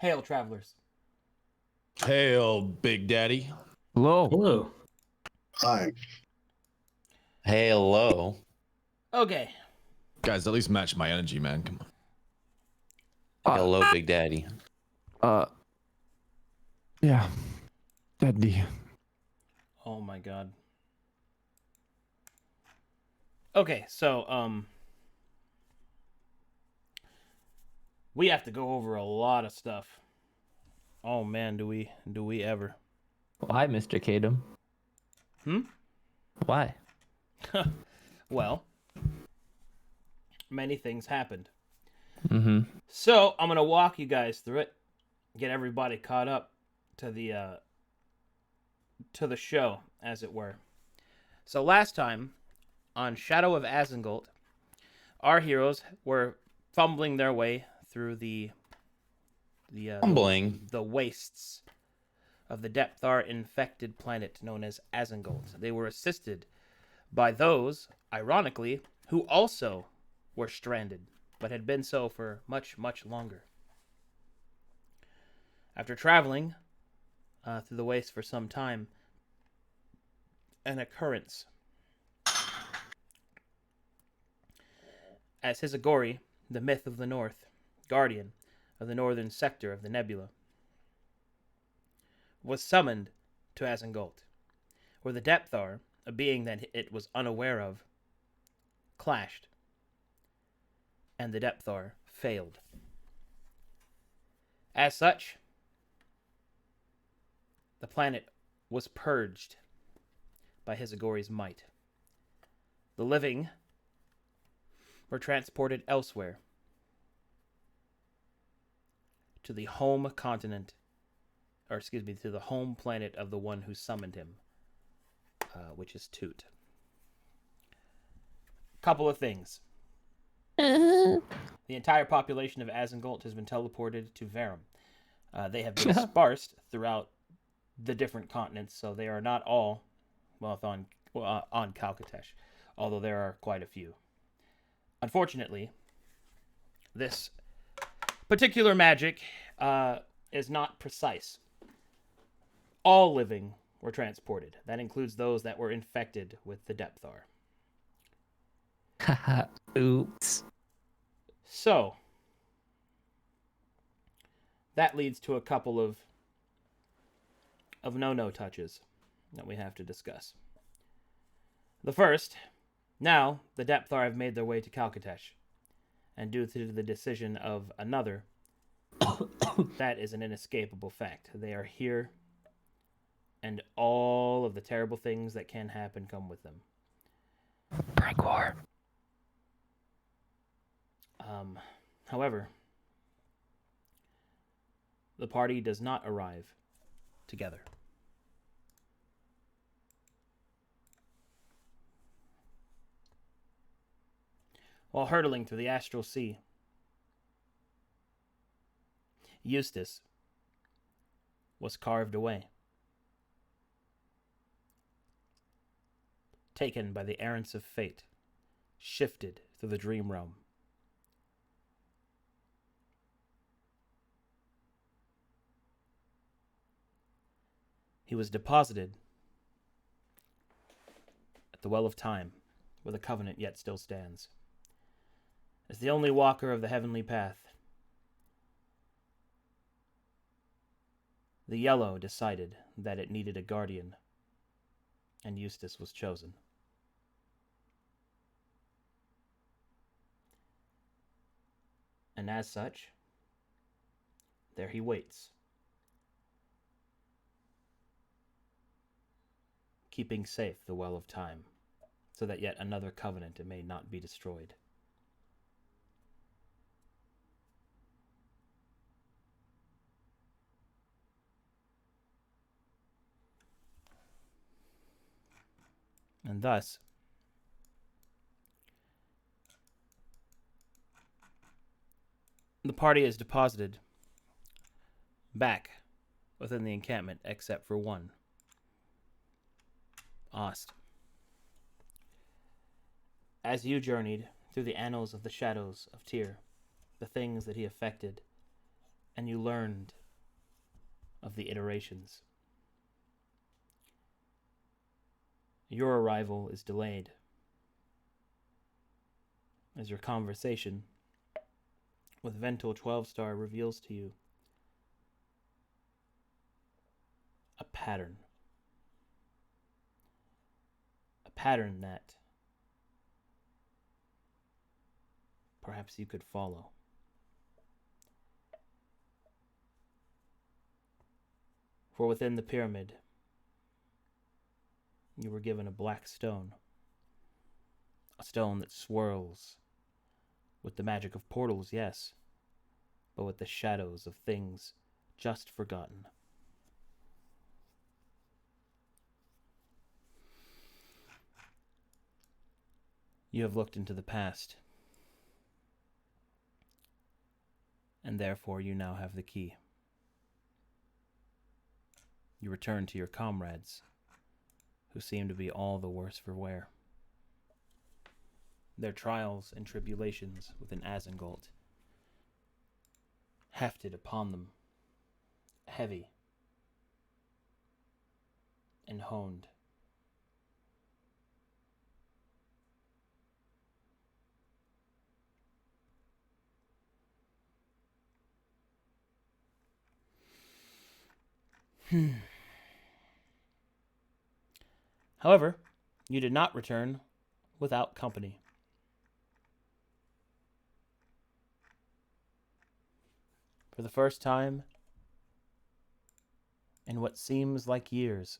Hail, travelers. Hail, Big Daddy. Hello. Hello. Hi. Hello. Okay. Guys, at least match my energy, man. Come on. Hello, Big Daddy. Yeah. Daddy. Oh my god. Okay, so we have to go over a lot of stuff. Oh man, do we ever? Why, Mr. Kadum? Why? Well, many things happened. Mm-hmm. So I'm gonna walk you guys through it, get everybody caught up to the show, as it were. So last time, on Shadow of Azingolt, our heroes were fumbling their way through the wastes of the Depthar infected planet known as Azingolt. They were assisted by those, ironically, who also were stranded, but had been so for much, much longer. After traveling through the waste for some time, an occurrence. As Hisagori, the myth of the North, guardian of the northern sector of the nebula, was summoned to Azingolt, where the Depthar, a being that it was unaware of, clashed, and the Depthar failed. As such, the planet was purged by Hisagori's might. The living were transported elsewhere to the home continent, to the home planet of the one who summoned him, which is Toot. Couple of things. The entire population of Azingolt has been teleported to Verum. They have been sparsed throughout the different continents, so they are not all on Kalkatesh, although there are quite a few. Unfortunately, this particular magic is not precise. All living were transported. That includes those that were infected with the Depthar. Haha. Oops. So, that leads to a couple of no-no touches that we have to discuss. The first, now the Depthar have made their way to Kalkatesh, and due to the decision of another, that is an inescapable fact. They are here, and all of the terrible things that can happen come with them. Prank war. However, the party does not arrive together. While hurtling through the astral sea, Eustace was carved away, taken by the errance of fate, shifted through the dream realm. He was deposited at the Well of Time, where the Covenant yet still stands. As the only walker of the heavenly path, the Yellow decided that it needed a guardian, and Eustace was chosen. And as such, there he waits, keeping safe the Well of Time, so that yet another covenant may not be destroyed. And thus, the party is deposited back within the encampment, except for one. Ost. As you journeyed through the annals of the shadows of Tyre, the things that he affected, and you learned of the iterations. Your arrival is delayed, as your conversation with Ventil 12-star reveals to you a pattern. A pattern that perhaps you could follow. For within the pyramid, you were given a black stone. A stone that swirls with the magic of portals, yes, but with the shadows of things just forgotten. You have looked into the past, and therefore you now have the key. You return to your comrades, who seem to be all the worse for wear. Their trials and tribulations within Azengolt hefted upon them, heavy and honed. However, you did not return without company. For the first time in what seems like years,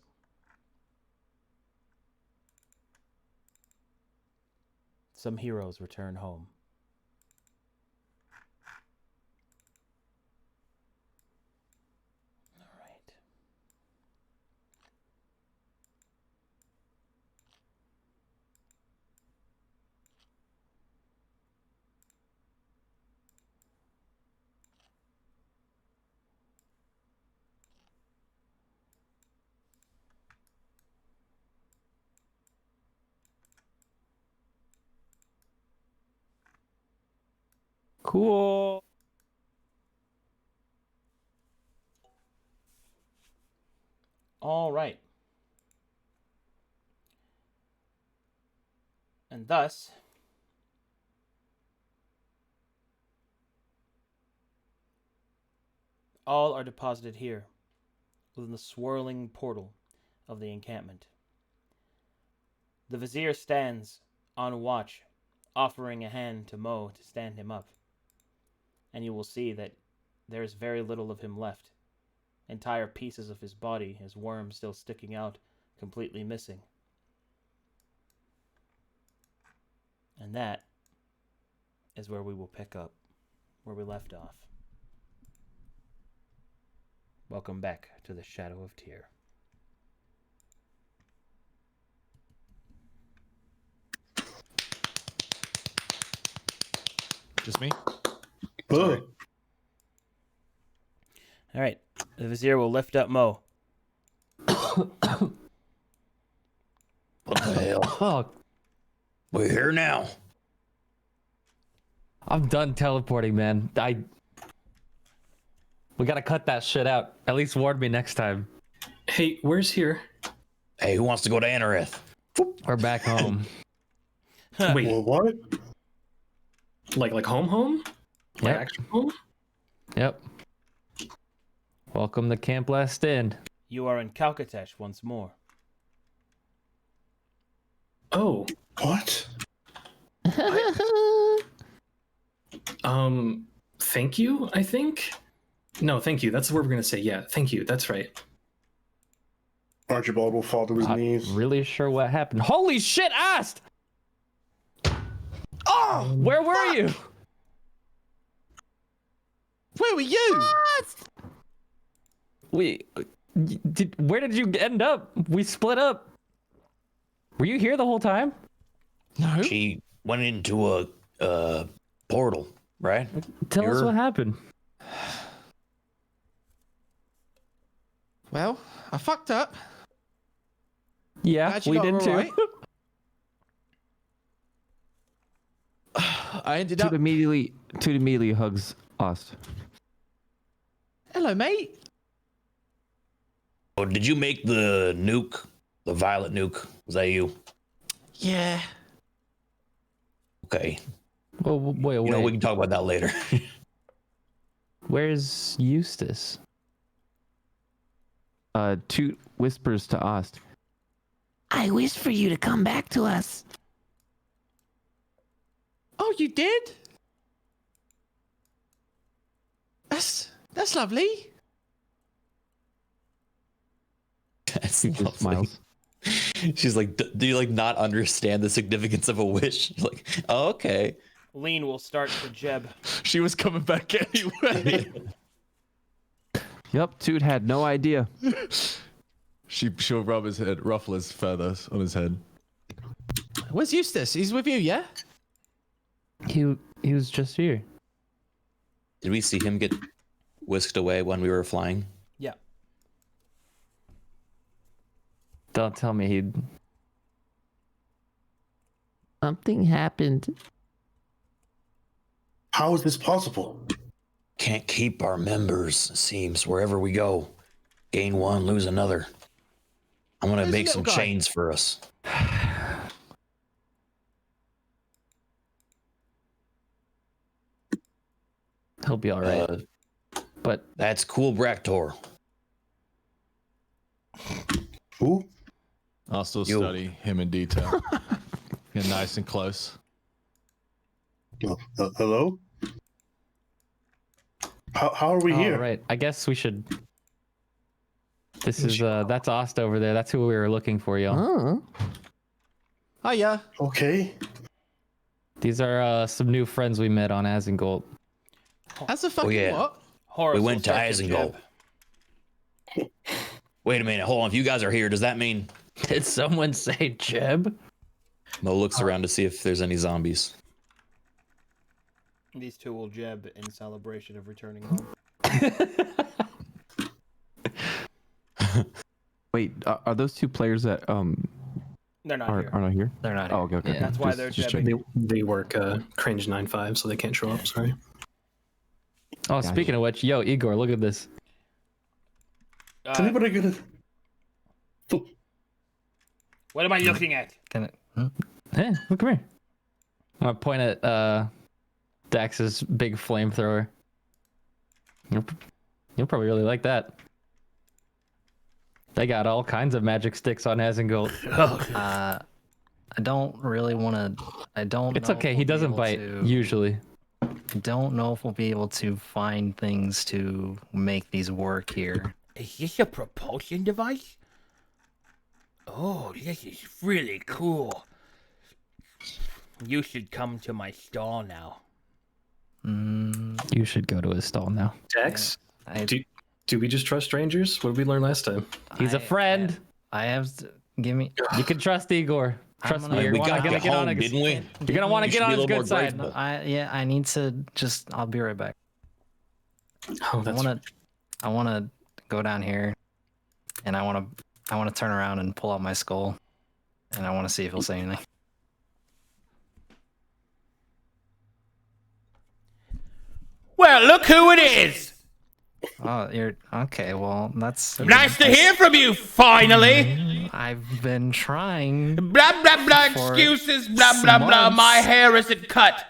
some heroes return home. All right. Cool. All right. And thus, all are deposited here within the swirling portal of the encampment. The vizier stands on watch, offering a hand to Mo to stand him up. And you will see that there is very little of him left. Entire pieces of his body, his worm still sticking out, completely missing. And that is where we will pick up where we left off. Welcome back to the Shadow of Tyre. Just me? Sorry. All right, the vizier will lift up Mo. What the hell? Fuck. We're here now. I'm done teleporting, man. We gotta cut that shit out. At least warn me next time. Hey, where's here? Hey, who wants to go to Anorith? We're back home. Wait, Well, what? like home? Like Yep. actual home? Yep. Welcome to Camp Last End. You are in Kalkatesh once more. Oh, What? thank you, I think? No, thank you. That's the word we're gonna say. Yeah, thank you. That's right. Archibald will fall to his Not knees. really sure what happened. Holy shit, Ast! Oh, where were you? Where were you? Where did you end up? We split up. Were you here the whole time? No. She went into a portal, right? Tell us You're- what happened. Well, I fucked up. Yeah, Glad you we got did all too. right. I ended Toot up. immediately hugs Ost. Hello, mate. Oh, did you make the nuke? The violet nuke? Was that you? Yeah. Okay. Well, wait, You know, we can talk about that later. Where's Eustace? Toot whispers to Ost. I wish for you to come back to us. Oh, you did? That's lovely. That's Toot just lovely. smiles. She's like, do you like not understand the significance of a wish? Like, oh, okay. Lean will start to jeb. She was coming back anyway. Yep, Toot had no idea. She'll rub his head, ruffle his feathers on his head. Where's Eustace? He's with you, yeah? He was just here. Did we see him get whisked away when we were flying? Yeah. Don't tell me he'd. Something happened. How is this possible? Can't keep our members, it seems, wherever we go. Gain one, lose another. I'm gonna There's make a some little guy. chains for us. He'll be all right. But That's cool, Bractor. Who? I'll still You. study him in detail. Get nice and close. Hello? How are we here? right. I guess we should. This is that's Ost over there. That's who we were looking for, yo. Oh. Hiya. Okay. These are some new friends we met on Azingold. As a fucking yeah. what? Horace We will went to start Isengard. jeb. Wait a minute, hold on. If you guys are here, does that mean Did someone say Jeb? Mo looks around to see if there's any zombies. These two will jeb in celebration of returning home. Wait, are those two players that They're not are here. not here? They're not. Oh, okay, okay. Yeah. That's why they're checking. jabbing. They work cringe 9-5, so they can't show up. Sorry. Oh, speaking of which, yo, Igor, look at this. Is anybody gonna? What am I looking at? Can it? Hey, look, come here. I'm gonna point at Dax's big flamethrower. You'll probably really like that. They got all kinds of magic sticks on Azingold. I don't really want to. I don't. It's know if okay. we'll He be doesn't able bite to- usually. I don't know if we'll be able to find things to make these work here. Is this a propulsion device? Oh, this is really cool. You should come to my stall now. You should go to his stall now. Dex, I, do we just trust strangers? What did we learn last time? He's a friend. I have to give me. You can trust Igor. Trust gonna- me. You're we gonna got get home, on his, didn't we? You're gonna want to You get should on be a his little good more side. grateful. I need to just. I'll be right back. Oh, I that's wanna go down here, and I wanna turn around and pull out my skull, and I wanna see if he'll say anything. Well, look who it is! Oh, you're okay. Well, that's Nice to hear from you, finally! I've been trying. Blah, blah, blah, For excuses, blah, blah, blah, months. my hair isn't cut.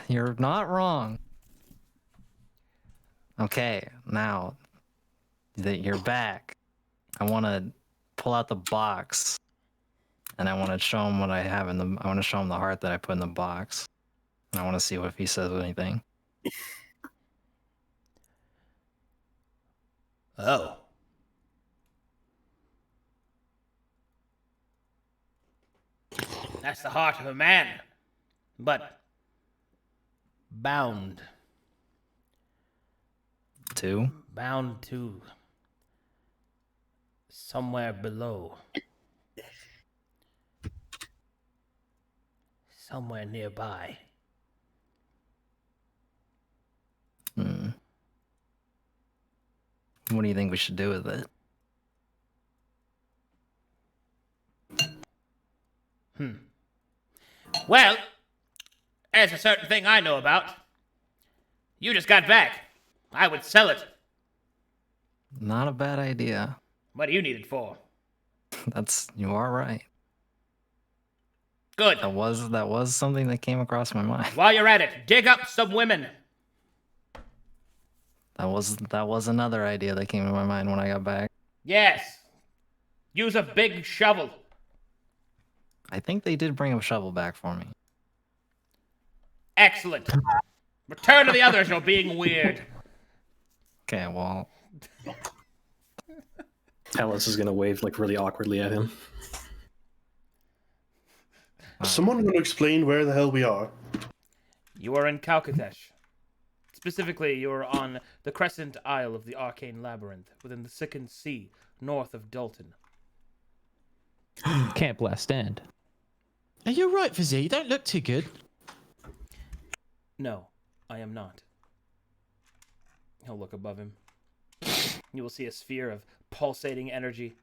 You're not wrong. Okay, now that you're back, I want to pull out the box, and I want to show him what I have in the. I want to show him the heart that I put in the box, and I want to see if he says anything. Oh. That's the heart of a man. But bound. Two. Bound to somewhere below. Somewhere nearby. What do you think we should do with it? Well, there's a certain thing I know about. You just got back. I would sell it Not a bad idea. What do you need it for? You are right. Good. That was something that came across my mind. While you're at it, dig up some women. That was another idea that came to my mind when I got back. Yes. Use a big shovel. I think they did bring a shovel back for me. Excellent. Return to the others, you're being weird. Okay, well, Alice is gonna wave like really awkwardly at him. Someone going to explain where the hell we are? You are in Kalkatesh. Specifically, you are on the crescent isle of the Arcane Labyrinth, within the Sickened Sea, north of Dalton. Camp Last Stand. Are you right, Vizzy? You don't look too good. No, I am not. He'll look above him. You will see a sphere of pulsating energy.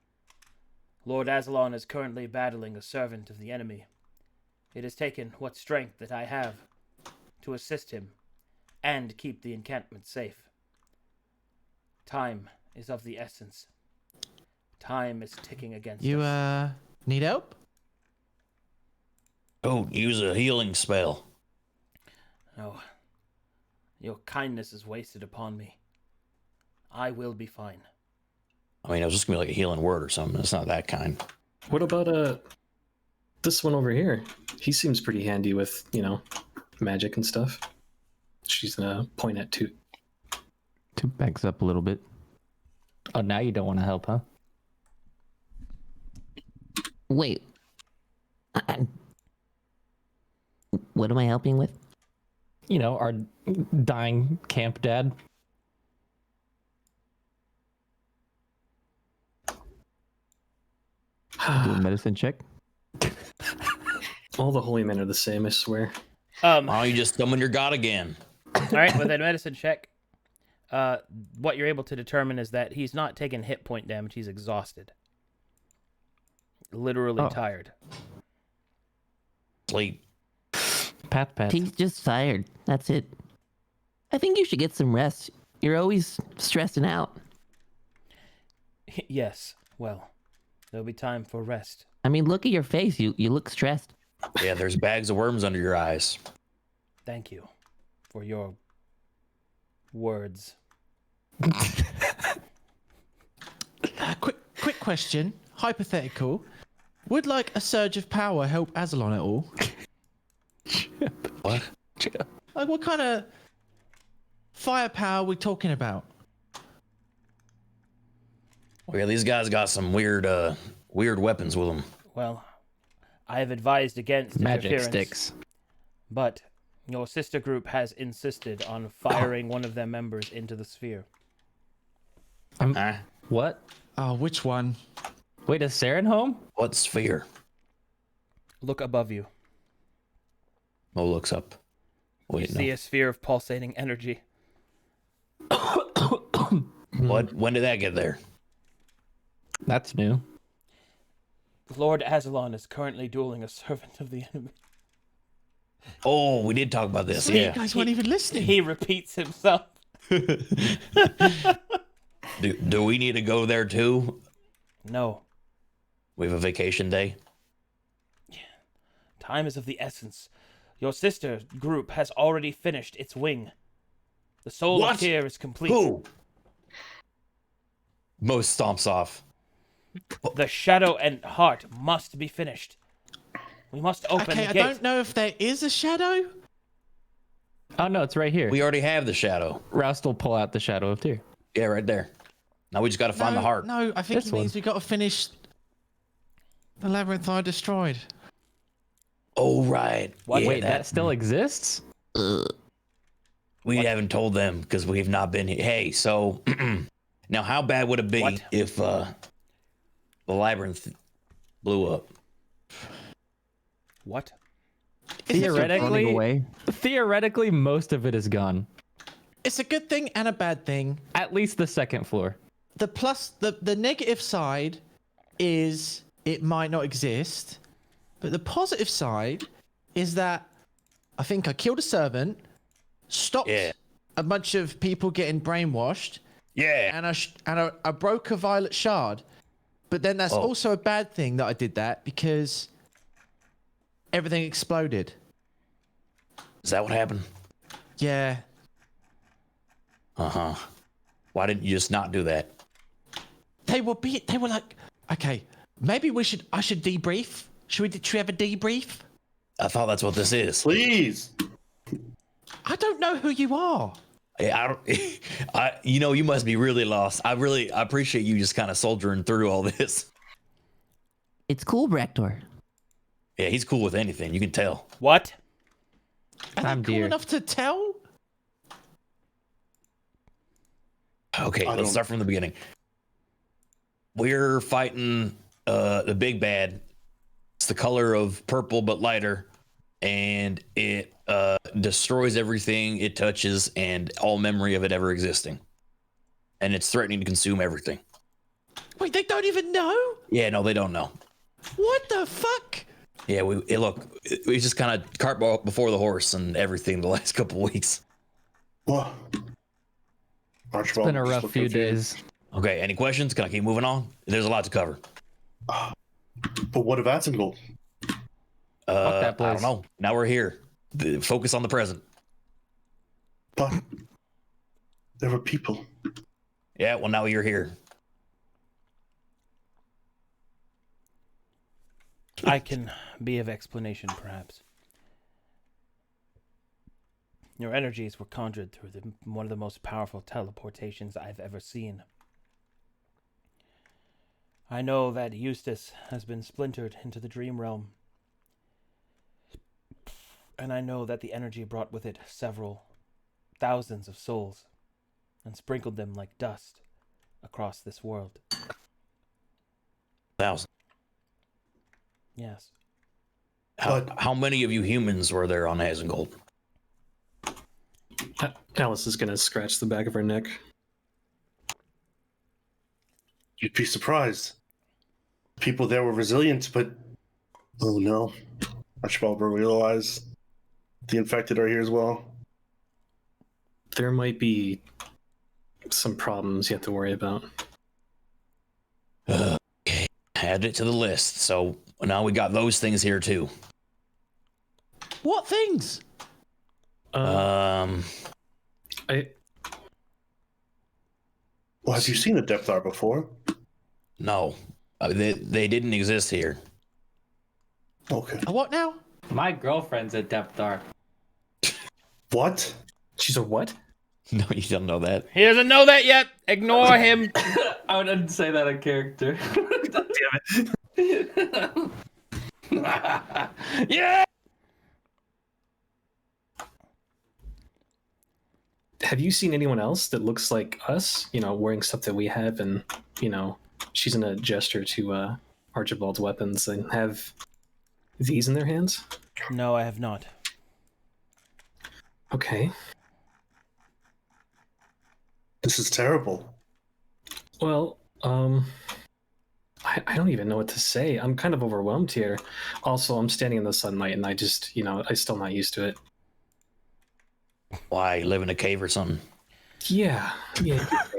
Lord Aslan is currently battling a servant of the enemy. It has taken what strength that I have to assist him and keep the encampment safe. Time is of the essence. Time is ticking against You, us. need help? Oh, use a healing spell. Oh, your kindness is wasted upon me. I will be fine. I mean, it was just gonna be like a healing word or something. It's not that kind. What about this one over here? He seems pretty handy with, magic and stuff. She's gonna point at Toot. Two backs up a little bit. Oh, now you don't want to help, huh? Wait. What am I helping with? You know, our dying camp dad. Do a medicine check. All the holy men are the same, I swear. Why don't you just summon your god again? All right, with a medicine check, what you're able to determine is that he's not taking hit point damage. He's exhausted. Literally tired. Sleep. Pat. He's just tired. That's it. I think you should get some rest. You're always stressing out. Yes, well, there'll be time for rest. I mean, look at your face. You look stressed. Yeah, there's bags of worms under your eyes. Thank you for your words. Quick question. Hypothetical. Would like a surge of power help Aslan at all? What? Like, what kind of firepower are we talking about? Well, yeah, these guys got some weird weapons with them. Well, I have advised against Magic interference, sticks. but your sister group has insisted on firing one of their members into the sphere. Huh? What? Oh, which one? Wait, is Saren home? What sphere? Look above you. Mo looks up. Wait, You see no. a sphere of pulsating energy. What? When did that get there? That's new. Lord Aslan is currently dueling a servant of the enemy. Oh, we did talk about this. So Yeah. you guys weren't even listening. He repeats himself. Do we need to go there too? No, We have a vacation day. time is of the essence. Your sister group has already finished its wing. The soul What? of Tyre is complete. Who? Mo stomps off. The shadow and heart must be finished. We must open Okay, the I gate. don't know if there is a shadow. Oh no, it's right here. We already have the shadow. Roust will pull out the shadow of Tyr. Yeah, right there. Now we just got to find the heart. No, I think This it means one. we got to finish the labyrinth I destroyed. Oh, right. What? Yeah, Wait, that still exists? we haven't told them because we've not been here. Hey, so now how bad would it be What? if the labyrinth blew up? What? Theoretically, Running away. theoretically, most of it is gone. It's a good thing and a bad thing. At least the second floor. The negative side is it might not exist, but the positive side is that I think I killed a servant, stopped Yeah. a bunch of people getting brainwashed, Yeah. and I broke a violet shard. But then that's Oh. also a bad thing that I did that because everything exploded. Is that what happened? Yeah. Uh-huh. Why didn't you just not do that? They were like, okay, maybe I should debrief. Should we have a debrief? I thought that's what this is. Please. I don't know who you are. I don't. You must be really lost. I appreciate you just kind of soldiering through all this. It's cool, Braktor. Yeah, he's cool with anything. You can tell. What? I'm Cool dear. enough to tell? Okay, I let's don't- start from the beginning. We're fighting the big bad. It's the color of purple but lighter, and it destroys everything it touches and all memory of it ever existing. And it's threatening to consume everything. Wait, they don't even know? Yeah, no, they don't know. What the fuck? Yeah, we just kind of cart before the horse and everything the last couple weeks. What? It's been a rough few days. Okay, any questions? Can I keep moving on? There's a lot to cover. But what of Asmongold? that I don't place. know. Now we're here. Focus on the present. But there were people. Yeah, well, now you're here. I can be of explanation, perhaps. Your energies were conjured through one of the most powerful teleportations I've ever seen. I know that Eustace has been splintered into the dream realm. And I know that the energy brought with it several thousands of souls and sprinkled them like dust across this world. 1,000. Yes. How many of you humans were there on Asmongold? Alice is gonna scratch the back of her neck. You'd be surprised. People there were resilient, but oh no. Archibald will realize the infected are here as well. There might be some problems you have to worry about. Okay, add it to the list. So now we got those things here too. What things? I Well, have you seen a Depthar before? No, they didn't exist here. Okay. A what now? My girlfriend's a Depthar. What? she's a what? No, you don't know that. He doesn't know that yet. Ignore him. I wouldn't say that in character. Damn it. Yeah. Have you seen anyone else that looks like us? You know, wearing stuff that we have, and you know, she's gonna gesture to Archibald's weapons and have these in their hands. No, I have not. Okay. This is terrible. Well, I don't even know what to say. I'm kind of overwhelmed here. Also, I'm standing in the sunlight, and I just, you know, I'm still not used to it. Why, live in a cave or something? Yeah.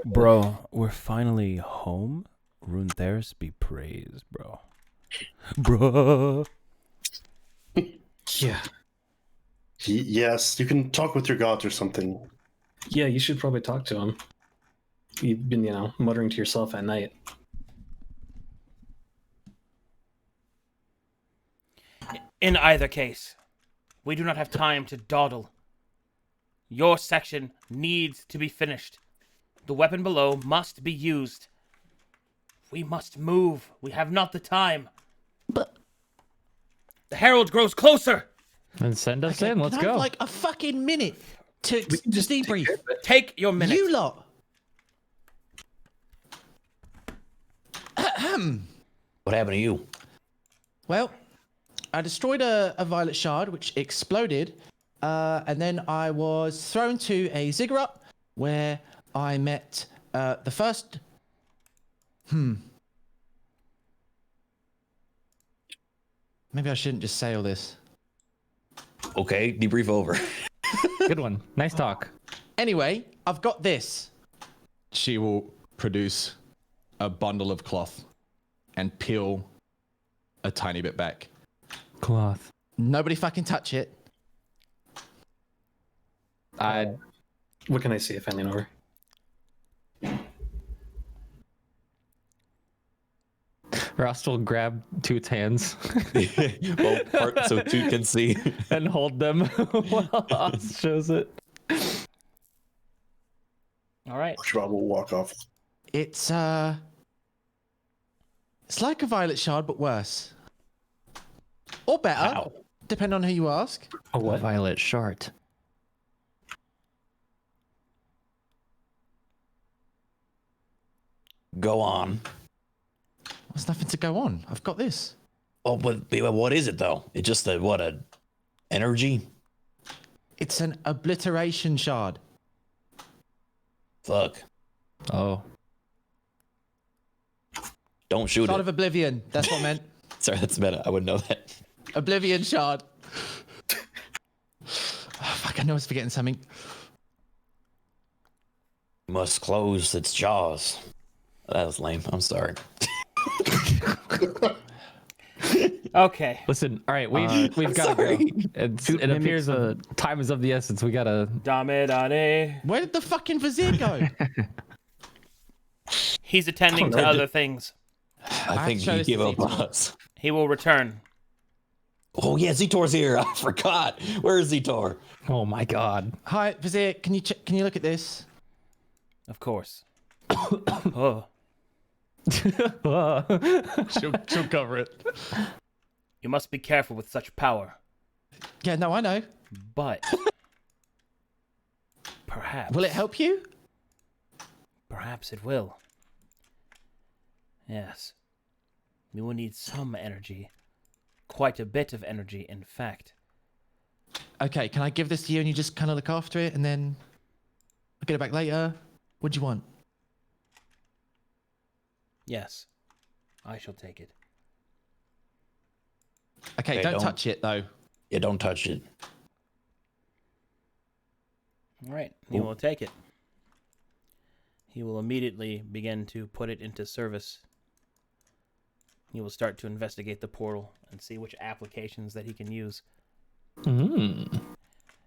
Bro, we're finally home. Runetheris be praised, bro. Bro. Yeah. Yes, you can talk with your gods or something. Yeah, you should probably talk to him. You've been, you know, muttering to yourself at night. In either case, we do not have time to dawdle. Your section needs to be finished. The weapon below must be used. We must move. We have not the time. But The herald grows closer. Then send us Okay, in. Let's can I have, go. like a fucking minute to We can just debrief. Take your minute. You lot. What happened to you? Well, I destroyed a violet shard, which exploded, and then I was thrown to a ziggurat where I met the first. Maybe I shouldn't just say all this. Okay, debrief over. Good one. Nice talk. Anyway, I've got this. she will produce a bundle of cloth and peel a tiny bit back. Cloth. Nobody fucking touch it. What can I see if I lean over? Rost will grab Toot's hands Well, so Toot can see. and hold them while Oz shows it. All right. Archibald will walk off. It's like a violet shard, but worse. Or better, How? depending on who you ask. A what? Violet shart. Go on. There's nothing to go on. I've got this. Oh, but what is it though? It's just a energy? It's an obliteration shard. Fuck. Oh. Don't shoot Shard it. of oblivion. That's what I meant. Sorry, that's better. I wouldn't know that. Oblivion shard. Oh, fuck, I know I was forgetting something. Must close its jaws. That was lame. I'm sorry. Okay. Listen, all right, we've got to go. sorry. It appears time is of the essence. We gotta. Dame Dane. Where did the fucking vizier go? He's attending to other things. I think show he this gave to up Zitor. on us. He will return. Oh yeah, Zitor's here. I forgot. Where is Zitor? Oh my god. Hi, vizier. Can you look at this? Of course. Oh. She'll cover it. You must be careful with such power. Yeah, no, I know. But perhaps Will it help you? Perhaps it will. Yes. We will need some energy. Quite a bit of energy, in fact. Okay, can I give this to you and you just kind of look after it and then I'll get it back later? What do you want? Yes. I shall take it. Okay, Okay, don't don't- touch it though. Yeah, don't touch it. All right. He will take it. He will immediately begin to put it into service. He will start to investigate the portal and see which applications that he can use. Mm.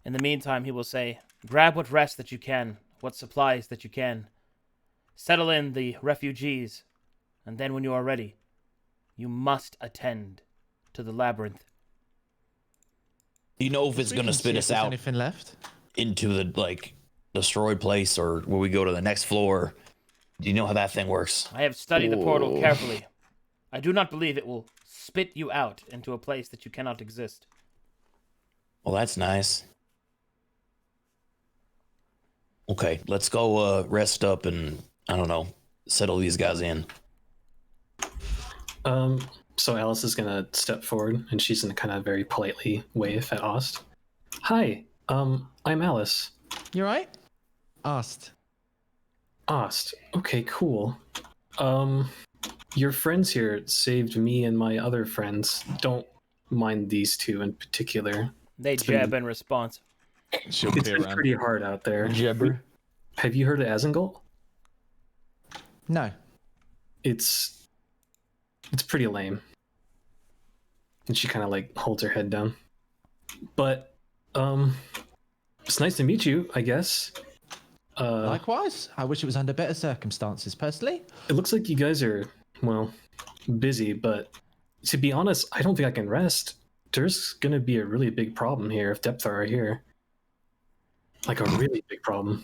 In the meantime, he will say, grab what rest that you can, what supplies that you can. Settle in the refugees, and then when you are ready, you must attend to the labyrinth. Do you know if it's We gonna can spit see if us there's out Anything left? into the destroyed place, or will we go to the next floor? Do you know how that thing works? I have studied the portal carefully. I do not believe it will spit you out into a place that you cannot exist. Well, that's nice. Okay, let's go rest up and, I don't know, settle these guys in. So Alice is gonna step forward and she's gonna kind of very politely wave at Ost. Hi, I'm Alice. You right? Asked. Ost. Okay, cool. Your friends here saved me and my other friends. Don't mind these two in particular. They jab in response. She'll It's been pretty hard out there. Jibber. Have you heard of Asengult? No. It's pretty lame. And she kind of like holds her head down. But it's nice to meet you, I guess. Likewise. I wish it was under better circumstances, personally. It looks like you guys are, well, busy, but to be honest, I don't think I can rest. There's gonna be a really big problem here if Depthar are here. Like a really big problem.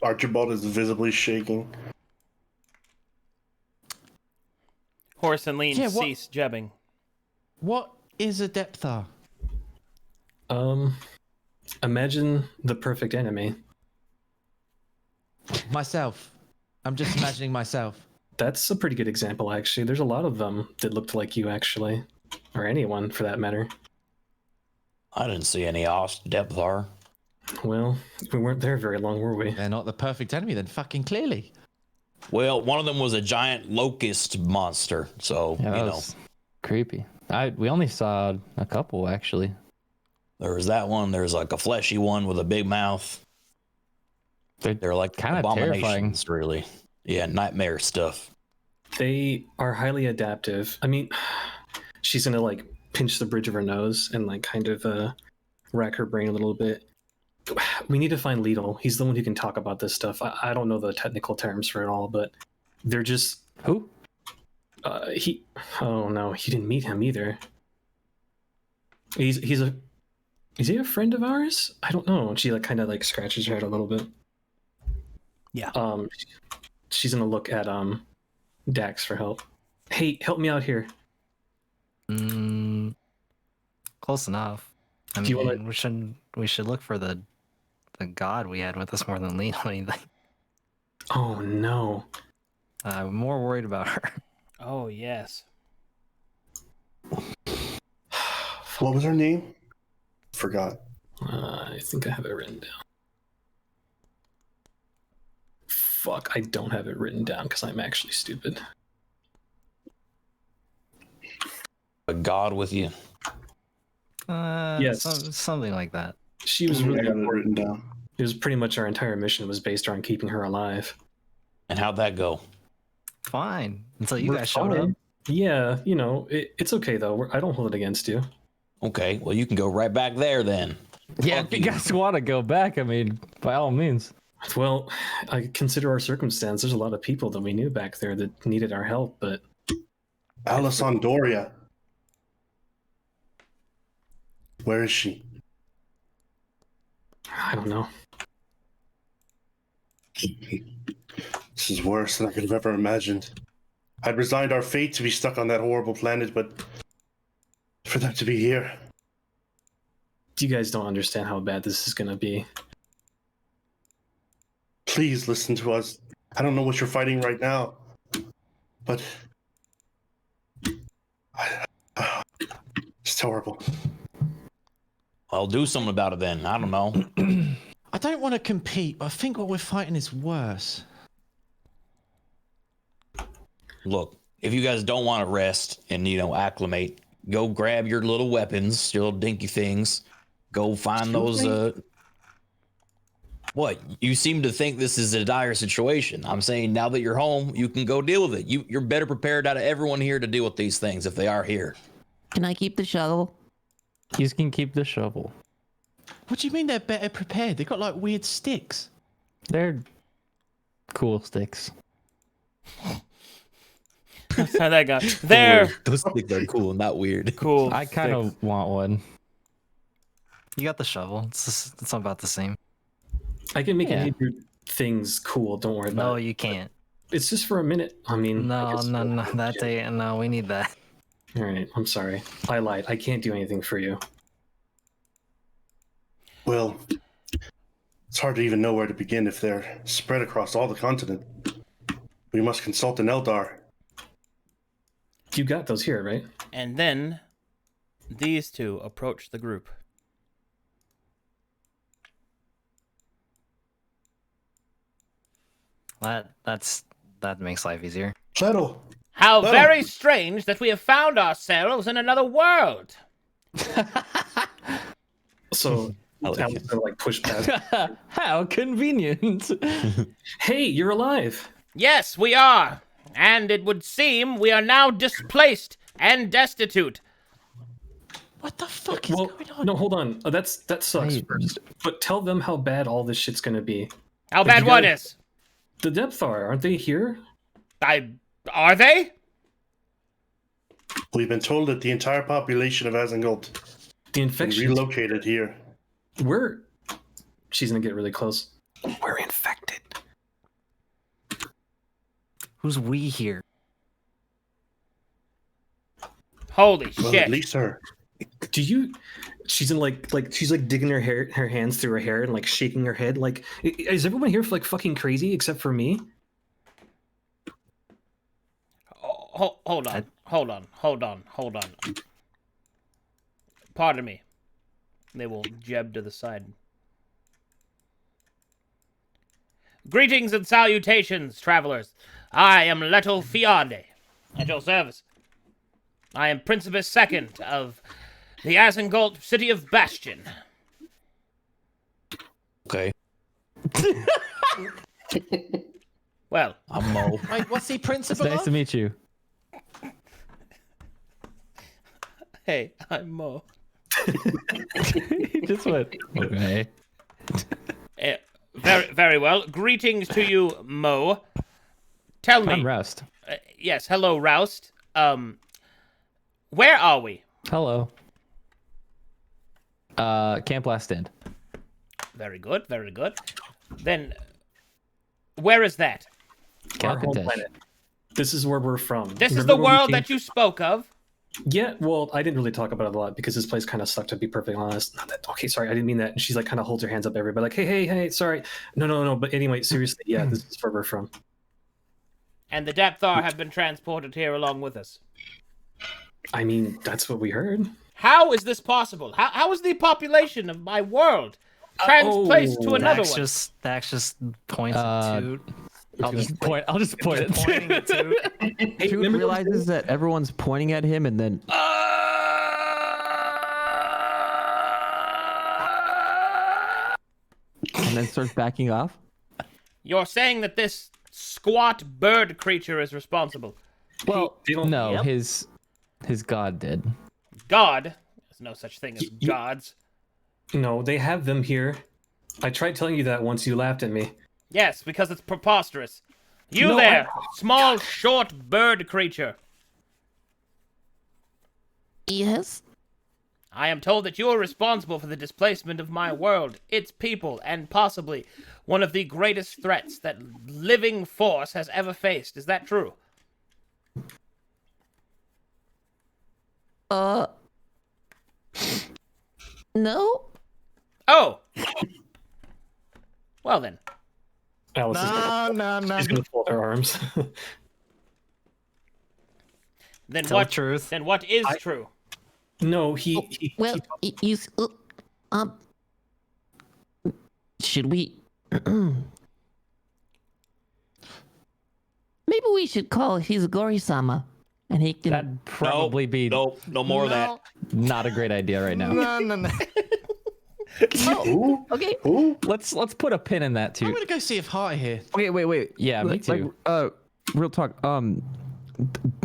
Archibald is visibly shaking. Horse and Lean Yeah, what- cease jabbing. What is a Depthar? Imagine the perfect enemy. Myself. I'm just imagining myself. That's a pretty good example, actually. There's a lot of them that looked like you, actually. Or anyone, for that matter. I didn't see any Ost Depthar. Well, we weren't there very long, were we? They're not the perfect enemy then, fucking clearly. Well, one of them was a giant locust monster, so, Yeah, you that know. was creepy. We only saw a couple actually. There was that one. There's like a fleshy one with a big mouth. They're like Kinda terrifying. abominations, really. Yeah, nightmare stuff. They are highly adaptive. I mean, she's gonna like pinch the bridge of her nose and like kind of rack her brain a little bit. We need to find Lidl. He's the one who can talk about this stuff. I don't know the technical terms for it all, but they're just Who? he. Oh no, he didn't meet him either. Is he a friend of ours? I don't know. She like kind of like scratches her head a little bit. Yeah. She's gonna look at Dax for help. Hey, help me out here. Close enough. I Do you mean, wanna- we should look for the god we had with us more than Lena or anything. Oh no. I'm more worried about her. Oh yes. What was her name? Forgot. I think I have it written down. Fuck, I don't have it written down because I'm actually stupid. A god with you. Yes. Something like that. She was I really got it important. written down. It was pretty much our entire mission was based around keeping her alive. And how'd that go? Fine. Until you We're guys showed up. fine. Yeah, you know, it's okay though. I don't hold it against you. Okay, well, you can go right back there then. Yeah, Fuck if you guys want to go back, I mean, by all means. Well, I consider our circumstance. There's a lot of people that we knew back there that needed our help, but Alessandria. Where is she? I don't know. This is worse than I could have ever imagined. I'd resigned our fate to be stuck on that horrible planet, but for them to be here. You guys don't understand how bad this is going to be. Please listen to us. I don't know what you're fighting right now, but it's horrible. I'll do something about it then. I don't know. I don't want to compete, but I think what we're fighting is worse. Look, if you guys don't want to rest and, acclimate, go grab your little weapons, your little dinky things. Go find those, What? You seem to think this is a dire situation. I'm saying now that you're home, you can go deal with it. You're better prepared out of everyone here to deal with these things if they are here. Can I keep the shovel? You can keep the shovel. What do you mean they're better prepared? They got like weird sticks. They're cool sticks. That's how that got. There. Those sticks are cool, not weird. Cool. I kind sticks. of want one. You got the shovel. It's about the same. I can make Yeah. any of your things cool. Don't worry about No, it. you can't. It's just for a minute. I mean, I No, guess no, we'll- no. That day, no. We need that. All right, I'm sorry. I lied. I can't do anything for you. Well, it's hard to even know where to begin if they're spread across all the continent. We must consult an Eldar. You got those here, right? And then these two approach the group. That makes life easier. Shadow. How Oh. very strange that we have found ourselves in another world. So I like Alex it. gonna like push past. How convenient. Hey, you're alive. Yes, we are. And it would seem we are now displaced and destitute. What the fuck is Well, going on? no, hold on. That sucks I- first. But tell them how bad all this shit's gonna be. How But bad you what gotta- is? The Depthar, aren't they here? Are they? We've been told that the entire population of Azangult The has been infection. relocated here. We're. She's gonna get really close. We're infected. Who's we here? Holy Well, shit. at least her. Do you? She's in like she's like digging her hands through her hair and like shaking her head. Like, is everyone here like fucking crazy except for me? Hold on. Pardon me. They will jab to the side. Greetings and salutations, travelers. I am Leto Fiade, at your service. I am Principus Second of the Azangult City of Bastion. Okay. Well, I'm Mo. Wait, what's he It's principal nice of? to meet you. hey, I'm Mo. He just went, okay. Very, very well. Greetings to you, Mo. Tell me. I'm Roust. Yes, hello, Roust. Where are we? Hello. Camp Last Stand. Very good, very good. Then, where is that? Our home Calcatesh. planet. This is where we're from. This is Remember the where we world came that you spoke of. Yeah, well, I didn't really talk about it a lot because this place kind of sucked, to be perfectly honest. Not that, okay, sorry, I didn't mean that. And she's like, kind of holds her hands up everybody, like, hey, sorry. No. But anyway, seriously, yeah, this is where we're from. And the Depthar have been transported here along with us. I mean, that's what we heard. How is this possible? How is the population of my world transplaced to another one? Dax just points at Toot. I'll just point it. Pointing at Toot. Hey, Dude remember realizes that everyone's pointing at him and then starts backing off. You're saying that this squat bird creature is responsible. Well, they don't- no, Yep. his god did. God? There's no such thing as gods. No, they have them here. I tried telling you that once. You laughed at me. Yes, because it's preposterous. You No, there, small, short bird creature. Yes? I am told that you are responsible for the displacement of my world, its people, and possibly one of the greatest threats that living force has ever faced. Is that true? No? Oh! Well then. Alice is No. she's gonna fold her arms. Then Tell what? the truth. Then what is true? No, he Well, you. Should we. Maybe we should call Hizugori-sama, and he can. That'd probably be No more of that. not a great idea right now. No. Oh, okay. Who? Let's put a pin in that I'm too. gonna go see if Heart here. Wait. Yeah, me too. Real talk.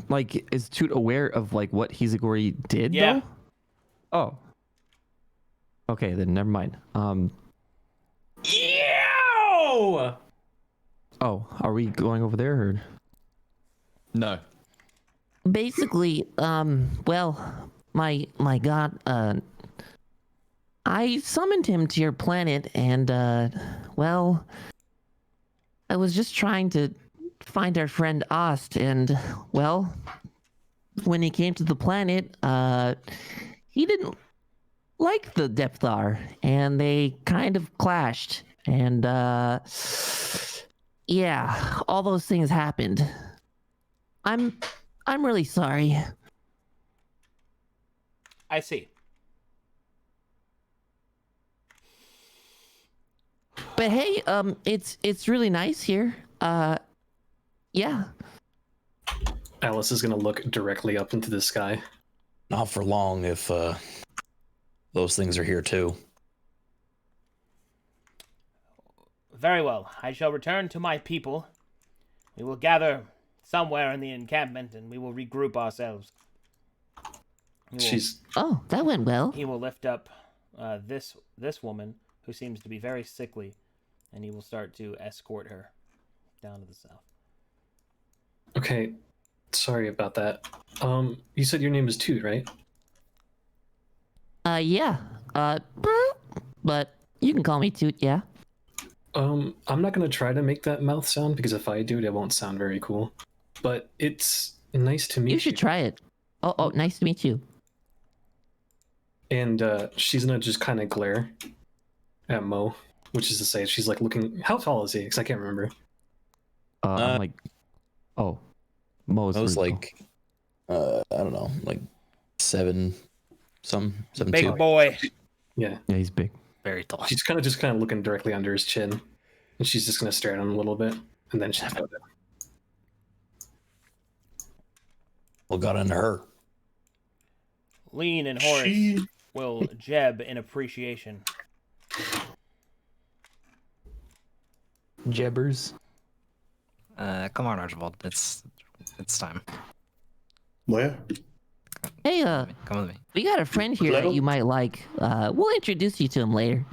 Like, is Toot aware of like what Hizugori did? Yeah. Though? Oh. Okay, then never mind. Yeah! Oh, are we going over there? Or... No. Basically, well, my god, I summoned him to your planet, and, well, I was just trying to find our friend Ost, and, well, when he came to the planet, he didn't like the Depthar, and they kind of clashed, and, yeah, all those things happened. I'm really sorry. I see. But hey, it's really nice here. Yeah. Alice is gonna look directly up into the sky. Not for long if those things are here too. Very well. I shall return to my people. We will gather somewhere in the encampment, and we will regroup ourselves. Oh, that went well. He will lift up this woman, who seems to be very sickly, and he will start to escort her down to the south. Okay, sorry about that. You said your name is Toot, right? Yeah. But you can call me Toot, yeah. I'm not gonna try to make that mouth sound because if I do, it won't sound very cool. But it's nice to meet you. You should try it. Oh, nice to meet you. And she's gonna just kind of glare at Mo, which is to say, she's like looking. How tall is he? Because I can't remember. I'm like, oh, Mo's I was really like, I don't know, like 7 Big 2. boy. Yeah, tall. Yeah, he's big. Very tall. she's kind of looking directly under his chin, and she's just gonna stare at him a little bit, and then she'll go down. What got into her? Lean and Horace will jeb in appreciation. Jebbers. Come on, Archibald. It's time. Where? Hey, Come with me. we got a friend here that Little? you might like. We'll introduce you to him later.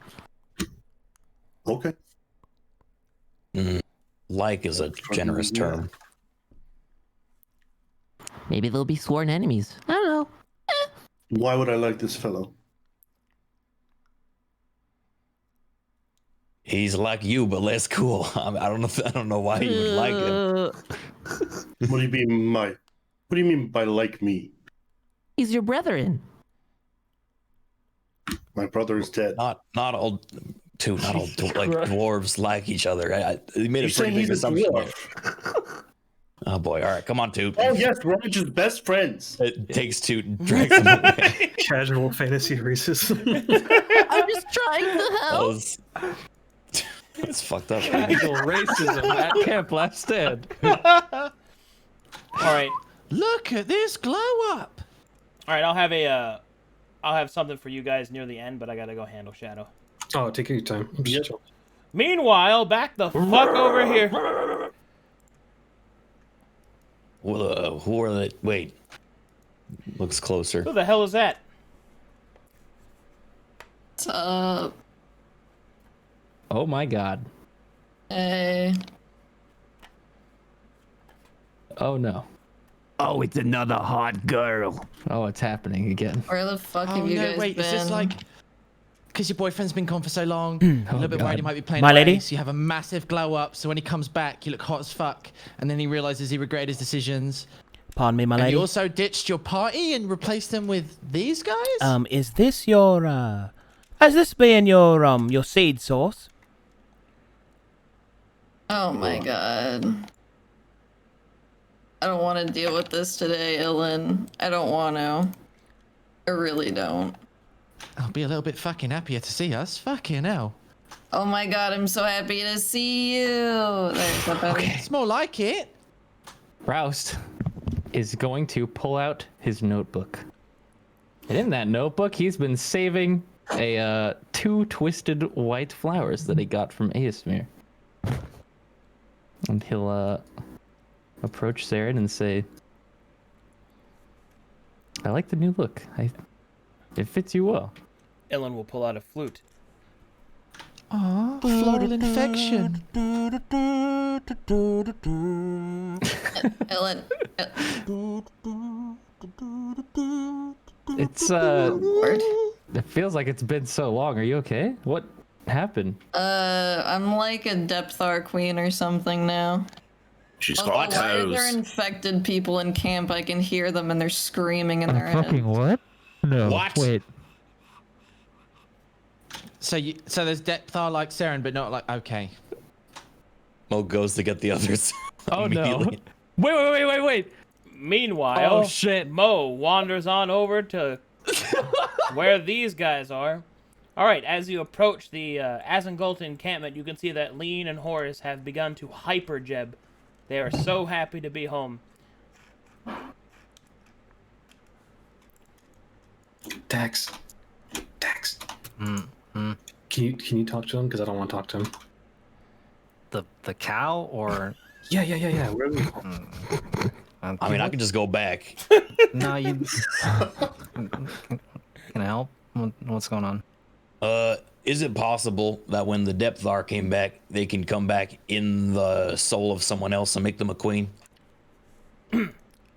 Okay. Like is a generous term. Maybe they'll be sworn enemies. I don't know. Why would I like this fellow? He's like you, but less cool. I don't know why you would like him. What do you mean What do you mean by like me? He's your brethren. My brother is dead. Not all like dwarves like each other. He made You a saying pretty big he's a assumption. dwarf? Oh boy! All right, come on, Toot. Oh yes, we're just best friends. It takes Toot and drags him away. Casual fantasy racism. I'm just trying to help. It's fucked up. Casual racism at Camp Last Stand. All right. Look at this glow up. All right, I'll have something for you guys near the end, but I gotta go handle Shadow. Oh, take your time. I'm just chill. Meanwhile, back the fuck over here. Well, who are they? Wait. Looks closer. Who the hell is that? What's up? Oh my god. Hey. Oh no. Oh, it's another hot girl. Oh, it's happening again. Where the fuck Oh have you no, guys wait, been? is this like because your boyfriend's been gone for so long, you're a little bit worried he might be playing My away, lady? so you have a massive glow up, so when he comes back, you look hot as fuck, and then he realizes he regretted his decisions. Pardon me, my And lady. you also ditched your party and replaced them with these guys? Is this your has this been your seed sauce? Oh my god. I don't want to deal with this today, Ilan. I don't want to. I really don't. I'll be a little bit fucking happier to see us. Fucking hell. Oh my god, I'm so happy to see you. There's that better. It's more like it. Roust is going to pull out his notebook. And in that notebook, he's been saving a 2 twisted white flowers that he got from Aesmir. And he'll approach Saren and say, I like the new look. It fits you well. Ellen will pull out a flute. Aw, floral infection. Ilan. It's Lord. it feels like it's been so long. Are you okay? What happened? I'm like a Depthar queen or something now. She's Although, got why are there toes. infected people in camp? I can hear them and they're screaming in their heads. What? No. What? Wait. So there's Depthar like Saren, but not like, okay. Mo goes to get the others. Oh no. immediately. Wait. Meanwhile, Oh, shit. Mo wanders on over to where these guys are. All right, as you approach the Azangult encampment, you can see that Lean and Horace have begun to hyper-jeb. They are so happy to be home. Dax. Mm-hmm. Can you talk to him? Because I don't want to talk to him. The cow or Yeah. Where are we? I mean, I can just go back. no, you. Can I help? What's going on? Is it possible that when the Depthar came back, they can come back in the soul of someone else and make them a queen?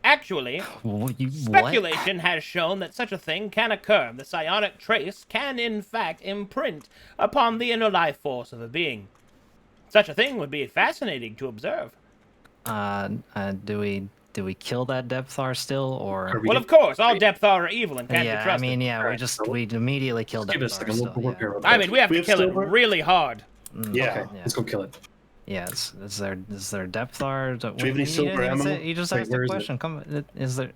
Actually, What? speculation has shown that such a thing can occur. The psionic trace can, in fact, imprint upon the inner life force of a being. Such a thing would be fascinating to observe. Do we kill that Depthar still, or? Well, of course, all Depthar are evil and can't be Yeah, I trusted. mean, yeah, Alright, we immediately killed Give us a Depthar. second. Still, We'll yeah. repair I mean, we have to We have kill it silver? really hard. Yeah. Okay, let's go kill it. Yeah, is there Depthar? Do you have any silver ammo? You just Wait, asked where a is it? question. Come, is there?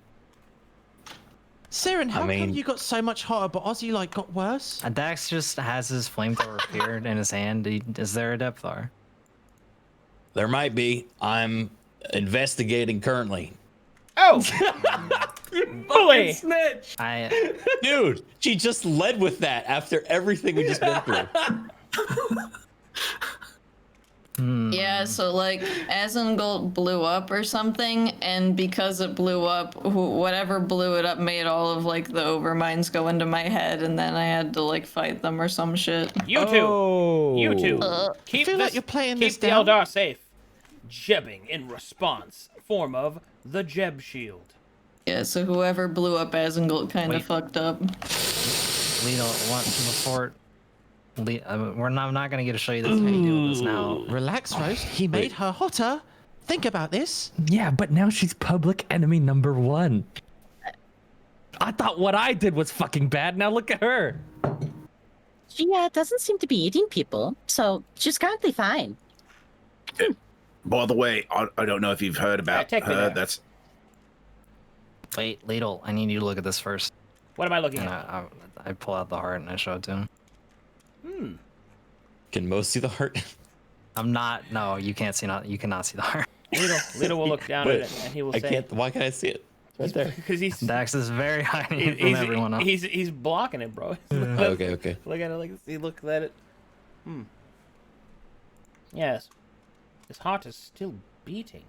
Saren, how come mean- you got so much hotter, but Ozzy like got worse? Dax just has his flamethrower appeared in his hand. Is there a Depthar? There might be. I'm investigating currently. Oh! Bully! Dude, she just led with that after everything we just been through. Yeah, so like Asmongold blew up or something, and because it blew up, whatever blew it up made all of like the overminds go into my head, and then I had to like fight them or some shit. You two, keep I feel this, like you're playing keep this the down. Eldar safe. Jebbing in response, form of the Jeb shield. Yeah, so whoever blew up Asmongold kind of fucked up. Lito, before. I'm not gonna get to show you this. How you deal with this now. Relax, Roast. He made her hotter. Think about this. Yeah, but now she's public enemy number 1. I thought what I did was fucking bad. Now look at her. She doesn't seem to be eating people, so she's currently fine. By the way, I don't know if you've heard about take me her. there. That's Wait, Ladle, I need you to look at this first. What am I looking And at? I pull out the heart and I show it to him. Can Mo see the heart? I'm not. No, you can't see. You cannot see the heart. Lito will look down at it and he will I say, can't. Why can't I see it? Right there. because he's Dax is very hiding from everyone else. he's blocking it, bro. Okay. Look at it like he looked at it. Yes, his heart is still beating.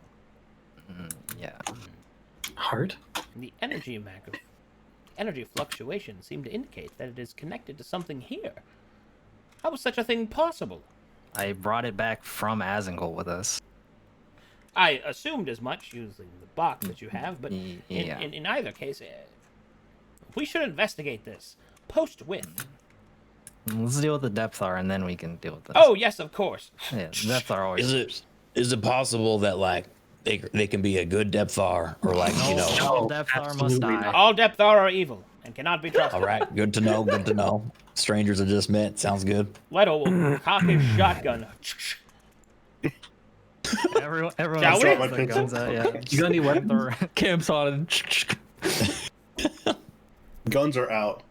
Yeah. Heart? The energy fluctuations seem to indicate that it is connected to something here. How is such a thing possible? I brought it back from Asmongold with us. I assumed as much using the box that you have, but Yeah. in either case, we should investigate this. Post with. Let's deal with the Depthar and then we can deal with this. Oh yes, of course. Yeah, Depthar always. Is it possible that like they can be a good Depthar or like you know? All Depthar must die. All Depthar are evil and cannot be trusted. All right, good to know. Good to know. Strangers are just met. Sounds good. Leto will cock his shotgun. Everyone Shall we? else the guns out, yeah. You got any weapons? Camp's on. Guns are out.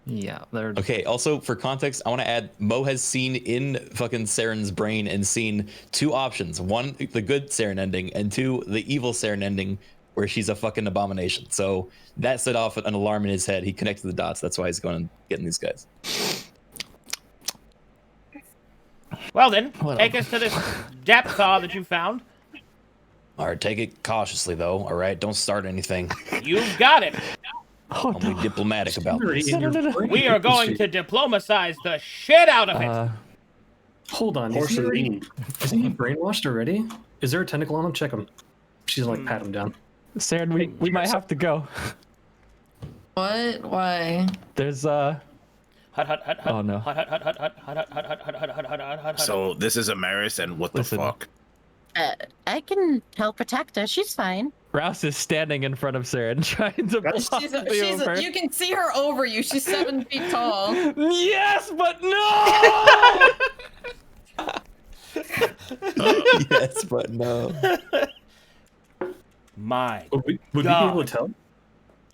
Yeah, they're Okay, also for context, I want to add Mo has seen in fucking Saren's brain and seen 2 options. 1, the good Saren ending, and 2, the evil Saren ending, where she's a fucking abomination. So that set off an alarm in his head. He connected the dots. That's why he's going and getting these guys. Well then, take us to this Depthar that you found. All right, take it cautiously though. All right, don't start anything. You've got it. I'll be diplomatic about this. We are going to diplomatize the shit out of it. Hold on. Horse and bean. Isn't he brainwashed already? Is there a tentacle on him? Check him. She's like, pat him down. Saren, we might have to go. What? Why? There's Hut, hut, hut, hut. Oh, no. Hut, hut, hut, hut, hut, hut, hut, hut, hut, hut, hut, hut, hut, hut. so. This is Amaris, and what Listen. the fuck? I can help protect her. She's fine. Rouse is standing in front of Saren trying to block the over. You can see her over you. She's 7 feet tall. Yes, but no! Yes, but no. My Would we be God. able to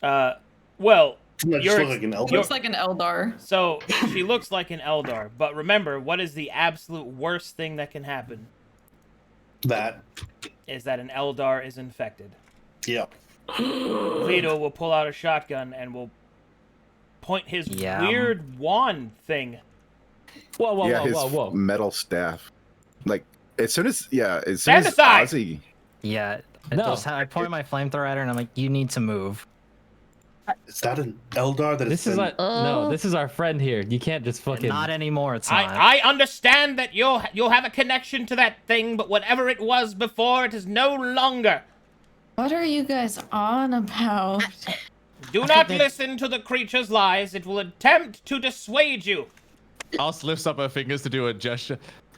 tell? Well, Doesn't that just look like an elder? Looks like an Eldar. so she looks like an Eldar, but remember, what is the absolute worst thing that can happen? That. Is that an Eldar is infected. Yep. Vito will pull out a shotgun and will point his Yeah. weird wand thing. Whoa, whoa, yeah, whoa, his whoa, whoa. metal staff. Like as soon as Stand aside! Ozzy. yeah. No. I point my flamethrower at her and I'm like, you need to move. Is that an Eldar that This has is been... no, this is our friend here. You can't just fucking. Not anymore. It's not. I understand that you'll have a connection to that thing, but whatever it was before, it is no longer. What are you guys on about? Do not listen to the creature's lies. It will attempt to dissuade you. Us lifts up her fingers to do a gesture.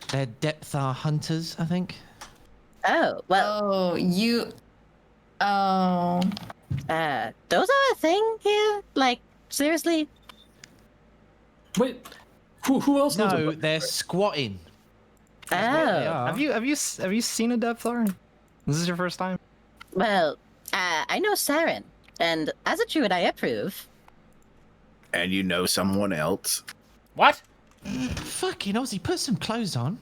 They're Depthar hunters, I think. Oh, well, Oh, you. Oh. those are a thing here? Like, seriously? Wait. Who else knows No, about they're this? squatting. Oh, Have you seen a Depthar? This is your first time? well, I know Saren, and as a druid, I approve. And you know someone else. What? Fucking Ozzy, put some clothes on.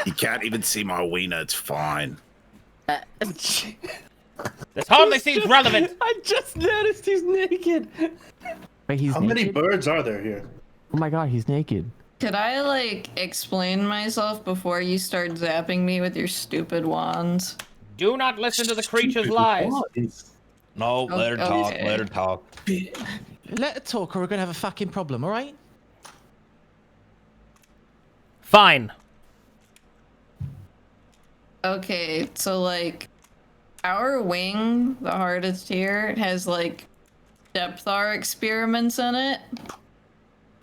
You can't even see my wiener. It's fine. This hardly seems relevant. I just noticed he's naked. Wait, he's How naked? many birds are there here? Oh my god, he's naked. Could I, like, explain myself before you start zapping me with your stupid wands? Do not listen to the creature's lies. No, let her talk. Okay. Let her talk. Let her talk, or we're gonna have a fucking problem. All right? Fine. Okay, so, like, our wing, the hardest here, has, like, Depthar experiments in it.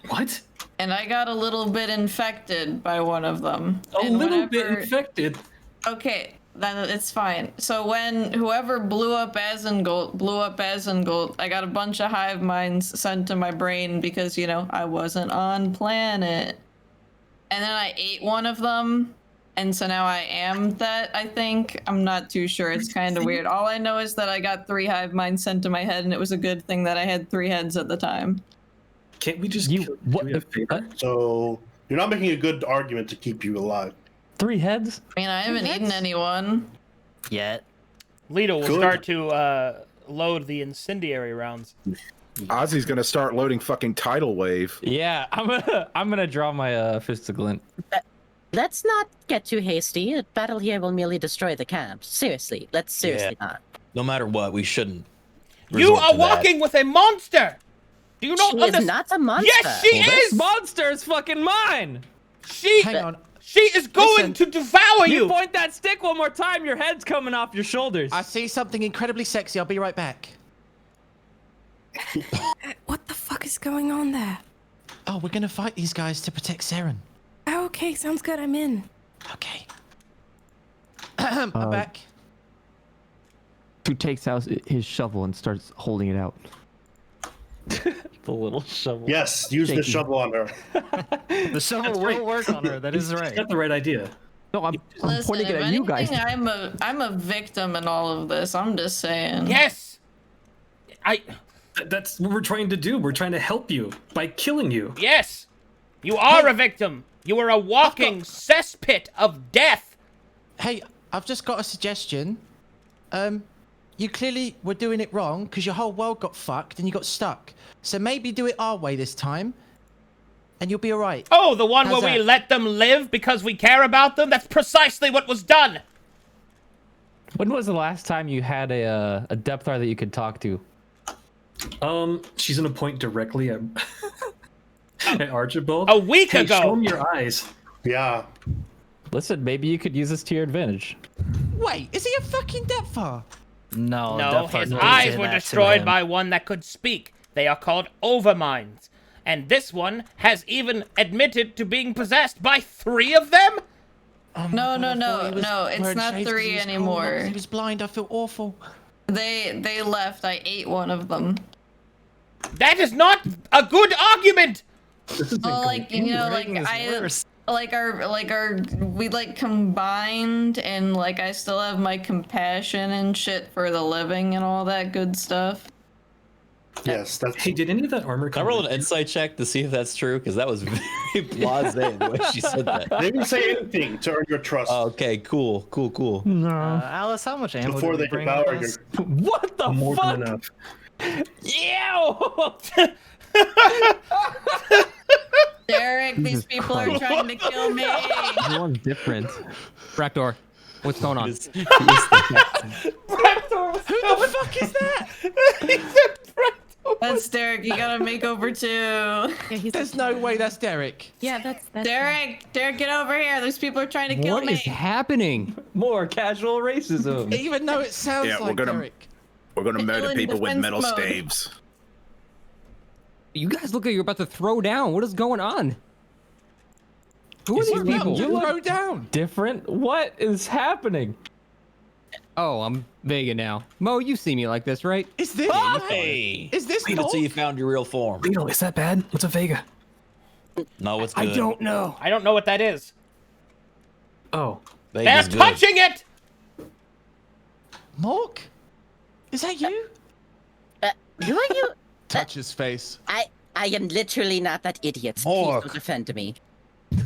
What? And I got a little bit infected by one of them. A little bit infected? Okay, then it's fine. So when whoever blew up Azengolt, I got a bunch of hive minds sent to my brain because, you know, I wasn't on planet. And then I ate one of them, and so now I am that, I think. I'm not too sure. It's kind of weird. All I know is that I got 3 hive minds sent to my head, and it was a good thing that I had 3 heads at the time. Can't we just do me a favor? So you're not making a good argument to keep you alive. 3 heads? I mean, I haven't eaten anyone. Yet. Lito will Good. start to load the incendiary rounds. Ozzy's gonna start loading fucking tidal wave. Yeah, I'm gonna draw my fist of glint. Let's not get too hasty. A battle here will merely destroy the camp. Seriously, let's seriously not. No matter what, we shouldn't. You resort are to that. walking with a monster. Do you not She understand? is not a monster. Yes, she This is. monster is fucking mine. Hang on. She is going to devour you. You point that stick one more time, your head's coming off your shoulders. I see something incredibly sexy. I'll be right back. What the fuck is going on there? Oh, we're gonna fight these guys to protect Saren. Oh, okay, sounds good. I'm in. Okay. I'm back. Toot takes out his shovel and starts holding it out. The little shovel. Yes, use the Shaky. shovel on her. The shovel will work on her. That is right. He's got the right idea. No, I'm Listen, pointing it if at you guys. anything, I'm a victim in all of this. I'm just saying. Yes. That's what we're trying to do. We're trying to help you by killing you. Yes. You are a victim. You are a walking cesspit of death. Hey, I've just got a suggestion. You clearly were doing it wrong because your whole world got fucked and you got stuck. So maybe do it our way this time, and you'll be all right. Oh, the one How's where we that? let them live because we care about them? That's precisely what was done. When was the last time you had a Depthar that you could talk to? She's gonna point directly at, at Archibald. A week Hey, ago. show him your eyes. Yeah. Listen, maybe you could use this to your advantage. Wait, is he a fucking Depthar? No, No, Depthar his didn't eyes say were that to destroyed him. by one that could speak. They are called overminds. And this one has even admitted to being possessed by 3 of them? No, I thought he was no, it's wearing not shades 'cause 3 he was cold, not anymore. 'cause he was blind. I feel awful. They left. I ate one of them. That is not a good argument. Well, like, you know, like we like combined, and like I still have my compassion and shit for the living and all that good stuff. Yes, that's. Hey, did any of that armor Can I come? roll an insight check to see if that's true? Because that was very blasé the way she said that. They didn't say anything to earn your trust. Oh, okay, cool. Alice, how much ammo Before did we they bring devour with your. us? What the More fuck? than enough. Ew! Derek, these Jesus people are Christ. trying to kill me. Everyone's different. Rakdor, what's going on? Who the fuck is that? That's Derek. You got a makeover too. There's no way that's Derek. Yeah, that's Derek, get over here. These people are trying to kill What me. is happening? More casual racism. Even though it sounds Yeah, like Derek. We're gonna murder in people with defense metal mode. staves. You guys look like you're about to throw down. What is going on? Who are these people? You look Throw down. different. What is happening? Oh, I'm Vega now. Mo, you see me like this, right? Is this? Hey, Is this wait until Mo? you found your real form. Lino, is that bad? What's a Vega? No, it's I good. don't know. I don't know what that is. Oh, They're Vega's good. touching it. Mork? Is that you? Who are you? Touch his face. I am literally not that idiot. Please Mork. don't offend me.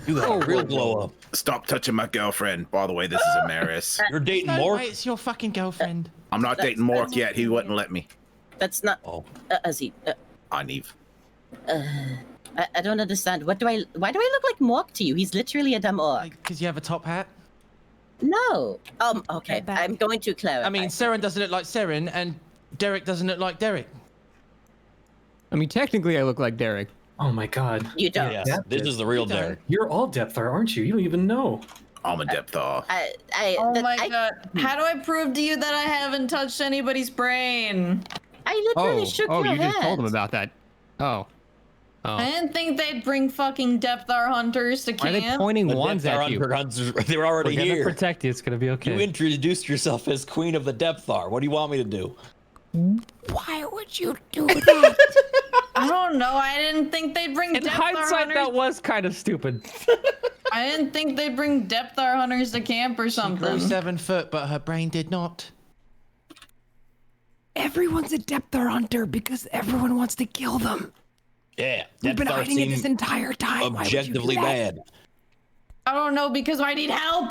You got a real glow up. Stop touching my girlfriend. By the way, this is Amaris. You're dating No Mork? way, it's your fucking girlfriend. I'm not dating Mork yet. He wouldn't let me. That's not. Oh. Azzy. Aniv. I don't understand. Why do I look like Mork to you? He's literally a dumb orc. Because you have a top hat. No. Okay. I'm going to clarify. I mean, Seren doesn't look like Seren, and Derek doesn't look like Derek. I mean, technically, I look like Derek. Oh my god. You don't. Yes, this is the real Derek. You're all Depthar, aren't you? You don't even know. I'm a Depthar. Oh my god. How do I prove to you that I haven't touched anybody's brain? I literally shook your you just told him hand. about that. Oh. I didn't think they'd bring fucking Depthar hunters to Why are camp. they pointing The wands Depthar at you? hunters, they're already We're gonna here. protect you. It's gonna be okay. You introduced yourself as Queen of the Depthar. What do you want me to do? Why would you do that? I don't know. I didn't think they'd bring In Depthar hindsight, hunters. that was kind of stupid. I didn't think they'd bring Depthar hunters to camp or Grew something. 7 foot, but her brain did not. Everyone's a Depthar hunter because everyone wants to kill them. Yeah, We've been Depthar hiding it this seem entire time. Why would you do objectively that? bad. I don't know because I need help.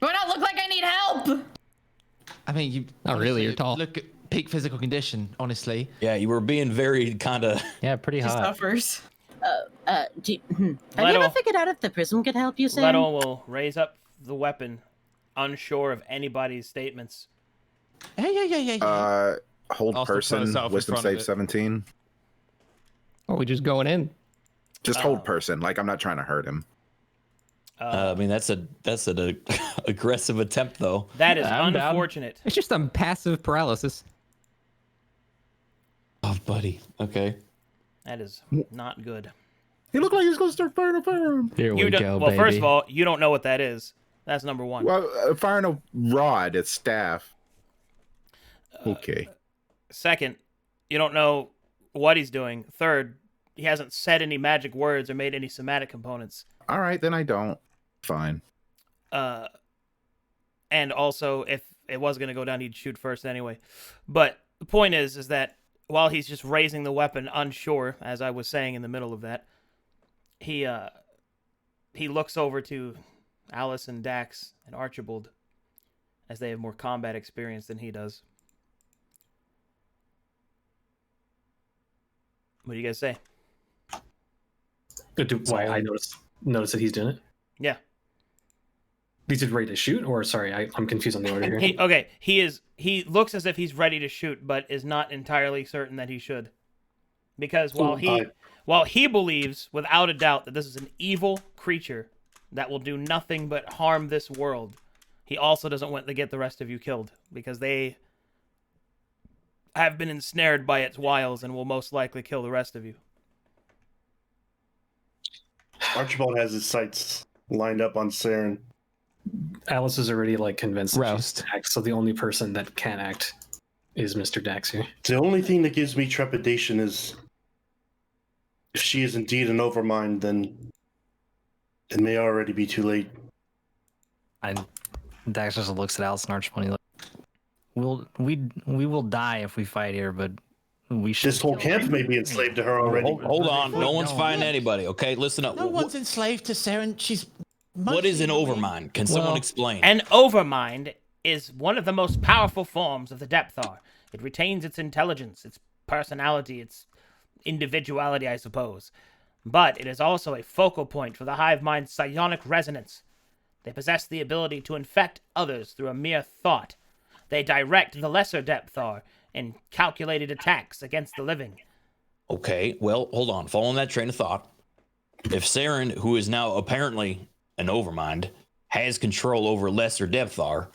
Do I not look like I need help? I mean, you. Not really, you're tall. Look at peak physical condition, honestly. Yeah, you were being very kind of. Yeah, pretty She hot. suffers. Have you Leto- ever figured out if the prism could help you, Seren? Leto will raise up the weapon, unsure of anybody's statements. Yeah. Hold Also put person, yourself in wisdom front of save it. 17. Oh, we just going in. Just hold person. Like, I'm not trying to hurt him. I mean, that's an aggressive attempt, though. That is I'm down. unfortunate. It's just some passive paralysis. Oh, buddy. Okay. That is not good. He looked like he was going to start firing a firearm. Here You we don't- go, well, baby. first of all, you don't know what that is. That's number one. Well, firing a rod at staff. Okay. Second, you don't know what he's doing. Third, he hasn't said any magic words or made any somatic components. All right, then I don't. Fine. And also, if it was going to go down, he'd shoot first anyway. But the point is that while he's just raising the weapon, unsure, as I was saying in the middle of that, he looks over to Alice and Dax and Archibald, as they have more combat experience than he does. What do you guys say? Why I noticed that he's doing it? Yeah. He's just ready to shoot, or sorry, I'm confused on the order here. He looks as if he's ready to shoot, but is not entirely certain that he should. Because while he believes, without a doubt, that this is an evil creature that will do nothing but harm this world, he also doesn't want to get the rest of you killed, because they have been ensnared by its wiles and will most likely kill the rest of you. Archibald has his sights lined up on Saren. Alice is already convinced that Roused. she's Dax, so the only person that can act is Mr. Dax here. The only thing that gives me trepidation is if she is indeed an overmind, then it may already be too late. Dax just looks at Alice and Archibald. Like, we will die if we fight here, but we should. This whole camp may be enslaved to her already. Hold on. No one's fighting anybody, okay? Listen up. No one's enslaved to Seren. She's. What is an overmind? Can someone explain? An overmind is one of the most powerful forms of the Depthar. It retains its intelligence, its personality, its individuality, I suppose. But it is also a focal point for the hive mind's psionic resonance. They possess the ability to infect others through a mere thought. They direct the lesser Depthar in calculated attacks against the living. Okay, well, hold on. Following that train of thought, if Saren, who is now apparently an overmind, has control over lesser Depthar,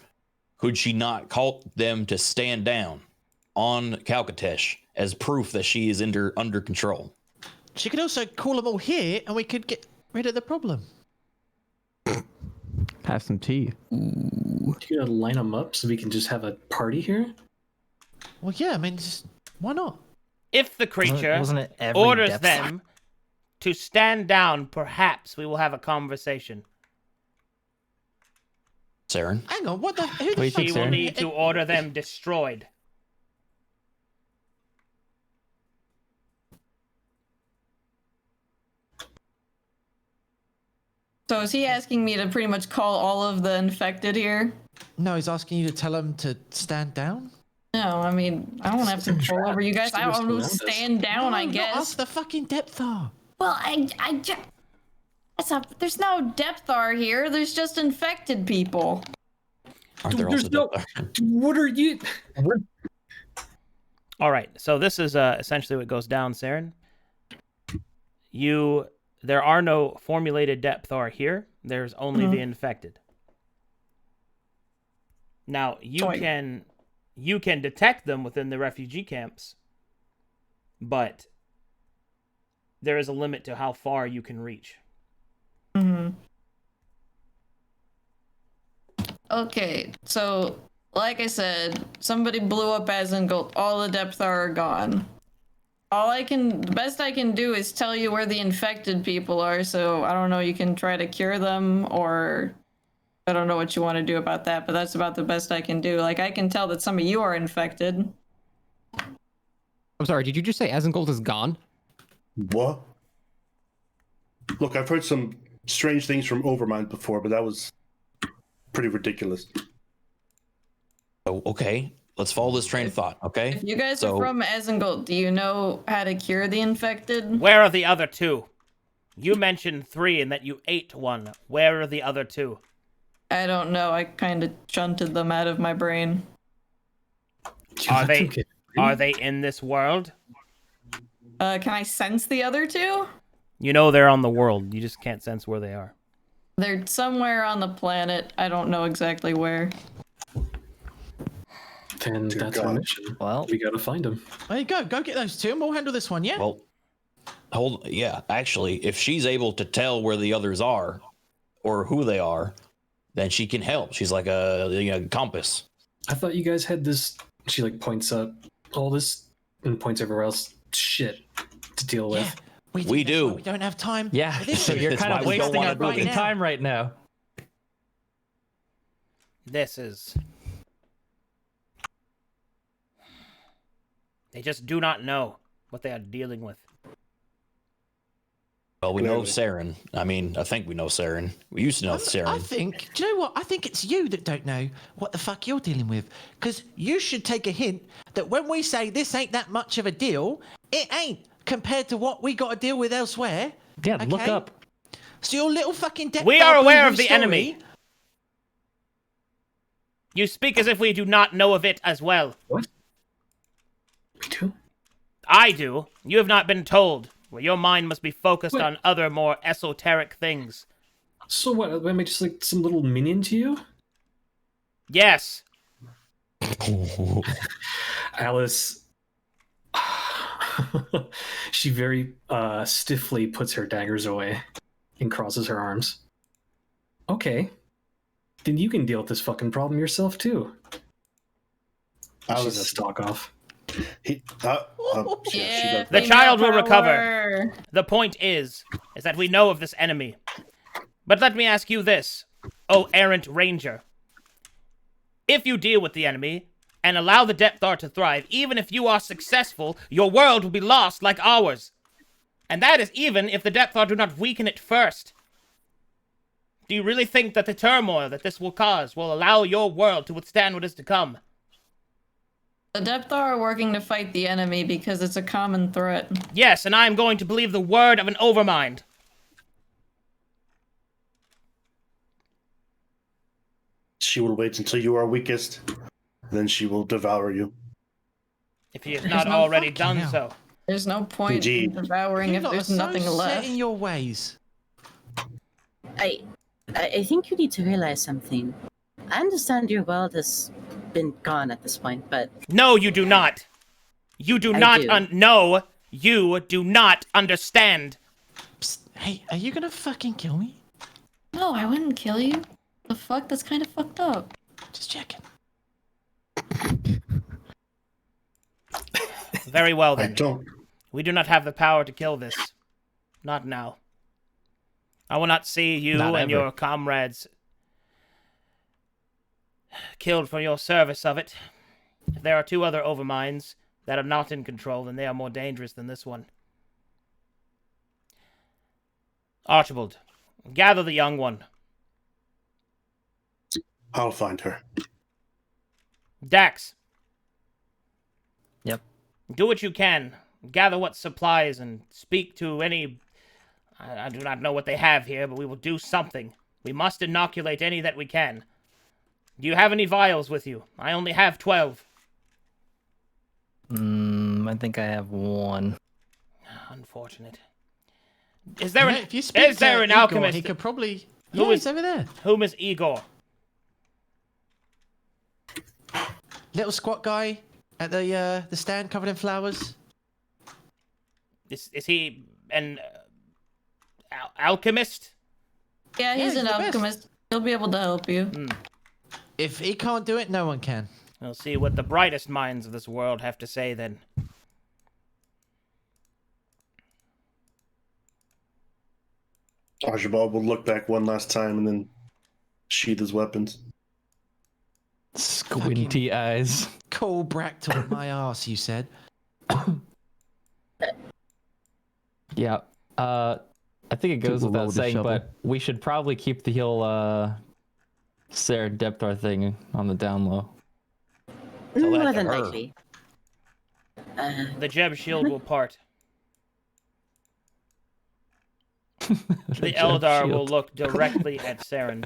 could she not call them to stand down on Kalkatesh as proof that she is under control? She could also call them all here, and we could get rid of the problem. Have some tea. You gonna line them up so we can just have a party here? Well, yeah. I mean, just why not? If the creature Wasn't it every orders Depthar? them to stand down, perhaps we will have a conversation. Saren? Hang on. What the? Who the She fuck's will Saren? need to order them destroyed. So is he asking me to pretty much call all of the infected here? No, he's asking you to tell them to stand down. No, I mean, I don't have control over you guys. I don't stand down, I No, not guess. us, the fucking Depthar. Well, there's no Depthar here. There's just infected people. Aren't there There's also no. What are you? What? All right, so this is essentially what goes down, Saren. There are no formulated Depthar here. There's only the infected. Now you can detect them within the refugee camps, but there is a limit to how far you can reach. Okay, so like I said, somebody blew up Asmongold. All the Depthar are gone. The best I can do is tell you where the infected people are. So I don't know. You can try to cure them, or I don't know what you want to do about that. But that's about the best I can do. Like I can tell that some of you are infected. I'm sorry, did you just say Asmongold is gone? What? Look, I've heard some strange things from Overmind before, but that was pretty ridiculous. Oh, okay. Let's follow this train of thought, okay? If you guys are from Asmongold, do you know how to cure the infected? Where are the other two? You mentioned 3 and that you ate 1. Where are the other 2? I don't know. I kind of shunted them out of my brain. Are they in this world? Can I sense the other 2? You know they're on the world. You just can't sense where they are. They're somewhere on the planet. I don't know exactly where. And that's our mission. Well, we gotta find them. There you go. Go get those 2 and we'll handle this one, yeah? Well, actually, if she's able to tell where the others are or who they are, then she can help. She's like a compass. I thought you guys had this. She like points up all this and points everywhere else. Shit to deal with. We do. We don't have time. Yeah, so you're That's kind why of we don't wasting wanna our do fucking it. time right now. This is... They just do not know what they are dealing with. Well, we know Saren. I mean, I think we know Saren. We used to know Saren. Do you know what? I think it's you that don't know what the fuck you're dealing with. Because you should take a hint that when we say this ain't that much of a deal, it ain't compared to what we got to deal with elsewhere. Yeah, look up. So your little fucking We are aware of the enemy. You speak as if we do not know of it as well. What? We do? I do. You have not been told. Well, your mind must be focused on other, more esoteric things. So what? Am I just like some little minion to you? Yes. Alice. She very stiffly puts her daggers away and crosses her arms. Okay. Then you can deal with this fucking problem yourself too. She's a stalk off. The child will recover. The point is that we know of this enemy. But let me ask you this, oh errant ranger. If you deal with the enemy and allow the Depthar to thrive, even if you are successful, your world will be lost like ours. And that is even if the Depthar do not weaken it first. Do you really think that the turmoil that this will cause will allow your world to withstand what is to come? The Depthar are working to fight the enemy because it's a common threat. Yes, and I am going to believe the word of an overmind. She will wait until you are weakest, then she will devour you. If he has not already done so. There's no point in devouring if there's nothing left. Set in your ways. I think you need to realize something. I understand your world has been gone at this point, but... No, you do not. You do not... No, you do not understand. Psst, hey, are you gonna fucking kill me? No, I wouldn't kill you. The fuck? That's kind of fucked up. Just checking. Very well, then. I don't. We do not have the power to kill this. Not now. I will not see you and your comrades killed for your service of it. If there are 2 other overminds that are not in control, then they are more dangerous than this one. Archibald, gather the young one. I'll find her. Dax. Yep. Do what you can. Gather what supplies and speak to any I do not know what they have here, but we will do something. We must inoculate any that we can. Do you have any vials with you? I only have 12. I think I have one. Unfortunate. Is there If you speak is there to an Igor, alchemist? he could probably. Who Yeah, is- he's over there. Whom is Igor? Little squat guy at the stand covered in flowers. Is he an alchemist? Yeah, he's he's an the best. alchemist. He'll be able to help you. If he can't do it, no one can. We'll see what the brightest minds of this world have to say then. Archibald will look back one last time and then sheath his weapons. Squinty eyes. Cool Bractal, my ass, you said. Yeah. I think it goes People without load the saying, shovel. but we should probably keep the whole Sarah Depthar thing on the down low. Tell that More to than her. likely. The Jeb shield will part. The Jeb Eldar will shield. look directly at Saren.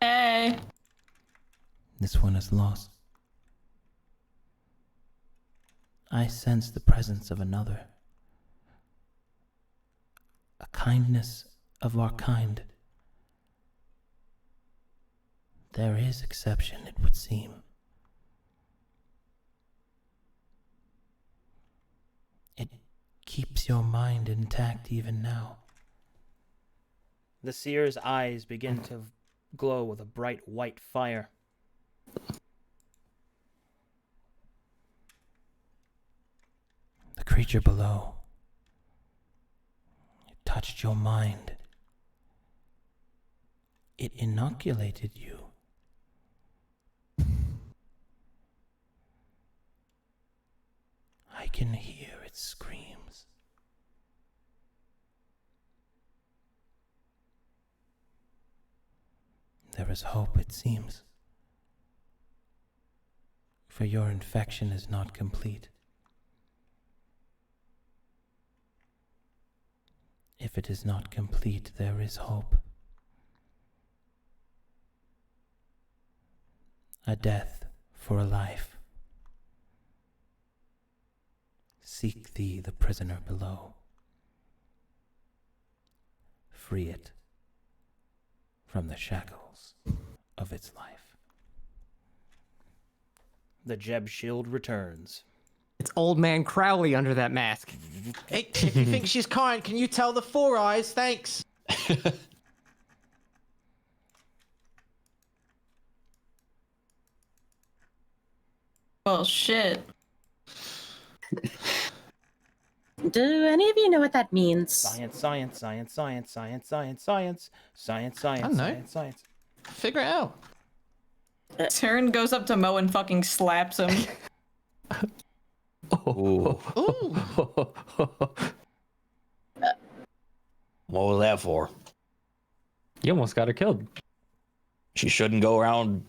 Hey. This one is lost. I sense the presence of another. A kindness of our kind. There is exception, it would seem. It keeps your mind intact even now. The seer's eyes begin to glow with a bright white fire. The creature below, it touched your mind. It inoculated you. I can hear its screams. There is hope, it seems. For your infection is not complete. If it is not complete, there is hope. A death for a life. Seek thee the prisoner below. Free it from the shackles of its life. The Jeb shield returns. It's old man Crowley under that mask. Hey, if you think she's kind, can you tell the Four Eyes? Thanks. Well, shit. Do any of you know what that means? Science, science, science, science, science, science, science, science, science, know. science, science. Figure it out. Taryn goes up to Mo and fucking slaps him. Ooh. Ooh. What was that for? You almost got her killed. She shouldn't go around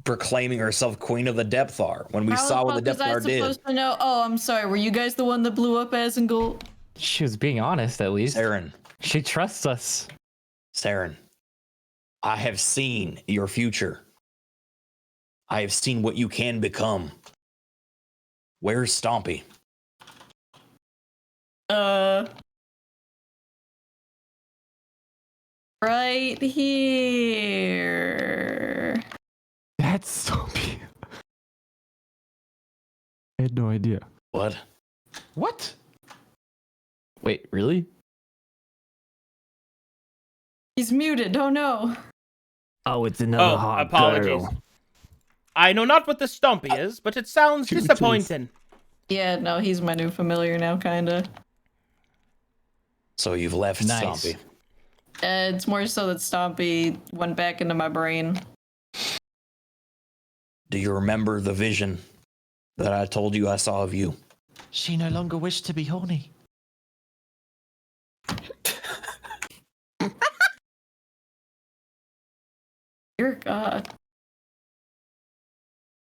proclaiming herself Queen of the Depthar when we How saw what the fuck was I Depthar did. supposed to know? Oh, I'm sorry. Were you guys the one that blew up Asmongold? She was being honest, at least. Saren, She trusts us. Saren, I have seen your future. I have seen what you can become. Where's Stompy? Right here. That's so beautiful. I had no idea. What? What? Wait, really? He's muted. Oh no. Oh, it's another hot apologies. girl. I know not what the Stompy is, but it sounds disappointing. Yeah, no, he's my new familiar now, kinda. So you've left Nice. Stompy. It's more so that Stompy went back into my brain. Do you remember the vision that I told you I saw of you? She no longer wished to be horny. Dear God.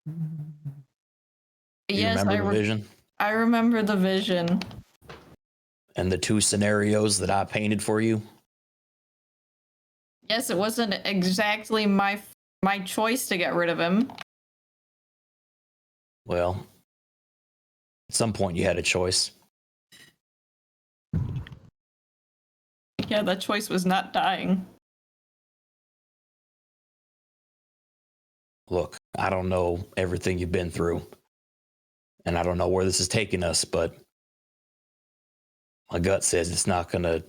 Do you Yes, remember I the vision? I remember the vision. And the 2 scenarios that I painted for you? Yes, it wasn't exactly my choice to get rid of him. Well, at some point you had a choice. Yeah, that choice was not dying. Look, I don't know everything you've been through. And I don't know where this is taking us, but my gut says it's not going to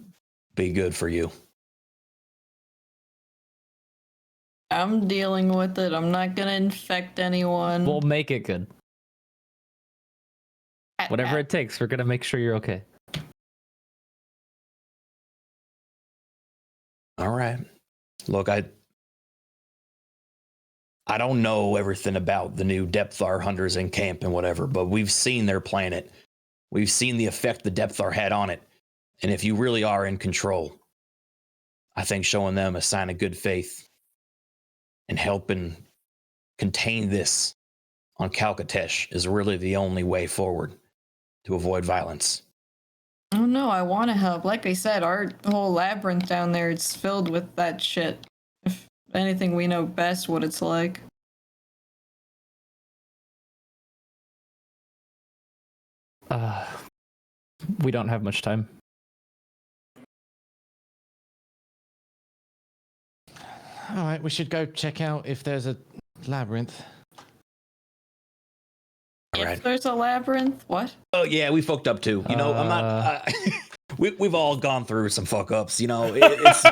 be good for you. I'm dealing with it. I'm not gonna infect anyone. We'll make it good. Whatever it takes, we're gonna make sure you're okay. All right. Look, I don't know everything about the new Depthar hunters in camp and whatever, but we've seen their planet. We've seen the effect the Depthar had on it. And if you really are in control, I think showing them a sign of good faith and helping contain this on Calcatesh is really the only way forward to avoid violence. Oh no, I want to help. Like I said, our whole labyrinth down there, it's filled with that shit. If anything, we know best what it's like. We don't have much time. All right, we should go check out if there's a labyrinth. All right. If there's a labyrinth, what? Oh yeah, we fucked up too. You know, I'm not. We've all gone through some fuck ups. You know, it's.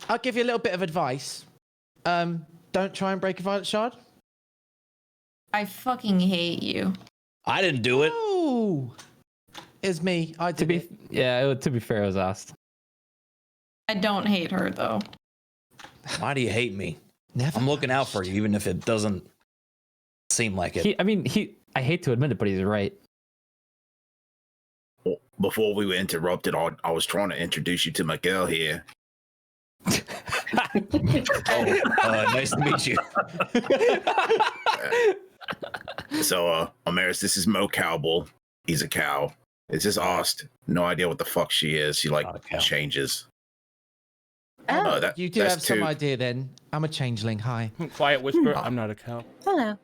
I'll give you a little bit of advice. Don't try and break a violet shard. I fucking hate you. I didn't do it. Oh, it's me. I did it. To be fair, it was asked. I don't hate her though. Why do you hate me? Never. I'm looking out for you, even if it doesn't seem like it. I hate to admit it, but he's right. Before we were interrupted, I was trying to introduce you to my girl here. Nice to meet you. So, Amaris, this is Mo Cowboy. He's a cow. It's just Ost. No idea what the fuck she is. She changes. You do have some idea then. I'm a changeling. Hi. Quiet whisper. I'm not a cow. Hello.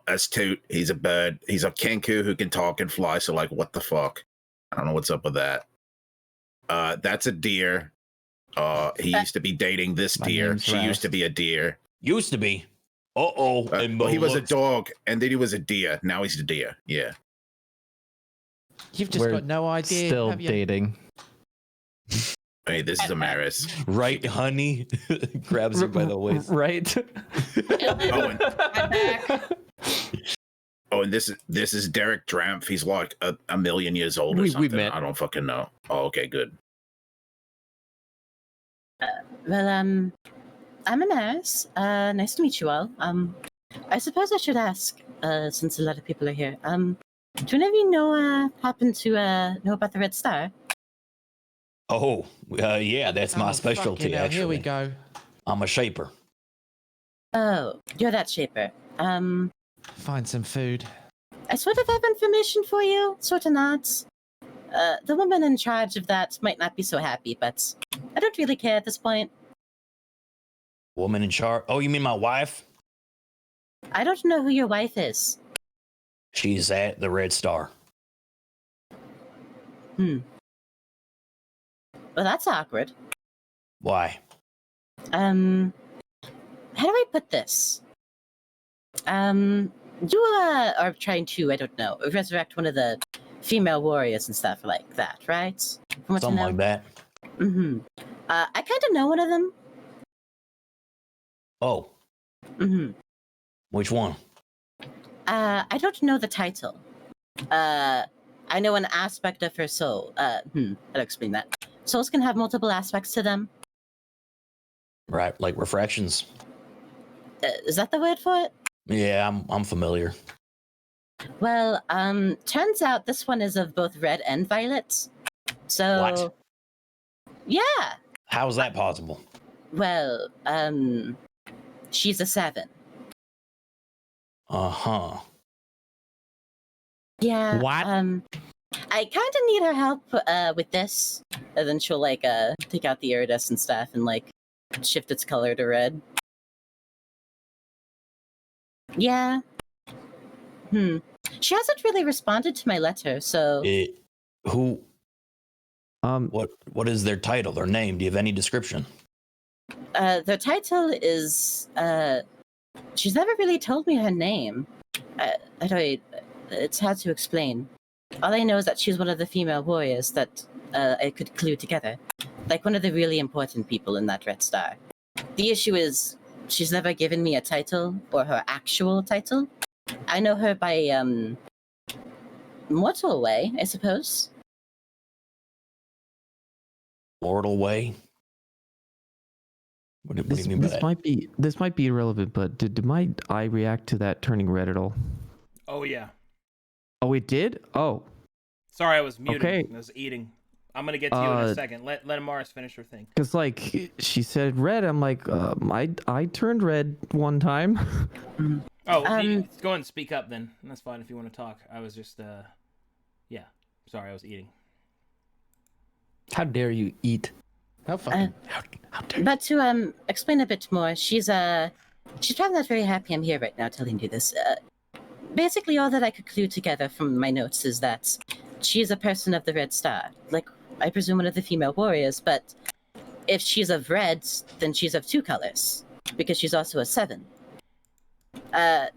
That's Toot. He's a bird. He's a Kenku who can talk and fly. So, like, what the fuck? I don't know what's up with that. That's a deer. He used to be dating this deer. She used to be a deer. Used to be. Well, he was a dog, and then he was a deer. Now he's a deer. Yeah. You've just got no idea. Still have you? dating. Hey, this is Amaris. Right, honey? Grabs her by the waist. Right. And this is Derek Dramp. He's like a million years old or something. met. I don't fucking know. Oh, okay, good. Well, I'm Amaris. Nice to meet you all. I suppose I should ask, since a lot of people are here. Do any of you happen to know about the Red Star? Oh, yeah, that's my specialty, actually. Here we go. I'm a shaper. Oh, you're that shaper. Find some food. I sort of have information for you, sort of not. The woman in charge of that might not be so happy, but I don't really care at this point. Woman in charge? Oh, you mean my wife? I don't know who your wife is. She's at the Red Star. Well, that's awkward. Why? How do I put this? You are trying to, I don't know, resurrect one of the female warriors and stuff like that, right? From what Something you know? like that. Mm-hmm. I kind of know one of them. Oh. Mm-hmm. Which one? I don't know the title. I know an aspect of her soul. How to explain that? Souls can have multiple aspects to them. Right, like refractions. Is that the word for it? Yeah, I'm familiar. Well, turns out this one is of both red and violet. So. What? Yeah. How is that possible? Well, she's a 7. Uh-huh. Yeah. What? I kind of need her help with this. And then she'll like take out the iridescent staff and like shift its color to red. Yeah. She hasn't really responded to my letter, so. Who? What is their title? Their name? Do you have any description? Their title is she's never really told me her name. I don't. It's hard to explain. All I know is that she's one of the female warriors that I could clue together, like one of the really important people in that Red Star. The issue is she's never given me a title or her actual title. I know her by mortal way, I suppose. Mortal way. What do you mean by that? This might be irrelevant, but did my eye react to that turning red at all? Oh yeah. Oh, it did. Oh. Sorry, I was muted. Okay. I was eating. I'm gonna get to you in a second. Let Amaris finish her thing. Cause like she said red, I'm like, I turned red one time. Oh, go ahead and speak up then. That's fine if you want to talk. I was just, yeah. Sorry, I was eating. How dare you eat? How fucking? How dare you? But to explain a bit more, she's probably not very happy I'm here right now telling you this. Basically, all that I could clue together from my notes is that she is a person of the Red Star, like I presume one of the female warriors. But if she's of red, then she's of two colors because she's also a 7.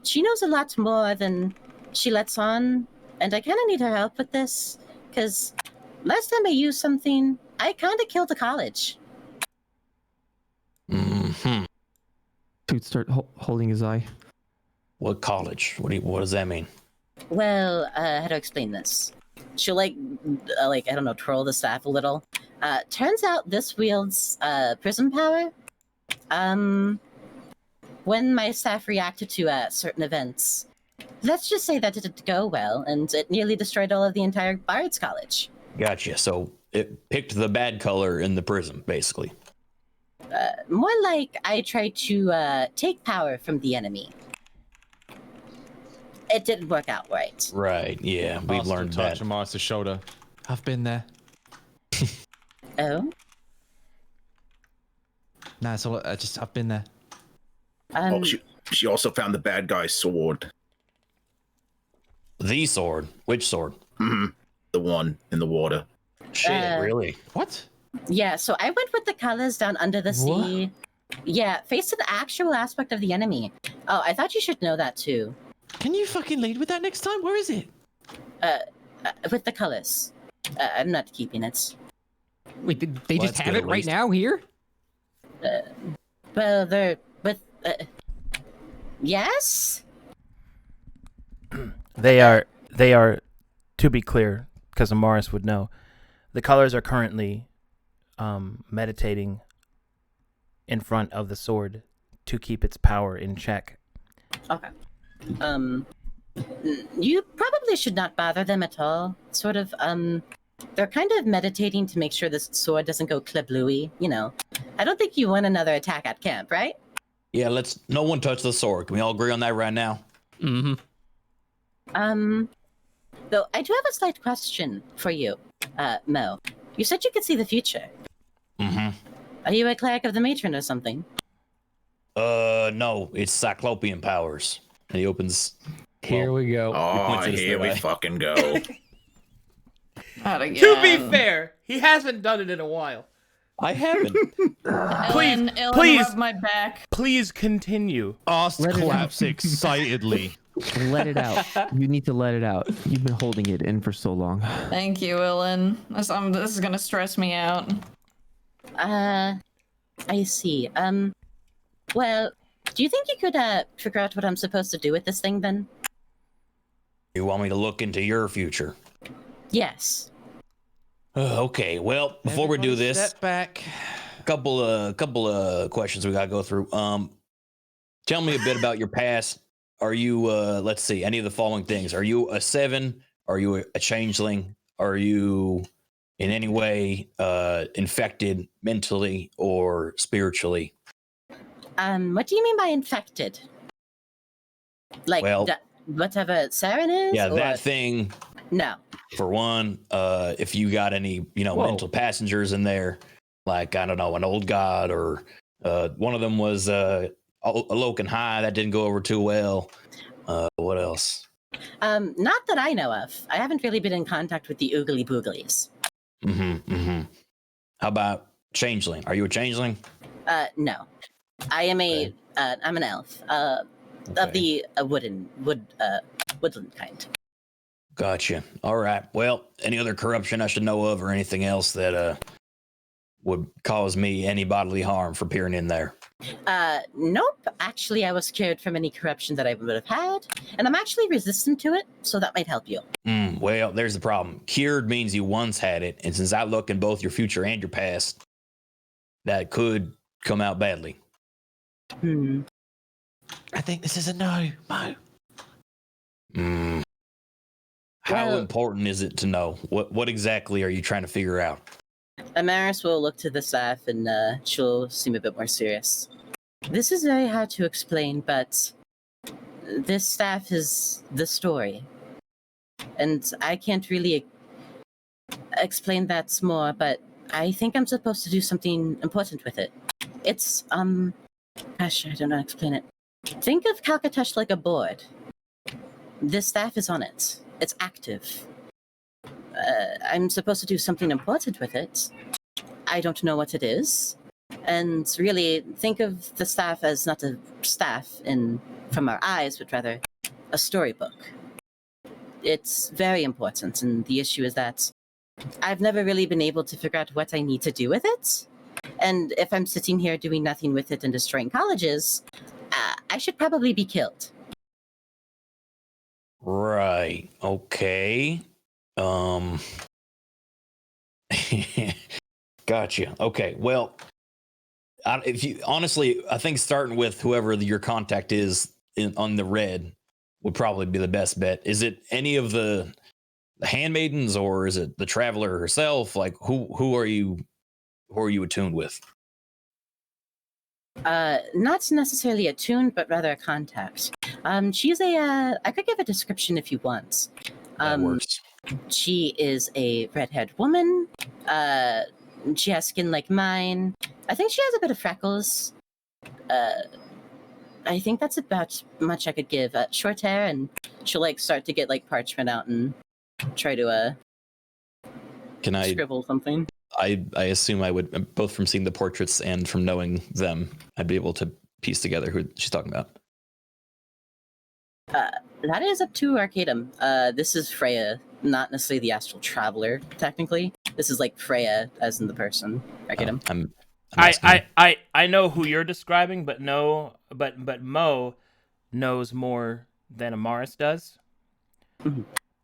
She knows a lot more than she lets on, and I kind of need her help with this because last time I used something, I kind of killed a college. Dude, start holding his eye. What college? What does that mean? Well, how to explain this? She'll like I don't know, twirl the staff a little. Turns out this wields prism power. When my staff reacted to certain events, let's just say that it didn't go well, and it nearly destroyed all of the entire Bard's College. Gotcha. So it picked the bad color in the prism, basically. More like I tried to take power from the enemy. It didn't work out right. Right. Yeah, we've learned that. Touch Amaris' shoulder. I've been there. Oh. Nah, it's all. I've been there. She also found the bad guy's sword. The sword? Which sword? The one in the water. Shit, really? What? Yeah, so I went with the colors down under the sea. Yeah, face to the actual aspect of the enemy. Oh, I thought you should know that too. Can you fucking lead with that next time? Where is it? With the colors. I'm not keeping it. Wait, did they just have it right now here? Well, they're with. Yes. They are. To be clear, because Amaris would know, the colors are currently meditating in front of the sword to keep its power in check. Okay. You probably should not bother them at all. Sort of, they're kind of meditating to make sure this sword doesn't go kliblooey, you know. I don't think you want another attack at camp, right? Yeah, no one touch the sword. Can we all agree on that right now? Mm-hmm. Though I do have a slight question for you, Mo. You said you could see the future. Mm-hmm. Are you a cleric of the matron or something? No, it's cyclopean powers. And he opens. Here we go. Oh, here we fucking go. Not again. To be fair, he hasn't done it in a while. I haven't. Please, rub my back. Please continue. Ask claps excitedly. Let it out. You need to let it out. You've been holding it in for so long. Thank you, Illan. This is gonna stress me out. I see. Well, do you think you could figure out what I'm supposed to do with this thing then? You want me to look into your future? Yes. Okay. Well, before we do this, step back. Couple of questions we gotta go through. Tell me a bit about your past. Are you let's see, any of the following things? Are you a 7? Are you a changeling? Are you in any way infected mentally or spiritually? What do you mean by infected? Like, well, whatever Saren is? Yeah, or... that thing. No. For one, if you got any, mental passengers in there, like, I don't know, an old god, or one of them was a Loken High, that didn't go over too well. What else? Not that I know of. I haven't really been in contact with the Oogly Booglies. How about Changeling? Are you a Changeling? No. I am I'm an elf. Of the woodland kind. Gotcha. All right. Well, any other corruption I should know of, or anything else that would cause me any bodily harm for peering in there? Nope. Actually, I was cured from any corruption that I would have had, and I'm actually resistant to it, so that might help you. Well, there's the problem. Cured means you once had it, and since I look in both your future and your past, that could come out badly. I think this is a no, Mo. How important is it to know? What exactly are you trying to figure out? Amaris will look to the staff, and she'll seem a bit more serious. This is very hard to explain, but this staff is the story. And I can't really explain that more, but I think I'm supposed to do something important with it. It's, gosh, I don't know how to explain it. Think of Calcatesh like a board. This staff is on it. It's active. I'm supposed to do something important with it. I don't know what it is. And really, think of the staff as not a staff from our eyes, but rather a storybook. It's very important, and the issue is that I've never really been able to figure out what I need to do with it. And if I'm sitting here doing nothing with it and destroying colleges, I should probably be killed. Right. Okay. Gotcha. Okay. Well, if you honestly, I think starting with whoever your contact is on the red would probably be the best bet. Is it any of the handmaidens, or is it the traveler herself? Like, who are you attuned with? Not necessarily attuned, but rather a contact. She's I could give a description if you want. That works. She is a red-haired woman. She has skin like mine. I think she has a bit of freckles. I think that's about much I could give. Short hair, and she'll start to get parchment out and try to Can I scribble something. I assume I would, both from seeing the portraits and from knowing them, I'd be able to piece together who she's talking about. That is up to Arcadum. This is Freya, not necessarily the astral traveler, technically. This is Freya as in the person. Arcadum. I know who you're describing, but Mo knows more than Amaris does.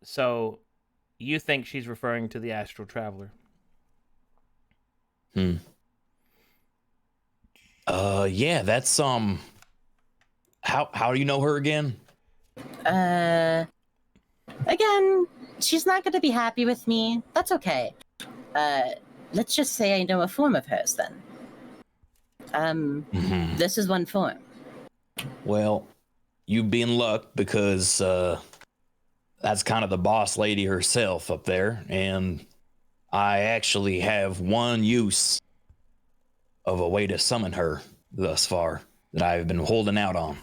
So you think she's referring to the astral traveler? Yeah, that's how do you know her again? Again, she's not going to be happy with me. That's okay. Let's just say I know a form of hers then. This is one form. Well, you'd be in luck because that's kind of the boss lady herself up there, and I actually have one use of a way to summon her thus far that I've been holding out on.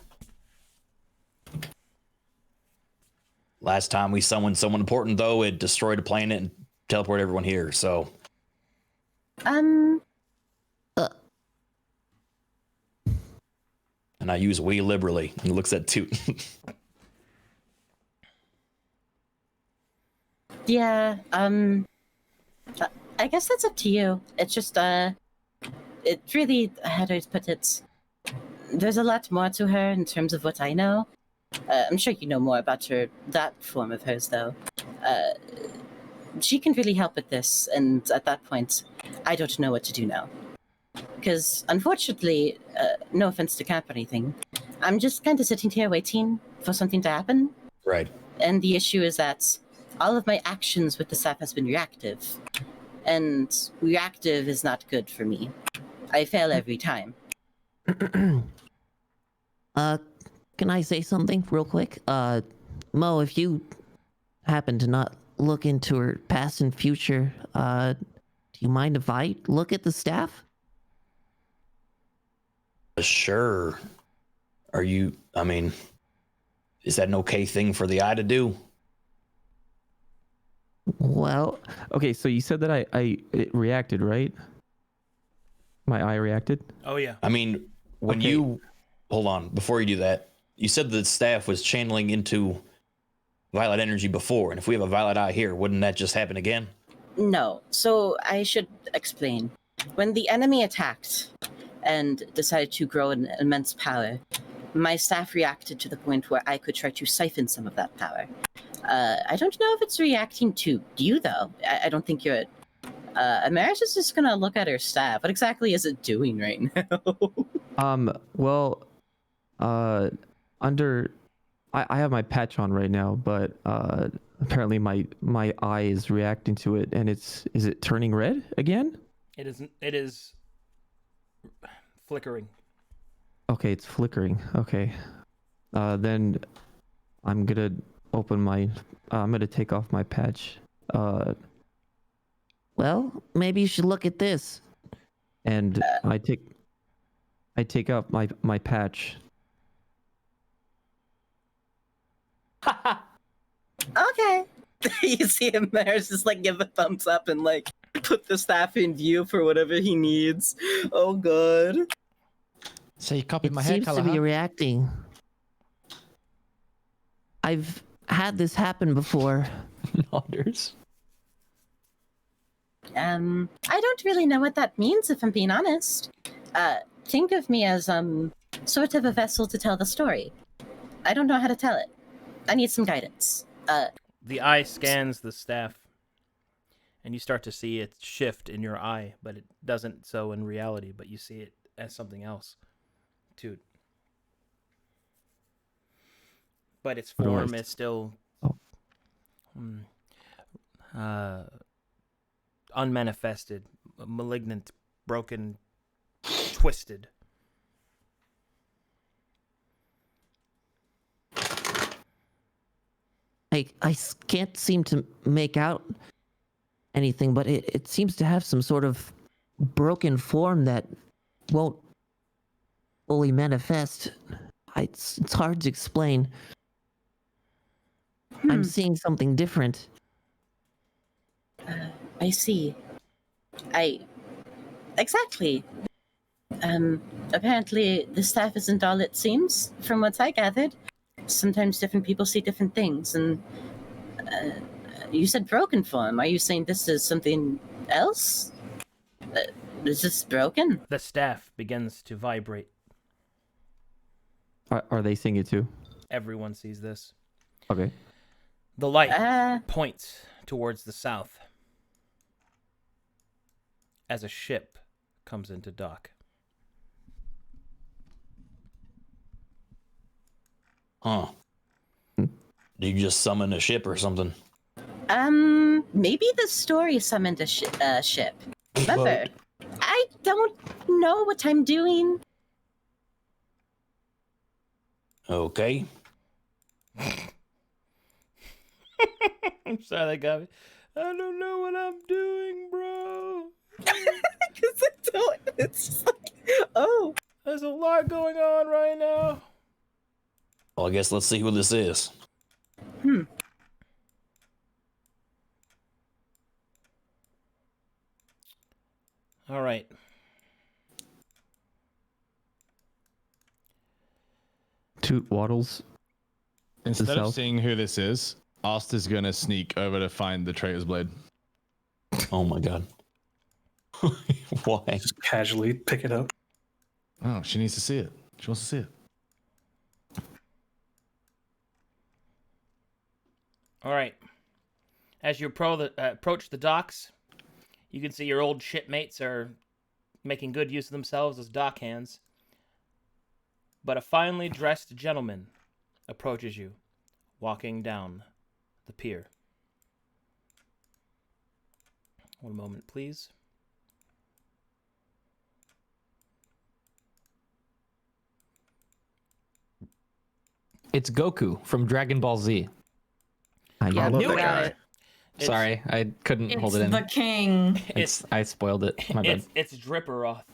Last time we summoned someone important, though, it destroyed a planet and teleported everyone here, so... And I use we liberally. He looks at Toot. Yeah, I guess that's up to you. It's just, it really, how do I put it? There's a lot more to her in terms of what I know. I'm sure you know more about that form of hers, though. She can really help with this, and at that point, I don't know what to do now. Because, unfortunately, no offense to Cap or anything, I'm just kind of sitting here waiting for something to happen. Right. And the issue is that all of my actions with the staff has been reactive. And reactive is not good for me. I fail every time. Can I say something real quick? Mo, if you happen to not look into her past and future, do you mind if I look at the staff? Sure. Are you, I mean, is that an okay thing for the eye to do? Well, Okay, so you said that it reacted, right? My eye reacted. Oh yeah. I mean, when Okay. you, hold on, before you do that, you said the staff was channeling into violet energy before, and if we have a violet eye here, wouldn't that just happen again? No. So I should explain. When the enemy attacked and decided to grow an immense power, my staff reacted to the point where I could try to siphon some of that power. I don't know if it's reacting to you, though. I don't think you're. Amaris is just gonna look at her staff. What exactly is it doing right now? Well, under, I have my patch on right now, but apparently my eye is reacting to it, and is it turning red again? It isn't. It is flickering. Okay, it's flickering. Okay, then I'm gonna open my. I'm gonna take off my patch. well, maybe you should look at this. And I take up my patch. Okay. You see Amaris just like give a thumbs up and like put the staff in view for whatever he needs. Oh god. So you copied It my hair seems color, to be huh? reacting. I've had this happen before. Nodders. I don't really know what that means if I'm being honest. Think of me as sort of a vessel to tell the story. I don't know how to tell it. I need some guidance. The eye scans the staff, and you start to see it shift in your eye, but it doesn't so in reality, but you see it as something else, too. But its form is still unmanifested, malignant, broken, twisted. I can't seem to make out anything, but it seems to have some sort of broken form that won't fully manifest. It's hard to explain. I'm seeing something different. I see. Exactly. Apparently the staff isn't all it seems, from what I gathered. Sometimes different people see different things, and you said broken form. Are you saying this is something else? Is this broken? The staff begins to vibrate. Are they seeing it too? Everyone sees this. Okay. The light points towards the south as a ship comes into dock. Huh. Did you just summon a ship or something? Maybe the story summoned a ship. Remember, I don't know what I'm doing. Okay. I'm sorry, that got me. I don't know what I'm doing, bro. Because I don't. It's just like, oh. There's a lot going on right now. Well, I guess let's see who this is. All right. Toot waddles. Instead of south. seeing who this is, Asta's gonna sneak over to find the traitor's blade. Oh my god. Why? Just casually pick it up. Oh, she needs to see it. She wants to see it. All right. As you approach the docks, you can see your old shipmates are making good use of themselves as dock hands. But a finely dressed gentleman approaches you, walking down the pier. One moment, please. It's Goku from Dragon Ball Z. I I love knew that it. guy. It's- Sorry, I couldn't hold It's it in. the king. I spoiled it. My bad. It's Dripperoth.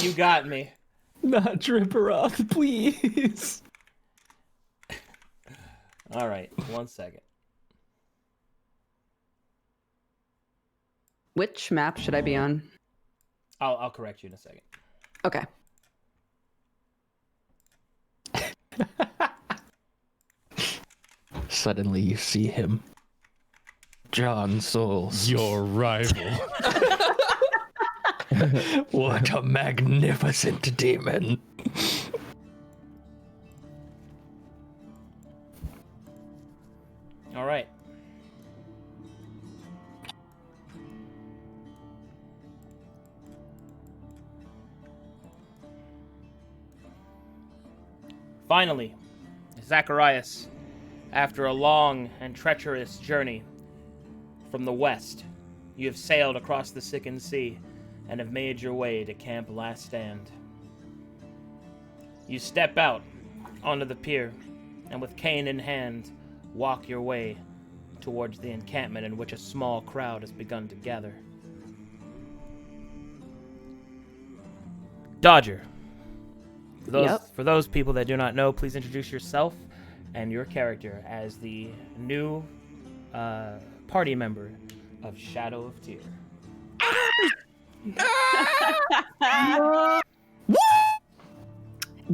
You got me. Not Dripperoth, please. All right, 1 second. Which map should I be on? I'll correct you in a second. Okay. Suddenly you see him. John Souls. Your rival. What a magnificent demon. All right. Finally, Zacharias, after a long and treacherous journey from the west, you have sailed across the Sickened Sea and have made your way to Camp Last Stand. You step out onto the pier and with cane in hand, walk your way towards the encampment in which a small crowd has begun to gather. Dodger, for those people that do not know, please introduce yourself and your character as the new party member of Shadow of Tyre.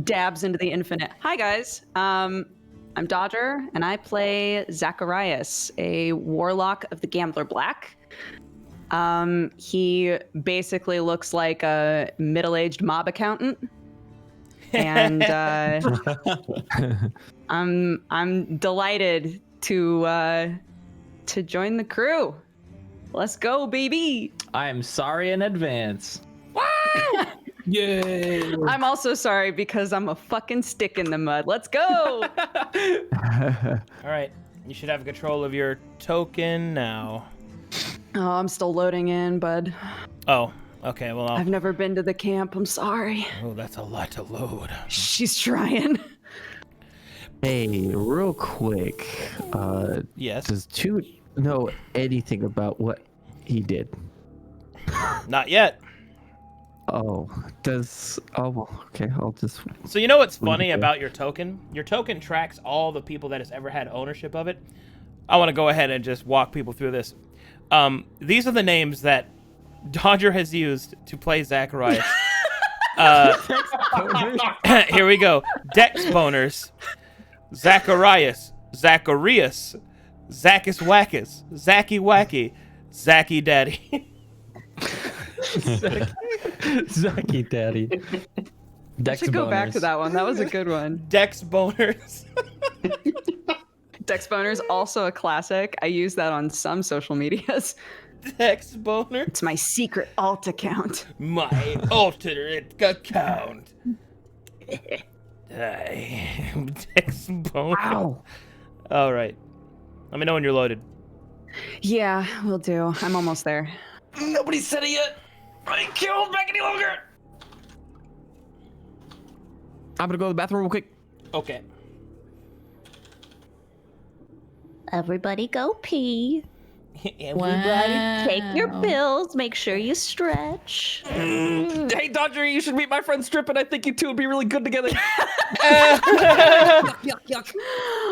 Dabs into the infinite. Hi guys. I'm Dodger, and I play Zacharias, a warlock of the Gambler Black. He basically looks like a middle-aged mob accountant, and I'm delighted to join the crew. Let's go, baby! I am sorry in advance. Yay! I'm also sorry because I'm a fucking stick in the mud. Let's go! All right, you should have control of your token now. Oh, I'm still loading in, bud. Oh, okay. Well, I've never been to the camp. I'm sorry. Oh, that's a lot to load. She's trying. Hey, real quick. Yes. Does Toot know anything about what he did? Not yet. Oh, okay, I'll just... So you know what's funny about your token? Your token tracks all the people that has ever had ownership of it. I want to go ahead and just walk people through this. These are the names that Dodger has used to play Zacharias. Here we go. Dex Boners. Zacharias. Zacharias. Zackus Wackus. Zacky Wacky. Zacky Daddy. Zacky Daddy. I should go back to that one. That was a good one. Dex Boners. Dex Boner's also a classic. I use that on some social medias. Dex Boner? It's my secret alt account. My alternate account. I am Dex Boner. Wow. All right. Let me know when you're loaded. Yeah, will do. I'm almost there. Nobody said it yet. I can't hold back any longer. I'm gonna go to the bathroom real quick. Okay. Everybody go pee. Everybody take your pills. Make sure you stretch. Hey, Dodger, you should meet my friend Strip, and I think you two would be really good together.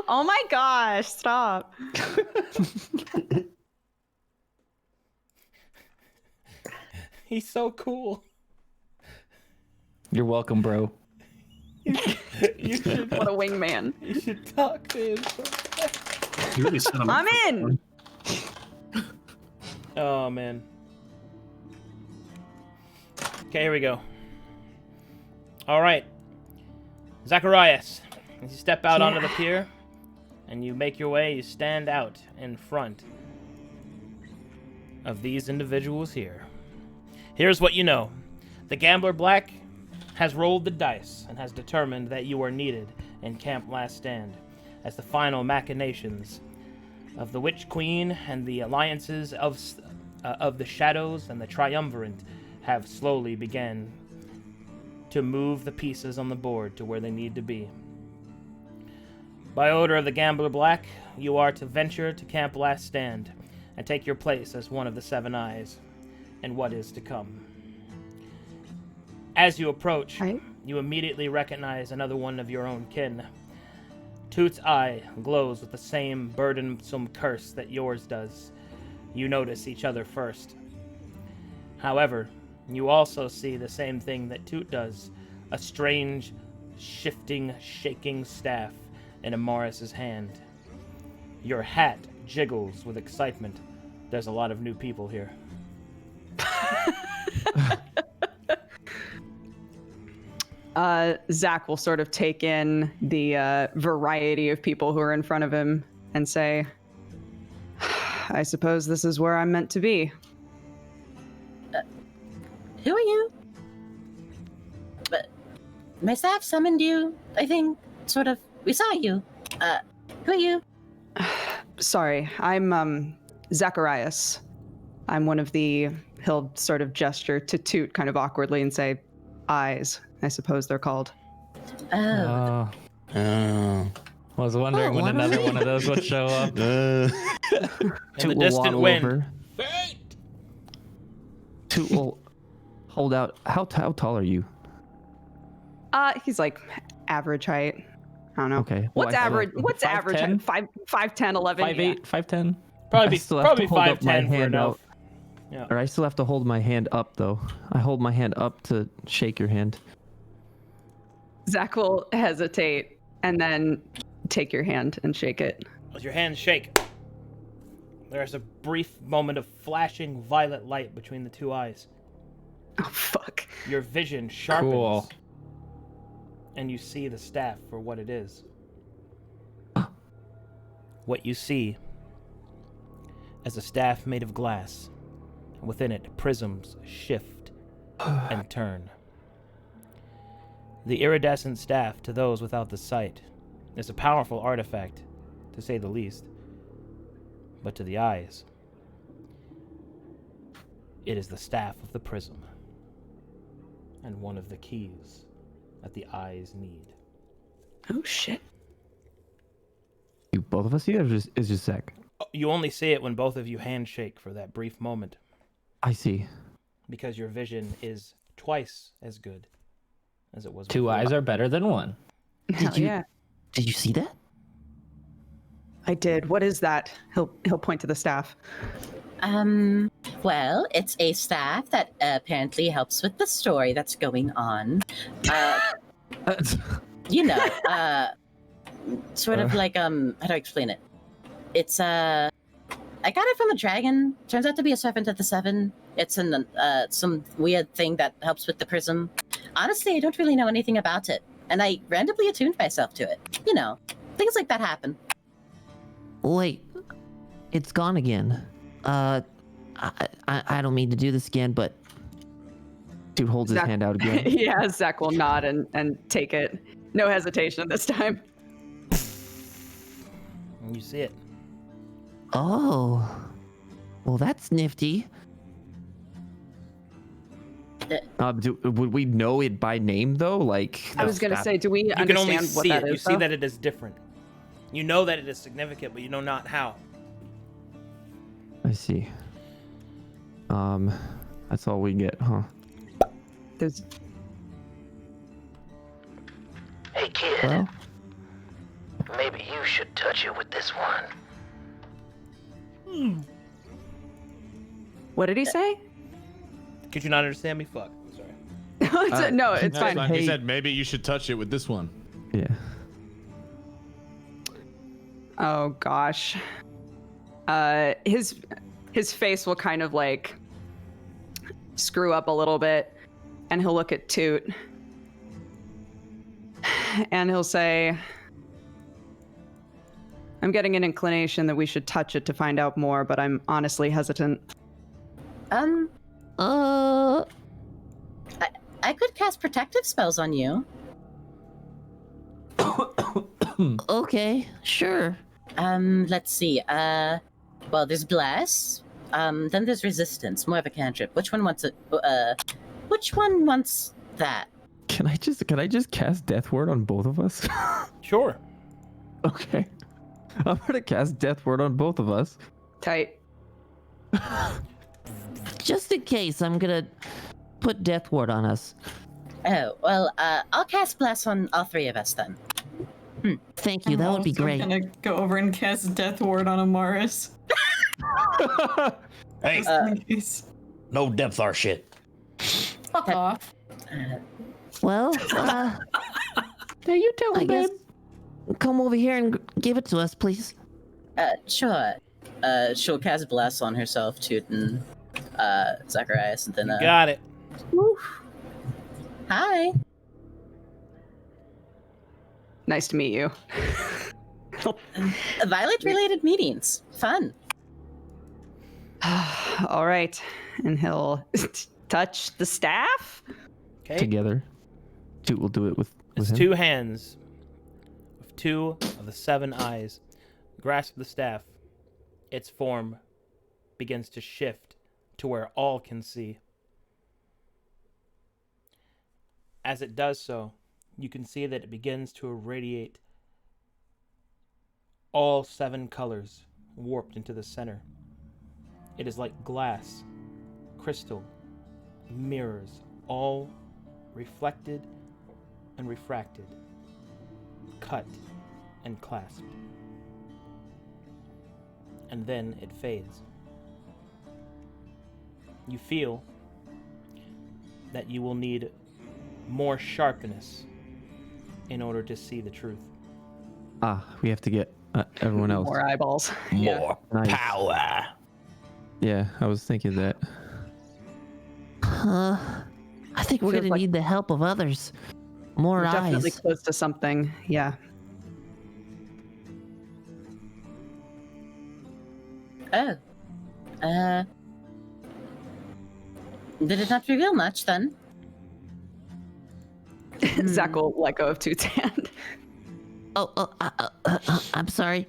Oh my gosh, stop. He's so cool. You're welcome, bro. You should, what a wingman. You should talk to him. You really set him up I'm for in. fun. Oh, man. Okay, here we go. All right. Zacharias, as you step out onto the pier and you make your way, you stand out in front of these individuals here. Here's what you know. The Gambler Black has rolled the dice and has determined that you are needed in Camp Last Stand as the final machinations of the Witch Queen and the alliances of the Shadows and the Triumvirate have slowly begun to move the pieces on the board to where they need to be. By order of the Gambler Black, you are to venture to Camp Last Stand and take your place as one of the Seven Eyes in what is to come. As you approach, you immediately recognize another one of your own kin. Toot's eye glows with the same burdensome curse that yours does. You notice each other first. However, you also see the same thing that Toot does, a strange, shifting, shaking staff in Morris's hand. Your hat jiggles with excitement. There's a lot of new people here. Zach will sort of take in the variety of people who are in front of him and say, I suppose this is where I'm meant to be. Who are you? But my staff summoned you, I think, sort of. We saw you. Who are you? Sorry, I'm Zacharias. I'm one of the, he'll sort of gesture to Toot kind of awkwardly and say, eyes, I suppose they're called. Oh. Was wondering when another one of those would show up. In the distant wind. Toot will hold out. How tall are you? He's like average height. I don't know. Okay. What's average? What's 5'10"? average height? 5'10", 11. 5'8", 5'10". Probably I still have to hold up my 5'10" for hand enough. out. Yeah. Or I still have to hold my hand up, though. I hold my hand up to shake your hand. Zach will hesitate and then take your hand and shake it. As your hands shake, there's a brief moment of flashing violet light between the two eyes. Oh, fuck. Your vision sharpens. Cool. And you see the staff for what it is. What you see is a staff made of glass. Within it, prisms shift and turn. The iridescent staff, to those without the sight, is a powerful artifact, to say the least. But to the eyes, it is the staff of the prism, and one of the keys that the eyes need. Oh, shit. You both of us see it, or is just Zach? You only see it when both of you handshake for that brief moment. I see. Because your vision is twice as good as it was Two before. eyes are better than one. Hell yeah. Did you see that? I did. What is that? He'll point to the staff. Well, it's a staff that apparently helps with the story that's going on. You know, sort of like, how do I explain it? It's, I got it from a dragon. Turns out to be a servant of the seven. It's in some weird thing that helps with the prism. Honestly, I don't really know anything about it. And I randomly attuned myself to it. You know, things like that happen. Wait, it's gone again. I don't mean to do this again, but Dude holds his hand out again. Yeah, Zach will nod and take it. No hesitation this time. And you see it. Oh, well, that's nifty. Would we know it by name though? Like I was gonna say, do we You can only understand what see that it. You is? see though? that it is different. You know that it is significant, but you know not how. I see. That's all we get, huh? There's... Hey kid, Well, maybe you should touch it with this one. What did he say? Could you not understand me? Fuck. I'm sorry. No, it's fine. He said maybe you should touch it with this one. Yeah. Oh gosh. His face will kind of like screw up a little bit, and he'll look at Toot, and he'll say, "I'm getting an inclination that we should touch it to find out more, but I'm honestly hesitant." I could cast protective spells on you. Okay, sure. Let's see. Well, there's bless. Then there's resistance, more of a cantrip. Which one wants it? Which one wants that? Can I just cast Death Ward on both of us? Sure. Okay. I'm gonna cast Death Ward on both of us. Tight. Just in case, I'm gonna put Death Ward on us. Oh, well, I'll cast Bless on all three of us then. Thank you. That would be great. I'm gonna go over and cast Death Ward on Amaris. Hey, no Depthar shit. Fuck off. Well, There you tell I guess come over here and give it to us, please. Sure. She'll cast Bless on herself, Toot, and Zacharias, and then. Got it. Woo. Hi. Nice to meet you. Violet-related meetings. Fun. All right. And he'll touch the staff. Okay. Together. Toot will do it with It's him. 2 hands with 2 of the 7 eyes. Grasp the staff. Its form begins to shift to where all can see. As it does so, you can see that it begins to irradiate all 7 colors warped into the center. It is like glass, crystal, mirrors, all reflected and refracted, cut and clasped. And then it fades. You feel that you will need more sharpness in order to see the truth. We have to get everyone else. More eyeballs. More Nice. power. Yeah, I was thinking that. I think we're Feels gonna like- need the help of others. More We're definitely eyes. close to something. Yeah. Oh. Did it not reveal much then? Zach will let go of Toot's hand. I'm sorry.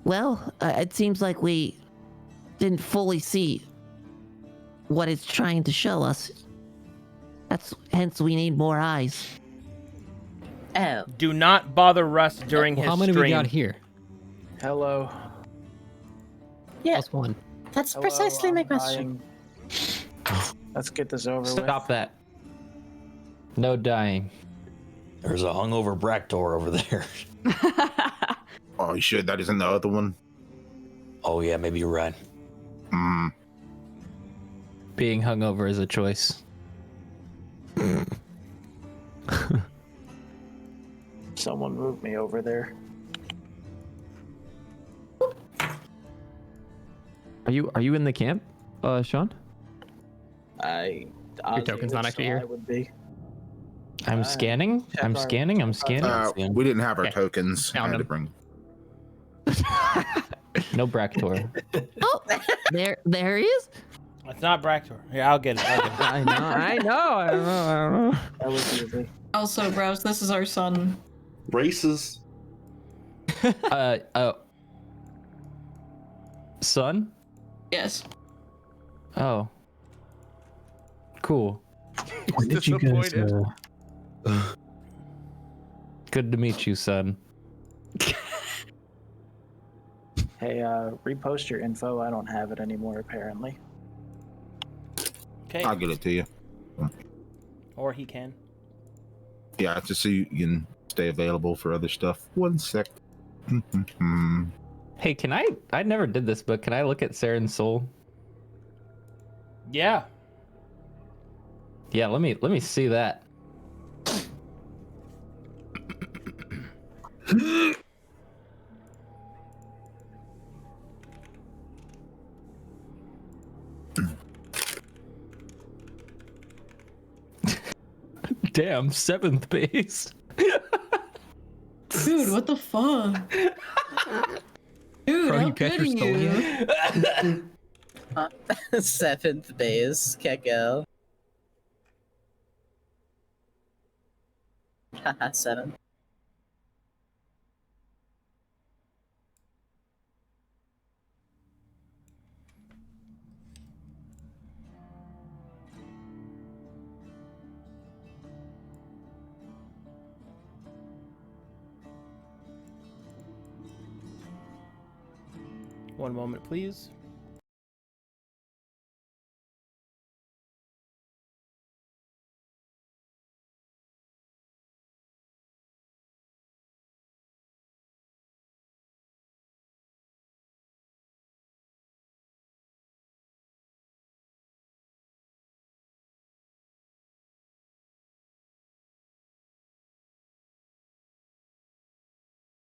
Well, it seems like we didn't fully see what it's trying to show us. Hence we need more eyes. Oh. Do not bother Russ during his How many stream. we got here? Hello. Yeah. +1. That's Hello, precisely my I'm question. dying. Let's get this over with. Stop that. No dying. There's a hungover Bractor over there. Oh, you sure that isn't the other one? Oh, yeah, maybe you're right. Being hungover is a choice. Someone move me over there. Are you in the camp, Sean? Your token's not actually here. I would be. I'm scanning. I'm scanning. I'm scanning. We didn't have our Okay. tokens. I Found had to him. bring. No Bractor. Oh, there he is. It's not Bractor. Here, I'll get it. I know. I don't know. That was easy. Also, Browse, this is our son. Races. Son? Yes. Oh. Cool. When did you guys? Good to meet you, son. Hey, repost your info. I don't have it anymore, apparently. Okay. I'll get it to you. Or he can. Yeah, just so you can stay available for other stuff. 1 sec. Hey, can I never did this, but can I look at Saren's soul? Yeah. Yeah, let me see that. Damn, 7th base. Dude, what the fuck? Dude, Bro, how you catch good your are soul you? Seventh base, Keko. Haha, 7. One moment, please.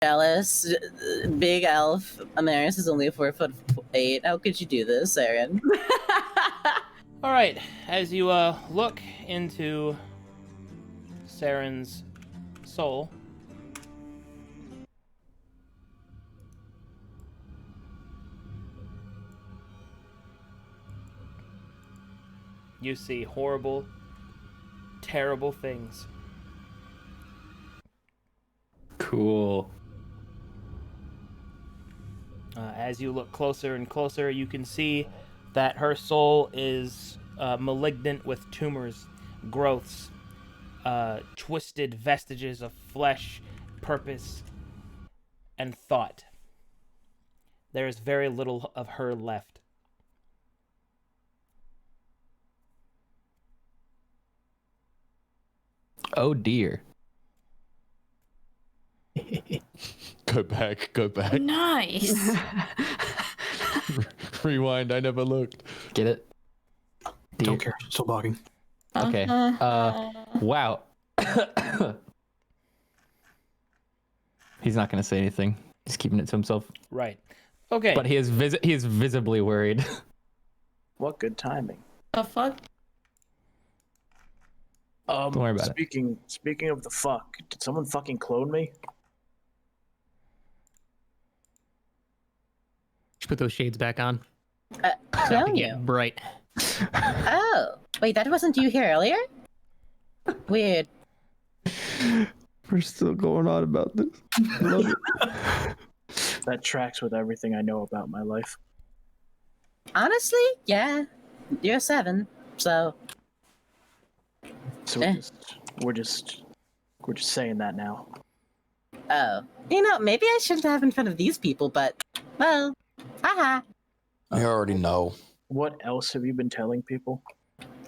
Jealous, big elf. Amaris is only 4'8". How could you do this, Aaron? All right, as you look into Saren's soul, you see horrible, terrible things. Cool. As you look closer and closer, you can see that her soul is malignant with tumors, growths, twisted vestiges of flesh, purpose, and thought. There is very little of her left. Oh dear. Go back, go back. Nice. Rewind, I never looked. Get it? Don't care. Still bogging. Okay. Wow. He's not gonna say anything. He's keeping it to himself. Right. Okay. But he is visibly worried. What good timing. The fuck? Don't worry about it. Speaking of the fuck, did someone fucking clone me? Just put those shades back on. Clone you? Bright. Oh, wait, that wasn't you here earlier? Weird. We're still going on about this. I love it. That tracks with everything I know about my life. Honestly, yeah. You're 7, so. So we're just saying that now. Oh. Maybe I shouldn't have in front of these people, but, well, haha. I already know. What else have you been telling people?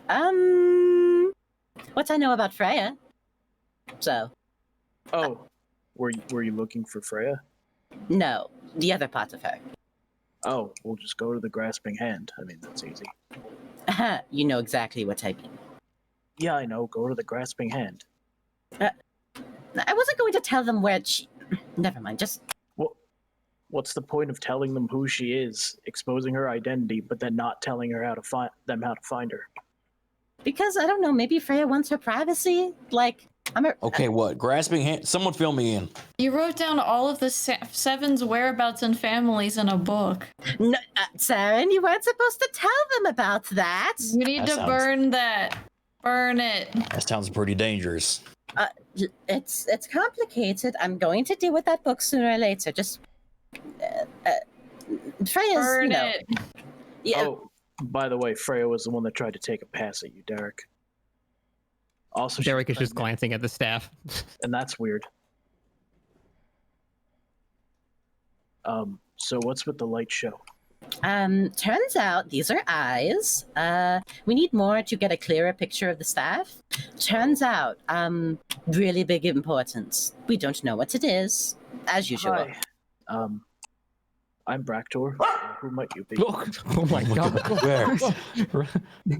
What I know about Freya. So. Oh, were you looking for Freya? No, the other part of her. Oh, we'll just go to the grasping hand. I mean, that's easy. You know exactly what I mean. Yeah, I know. Go to the grasping hand. I wasn't going to tell them where she... Never mind, just... What's the point of telling them who she is, exposing her identity, but then not telling her how to find her? Because, I don't know, maybe Freya wants her privacy? Like, Okay, what? Grasping hand? Someone fill me in. You wrote down all of the Seven's whereabouts and families in a book. No, Saren, you weren't supposed to tell them about that. You need to burn that. Burn it. That sounds pretty dangerous. It's complicated. I'm going to deal with that book sooner or later. Just... Freya's, burn it. Yeah. Oh, by the way, Freya was the one that tried to take a pass at you, Derek. Also, Derek is just glancing at the staff. And that's weird. So what's with the light show? Turns out these are eyes. We need more to get a clearer picture of the staff. Turns out, really big importance. We don't know what it is, as usual. Hi. I'm Bractor. Who might you be? Oh my god. Where?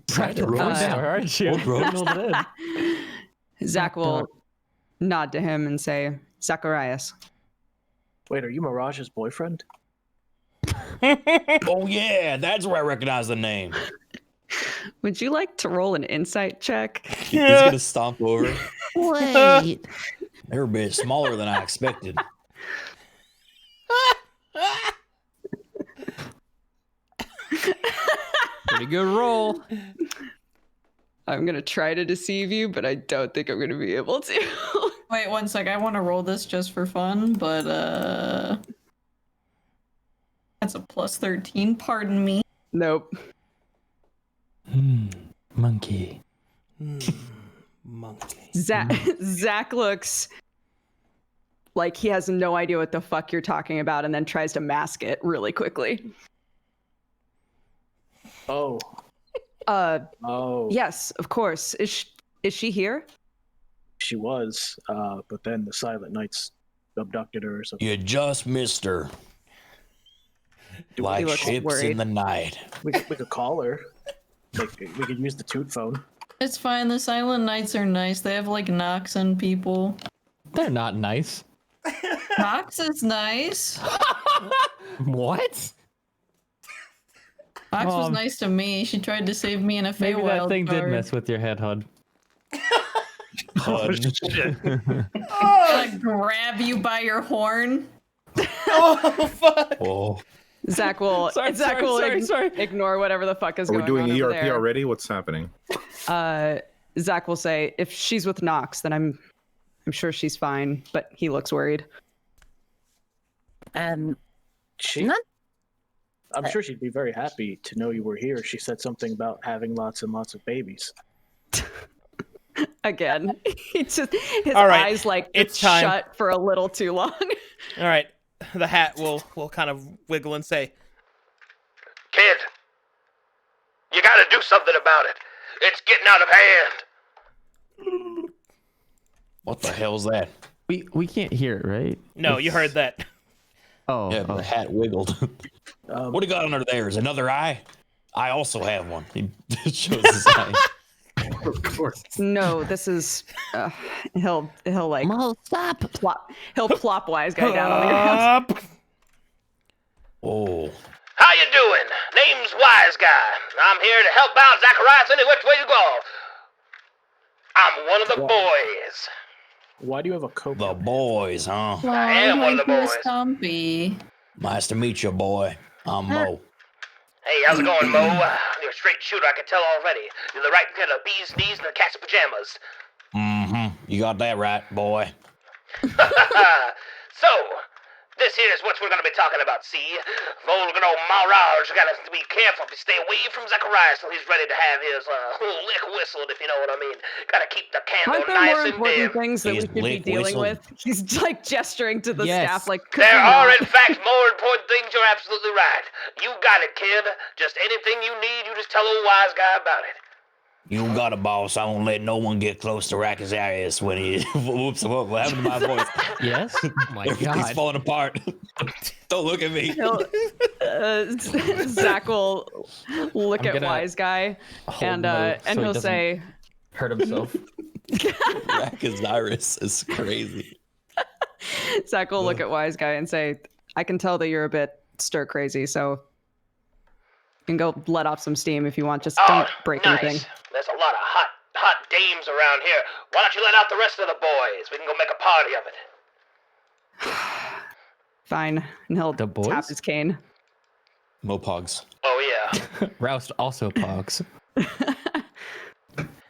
Bractor, aren't you? Zach will nod to him and say, Zacharias. Wait, are you Mirage's boyfriend? Oh yeah, that's where I recognize the name. Would you like to roll an insight check? He's gonna stomp over. Wait. They're a bit smaller than I expected. Pretty good roll. I'm going to try to deceive you, but I don't think I'm going to be able to. Wait, one sec. I want to roll this just for fun, but that's a plus 13. Pardon me. Nope. Monkey. Monkey. Zach looks like he has no idea what the fuck you're talking about, and then tries to mask it really quickly. Oh. Oh. Yes, of course. Is she here? She was, but then the Silent Knights abducted her or something. You just missed her. Like ships in the night. We could call her. Like, we could use the toot phone. It's fine. The Silent Knights are nice. They have like knocks on people. They're not nice. Knox is nice. What? Knox was nice to me. She tried to save me in a Feywild Maybe that thing did card. mess with your head, Hud. Oh, shit. Like grab you by your horn. Oh fuck! Oh. Zach will ignore whatever the fuck is Are we going doing on over ERP there. already? What's happening? Zach will say, if she's with Nox, then I'm sure she's fine, but he looks worried. I'm sure she'd be very happy to know you were here. She said something about having lots and lots of babies. Again, his All right, eyes like it's time. shut for a little too long. All right, the hat will kind of wiggle and say, Kid, you gotta do something about it. It's getting out of hand. What the hell's that? We can't hear it, right? "No, you heard that." Oh, Yeah, the hat wiggled. What do you got under there? Is another eye? I also have one. He shows his eye. Of course. No, this is he'll like stop. He'll plop Wise Guy down on the ground. Oh. How you doing? Name's Wise Guy. I'm here to help out Zacharias any which way you go. I'm one of the boys. Why do you have a coat? The boys, huh? I am one of the boys. Stumpy. Nice to meet you, boy. I'm Mo. Hey, how's it going, Mo? You're a straight shooter, I can tell already. You're the right kind of bee's knees and the cat's pajamas. Mm-hmm. You got that right, boy. So, this here's what we're gonna be talking about, see? Old good old Maraj gotta be careful to stay away from Zacharias till he's ready to have his lick whistled, if you know what I mean. Gotta keep the candle Aren't there nice more and important dim. things that we should be dealing with? He's like gesturing to the staff like, could There we are, not? in fact, more important things. You're absolutely right. You got it, kid. Just anything you need, you just tell old Wise Guy about it. You got it, boss. I won't let no one get close to Rakazarius when he... Whoops, what happened to my voice? Yes? Oh my Everything's God. falling apart. Don't look at me. Zach will look I'm at gonna Wise Guy hold and Mo so he he'll doesn't say, hurt himself. Rakazarius is crazy. Zach will look at Wise Guy and say, I can tell that you're a bit stir crazy, so you can go let off some steam if you want. Just don't break anything. There's a lot of hot dames around here. Why don't you let out the rest of the boys? We can go make a party of it. Fine. And he'll tap his cane. Mopogs. Oh, yeah. Roust also pogs.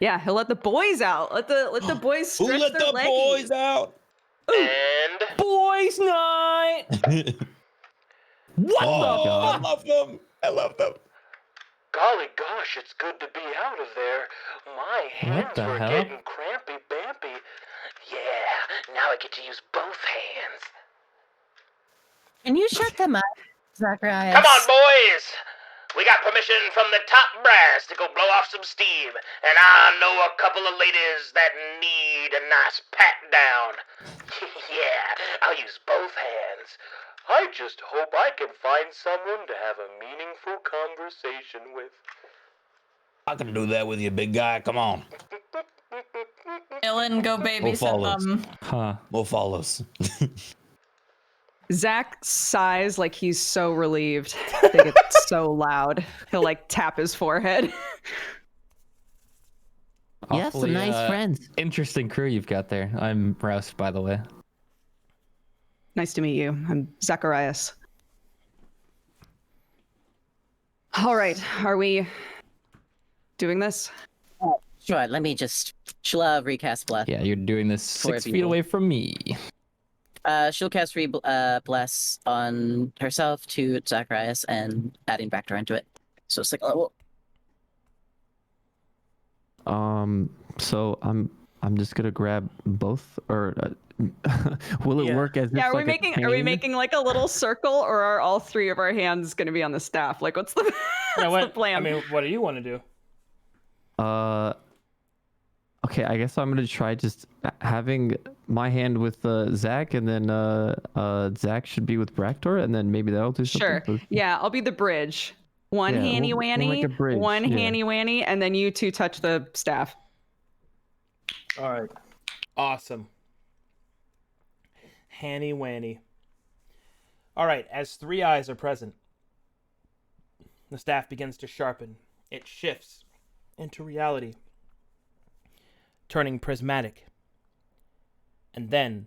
Yeah, he'll let the boys out. Let the boys Who stretch let their the leggies. boys out? And... Boys' night! What the? I love them. I love them. Golly gosh, it's good to be out of there. My hands the were hell? getting crampy-bampy. Yeah, now I get to use both hands. Can you shut them up, Zacharias? Come on, boys! We got permission from the top brass to go blow off some steam, and I know a couple of ladies that need a nice pat down. Yeah, I'll use both hands. I just hope I can find someone to have a meaningful conversation with. I can do that with you, big guy. Come on. Ellen, go Mo babysit follows. them. Huh. Mo follows. Zach sighs like he's so relieved. They get so loud. He'll like tap his forehead. Yes, some nice friends. Interesting crew you've got there. I'm Roust, by the way. Nice to meet you. I'm Zacharias. All right, are we doing this? Sure, let me just... She'll recast Bless. Yeah, you're doing this For 6 feet people. away from me. She'll cast Bless on herself to Zacharias and adding Bactor into it. So it's like, oh, So I'm just gonna grab both, or will it work as Yeah, if are we like making a are we cane? making like a little circle, or are all three of our hands going to be on the staff? Like, what's the, what's the plan? I mean, what do you want to do? Okay, I guess I'm gonna try just having my hand with Zach, and then Zach should be with Bractor, and then maybe that'll do something. Sure. Yeah, I'll be the bridge. One Yeah, hanny we'll wanny, make a bridge, one yeah. hanny wanny, and then you two touch the staff. All right. Awesome. Hanny Wanny. All right, as three eyes are present, the staff begins to sharpen. It shifts into reality, turning prismatic. And then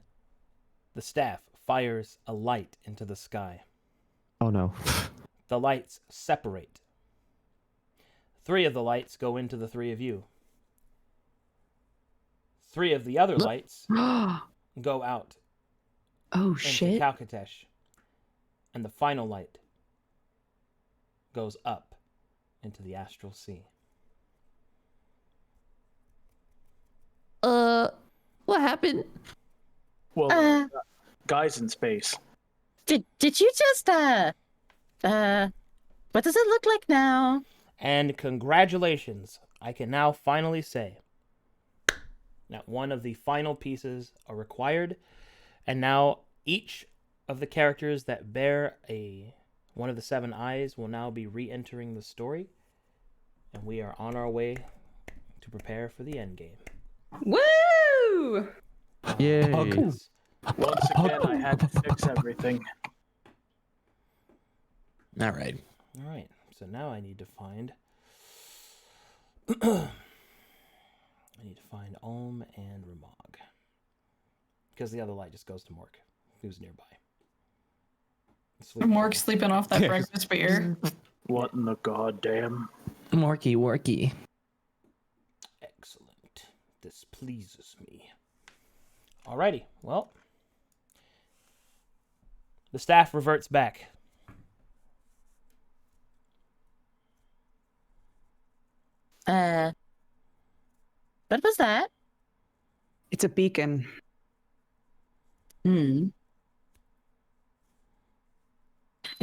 the staff fires a light into the sky. Oh no. The lights separate. Three of the lights go into the three of you. Three of the other lights go out. Oh, into shit. Kalkatesh. And the final light goes up into the astral sea. What happened? Well, guys in space. Did you just what does it look like now? And congratulations, I can now finally say that one of the final pieces are required, and now each of the characters that bear one of the seven eyes will now be re-entering the story, and we are on our way to prepare for the end game. Woo! Yay. Once again, I had to fix everything. All right. All right, so now I need to find Olm and Ramog, because the other light just goes to Mork, who's nearby. Mork's sleeping off that breakfast beer. What in the goddamn? Morky worky. Excellent. This pleases me. Alrighty, well, the staff reverts back. What was that? It's a beacon. I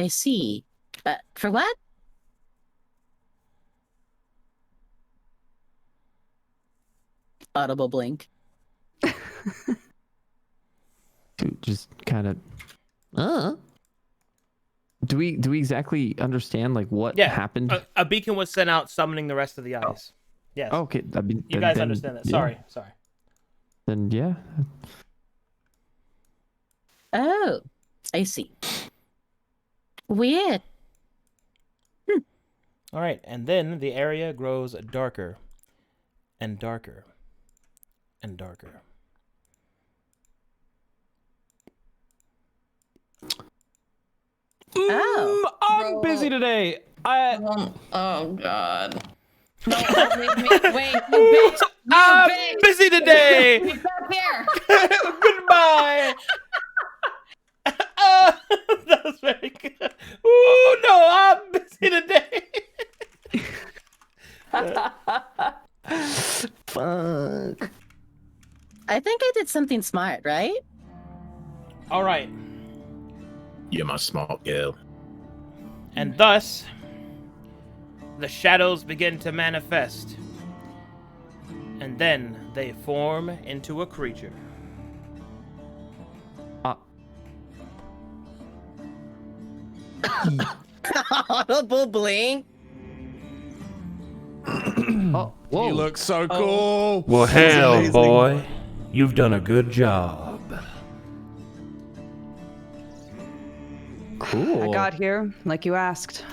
see. For what? Audible blink. Dude, just kind of. Do we exactly understand like what happened? A beacon was sent out summoning the rest of the eyes. Yes. Okay, I mean, You guys understand that. yeah. Sorry. Then yeah. Oh, I see. Weird. All right, and then the area grows darker and darker and darker. I'm busy today. Oh God. No, leave me. Wait, you bitch. I'm busy today. Get back here. Goodbye. That was very good. Ooh, no, I'm busy today. Fuck. I think I did something smart, right? All right. You're my smart girl. And thus, the shadows begin to manifest. And then they form into a creature. Audible blink. Oh, whoa. You look so cool. Well, That's hell, amazing. boy. You've done a good job. Cool. I got here like you asked.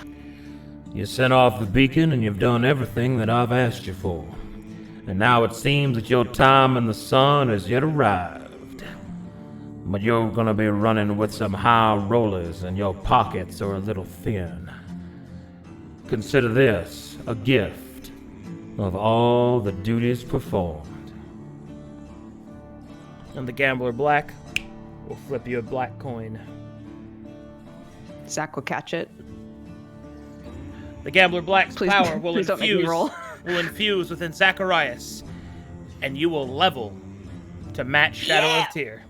You sent off the beacon and you've done everything that I've asked you for. And now it seems that your time in the sun has yet arrived. But you're gonna be running with some high rollers and your pockets are a little thin. Consider this a gift of all the duties performed. And the Gambler Black will flip you a black coin. Zach will catch it. The Gambler Black's Please- power will please don't make me infuse roll. will infuse within Zacharias, and you will level to match Shadow of Tyr.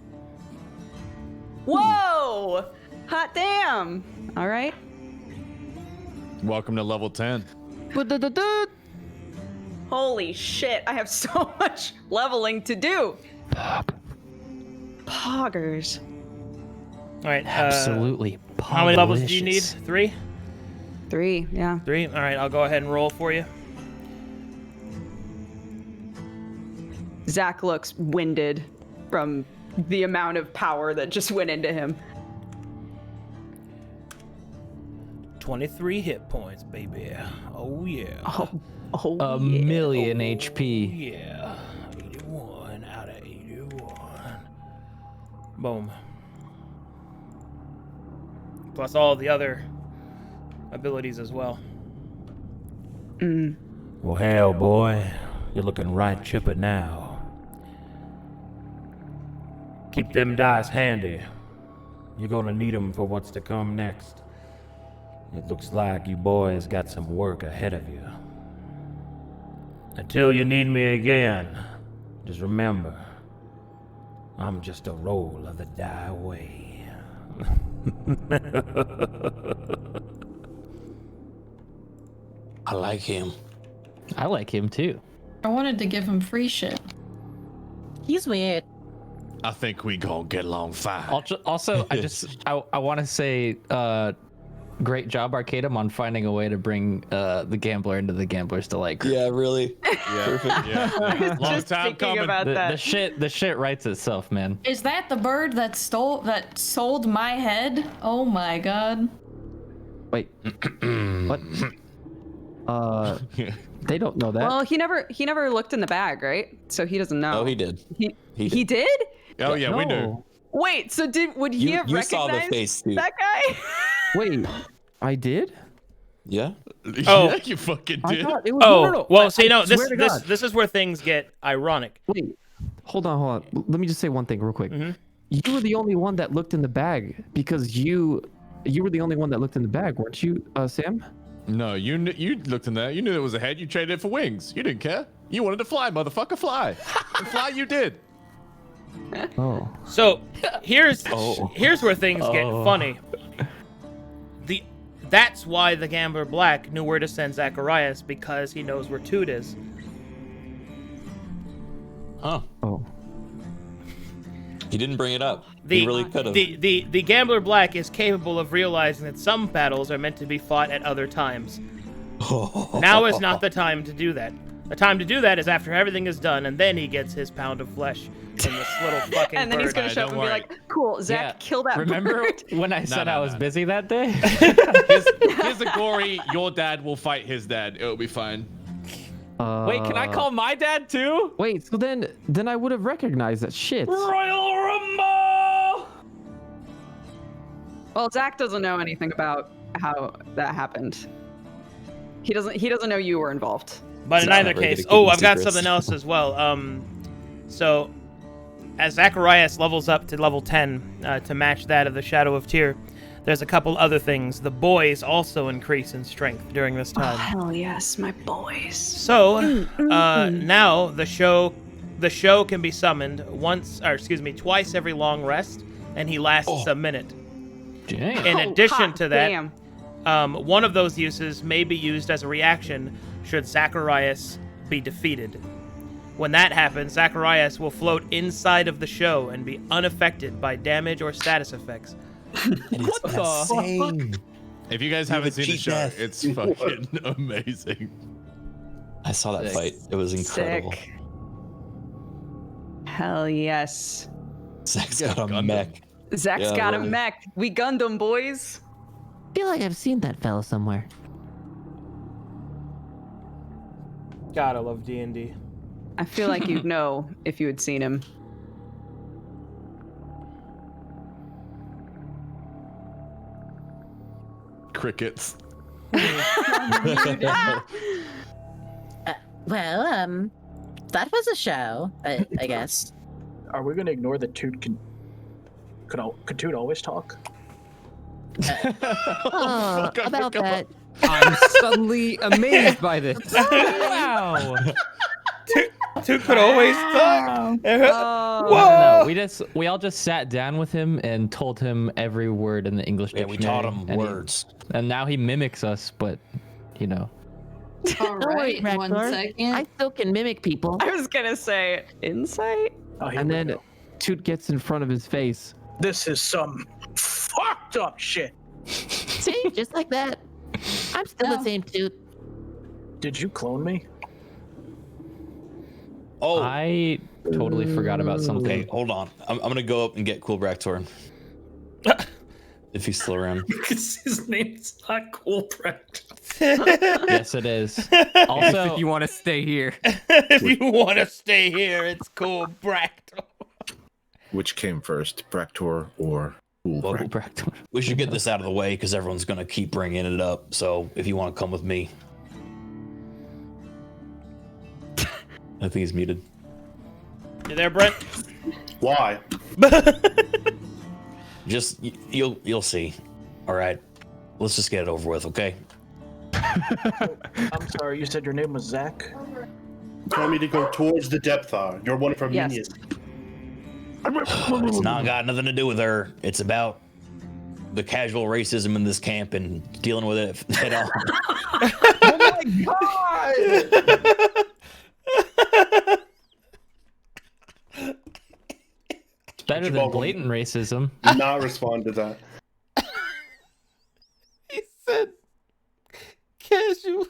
Whoa! Hot damn! All right. Welcome to level 10. Holy shit! I have so much leveling to do. Poggers. All right. Absolutely. How many levels do you need? 3? 3, yeah. 3. All right. I'll go ahead and roll for you. Zach looks winded from the amount of power that just went into him. 23 hit points, baby. Oh yeah. A million HP. Yeah. 81 out of 81. Boom. Plus all the other abilities as well. Well, hell, boy. You're looking right chipper now. Keep them dice handy. You're gonna need them for what's to come next. It looks like you boys got some work ahead of you. Until you need me again, just remember, I'm just a roll of the die away. I like him. I like him too. I wanted to give him free shit. He's weird. I think we gonna get along fine. Also, I want to say, great job, Arcadum, on finding a way to bring the gambler into the Gamblers Delight group. Yeah, really. Perfect. Yeah. Long time coming. The shit writes itself, man. Is that the bird that sold my head? Oh my god. Wait. What? They don't know that. Well, he never looked in the bag, right? So he doesn't know. Oh, he did. He did? Oh yeah, we do. Wait, so would he have you recognized saw the face, dude. that guy? Wait, I did? Yeah. Oh. Yeah, you fucking I did. thought it was Oh, Myrtle. well, see, no, swear to God. this is where things get ironic. Wait, hold on. Let me just say one thing real quick. You were the only one that looked in the bag because you were the only one that looked in the bag, weren't you, Sam? No, you looked in there. You knew there was a head. You traded it for wings. You didn't care. You wanted to fly, motherfucker. Fly. And fly you did. Oh. So here's where things get funny. That's why the Gambler Black knew where to send Zacharias, because he knows where Toot is. Huh. Oh. He didn't bring it up. He really could have. The Gambler Black is capable of realizing that some battles are meant to be fought at other times. Now is not the time to do that. The time to do that is after everything is done, and then he gets his pound of flesh from this little fucking And then he's bird. gonna show up and be like, "Cool, Zach, kill that Remember bird." when I said I was busy that day? Here's a gory. Your dad will fight his dad. It'll be fine. Wait, can I call my dad too? Wait, so then I would have recognized that shit. Royal Rumble! Well, Zach doesn't know anything about how that happened. He doesn't know you were involved. But in either case, I've got something else as well. So as Zacharias levels up to level 10 to match that of the Shadow of Tyre, there's a couple other things. The boys also increase in strength during this time. Oh, hell yes, my boys. So now the show can be summoned twice every long rest, and he lasts a minute. Damn. In addition to that, damn. one of those uses may be used as a reaction should Zacharias be defeated. When that happens, Zacharias will float inside of the show and be unaffected by damage or status effects. What the fuck? If you guys haven't seen the show, it's fucking amazing. I saw that fight. It was incredible. Sick. Hell yes. Zach's got a mech. Zach's got a mech. We gunned him, boys. I feel like I've seen that fella somewhere. God, I love D&D. I feel like you'd know if you had seen him. Crickets. Well, that was a show, I guess. Are we gonna ignore that Toot could Toot always talk? About that. I'm suddenly amazed by this. Wow. Two could always talk. No, we all just sat down with him and told him every word in the English dictionary. We taught him and words. And now he mimics us, but you know. All right, one second. I still can mimic people. I was gonna say insight. Oh, here And we then go. Toot gets in front of his face. This is some fucked up shit. See, just like that. I'm still the same Toot. Did you clone me? Oh, I totally forgot about something. Okay, hold on. I'm gonna go up and get Cool Bractor. If he's still around. Because his name's not Cool Brett. Yes, it is. Also, if you want to stay here. If you want to stay here, it's Cool Bractor. Which came first, Bractor or Cool Bractor? We should get this out of the way because everyone's gonna keep bringing it up. So if you want to come with me, I think he's muted. You there, Brent? Why? Just you'll see. All right, let's just get it over with, okay? I'm sorry, you said your name was Zach? Tell me to go towards the Depthar. You're one of our Yes. minions. It's not got nothing to do with her. It's about the casual racism in this camp and dealing with it head on. Oh my god! It's better than blatant racism. Do not respond to that. He said casual.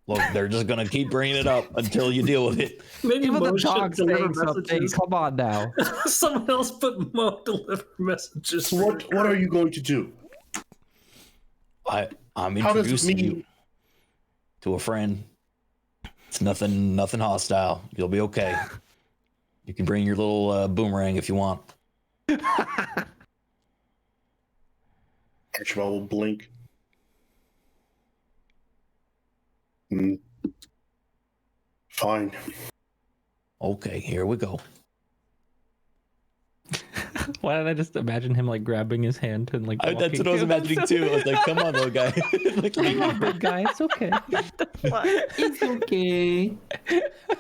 Look, they're just gonna keep bringing it up until you deal with it. Maybe Even the Mo should dog's deliver saying something. messages. Come on now. Someone else put Mo deliver messages. What are you going to do? I'm How does introducing me- you to a friend. It's nothing hostile. You'll be okay. You can bring your little boomerang if you want. Archibald will blink. Mm. Fine. Okay, here we go. Why did I just imagine him like grabbing his hand and like? That's walking what I was him? imagining too. I was like, "Come on, little guy." Like, Come on, big guy. It's okay. It's okay.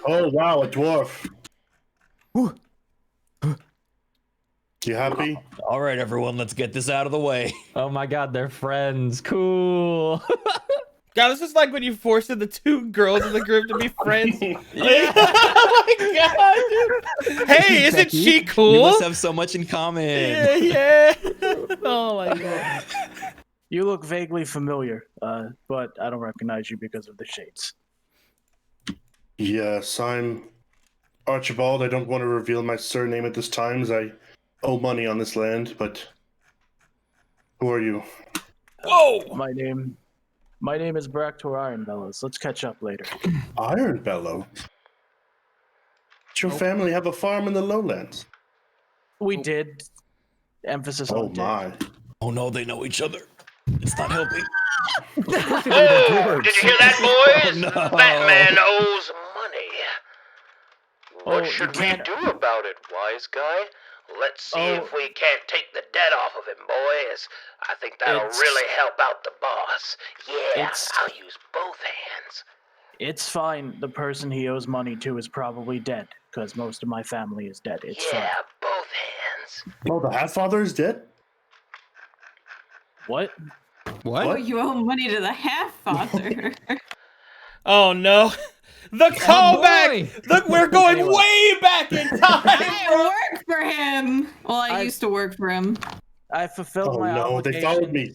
Oh wow, a dwarf. You happy? All right, everyone, let's get this out of the way. Oh my God, they're friends. Cool. God, this is like when you forced the two girls in the group to be friends. Oh my God, dude. Hey, isn't she cool? We must have so much in common. Yeah. Oh my God. You look vaguely familiar, but I don't recognize you because of the shades. Yes, I'm Archibald. I don't want to reveal my surname at this time as I owe money on this land, but who are you? Whoa! My name is Bractor Ironbellows. Let's catch up later. Ironbellow? Does your family have a farm in the lowlands? We did. Emphasis on did. My. Oh no, they know each other. It's not helping. Oh, did you hear that, boys? Oh, no. That man owes money. What Oh, should you we can't- do about it, wise guy? Let's see Oh. if we can't take the debt off of him, boys. I think that'll It's- really help out the boss. Yeah, It's- I'll use both hands. It's fine. The person he owes money to is probably dead, because most of my family is dead. It's Yeah, fine. both hands. Oh, the Half-Father is dead? What? Oh, you owe money to the half-father. Oh no. The callback! Look, we're going way back in time! I work for him! Well, I used to work for him. I fulfilled Oh my no, obligation. they followed me.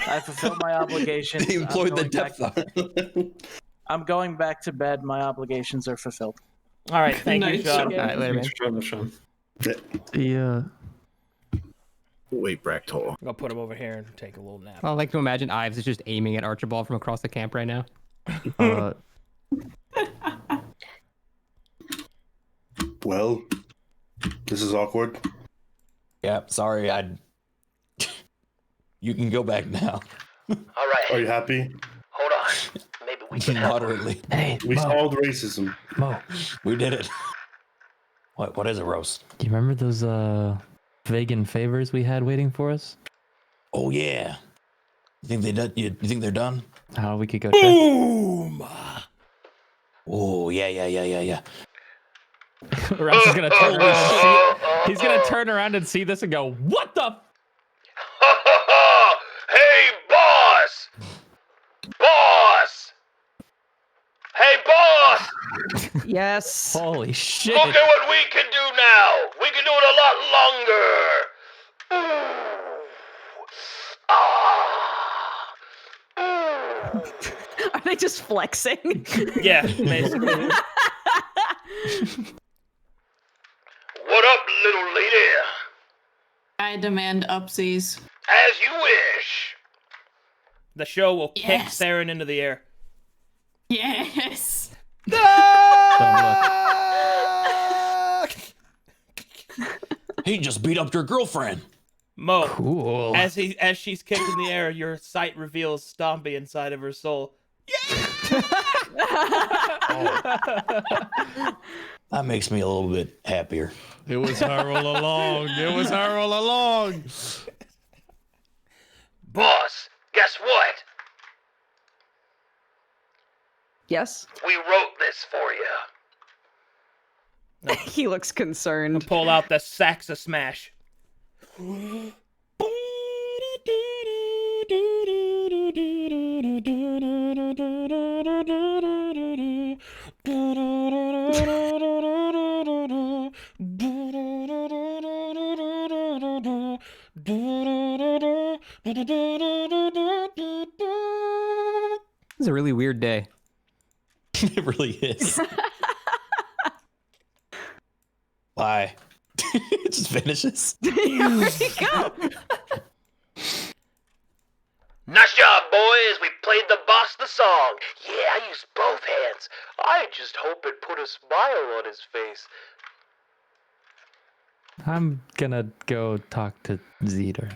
I fulfilled my obligations. They employed the I'm going back- Depthar. I'm going back to bed. My obligations are fulfilled. All right, thank you, Nice Sean. job. All right, later, man. Sean. Yeah. Wait, Bractor. I'm gonna put him over here and take a little nap. I like to imagine Ives is just aiming at Archibald from across the camp right now. Well, this is awkward. Yeah, sorry, You can go back now. All right, Are you happy? hold on. Maybe we can help. Moderately. Hey, We Mo, solved racism. Mo, We did it. What is it, Rose? do you remember those vegan favors we had waiting for us? Oh yeah. You think they done? You think they're done? How we could go check? Boom! Oh, yeah. Rex is gonna turn around and see. He's gonna turn around and see this and go, "What the?" Hey, boss! Boss! Hey, boss! Yes. Holy shit! Look at what we can do now! We can do it a lot longer! Are they just flexing? Yeah, basically. What up, little lady? I demand upsies. As you wish. The show will kick Yes. Saren into the air. Yes. He just beat up your girlfriend. Mo, Cool. as she's kicked in the air, your sight reveals Stompy inside of her soul. That makes me a little bit happier. It was her all along. It was her all along. Boss, guess what? Yes. We wrote this for you. He looks concerned. Pull out the sax of smash. It's a really weird day. It really is. Why? It just vanishes. Yeah, where'd he go? Nice job, boys. We played the boss the song. Yeah, I used both hands. I just hope it put a smile on his face. I'm gonna go talk to Zeter.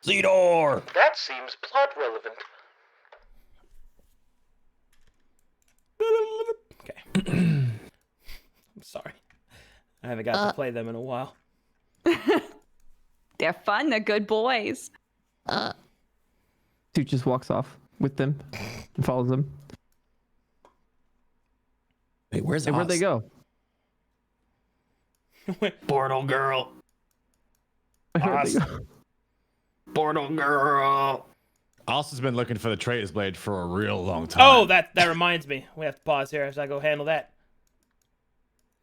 Zetor! That seems plot relevant. I'm sorry. I haven't got to play them in a while. They're fun. They're good boys. Dude just walks off with them and follows them. Wait, where's Where'd they go? Portal girl. Where'd they go? Portal girl. Oz has been looking for the Traitor's Blade for a real long time. Oh, that reminds me. We have to pause here as I go handle that.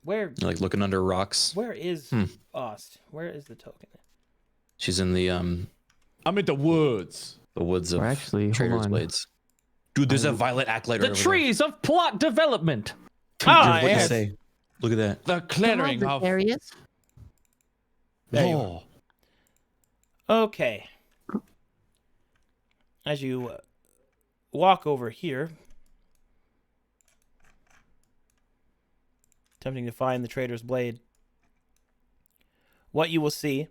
Where You're like looking under rocks. where is Ost? Where is the token? She's in the I'm in the woods. the woods of Or actually, hold Trader's on. Blades. Dude, there's a violet acolyte The right over trees of plot development. Ah, there. yes. Say, look at that. The clearing of There he is. law. Okay. As you walk over here, attempting to find the Trader's Blade, what you will see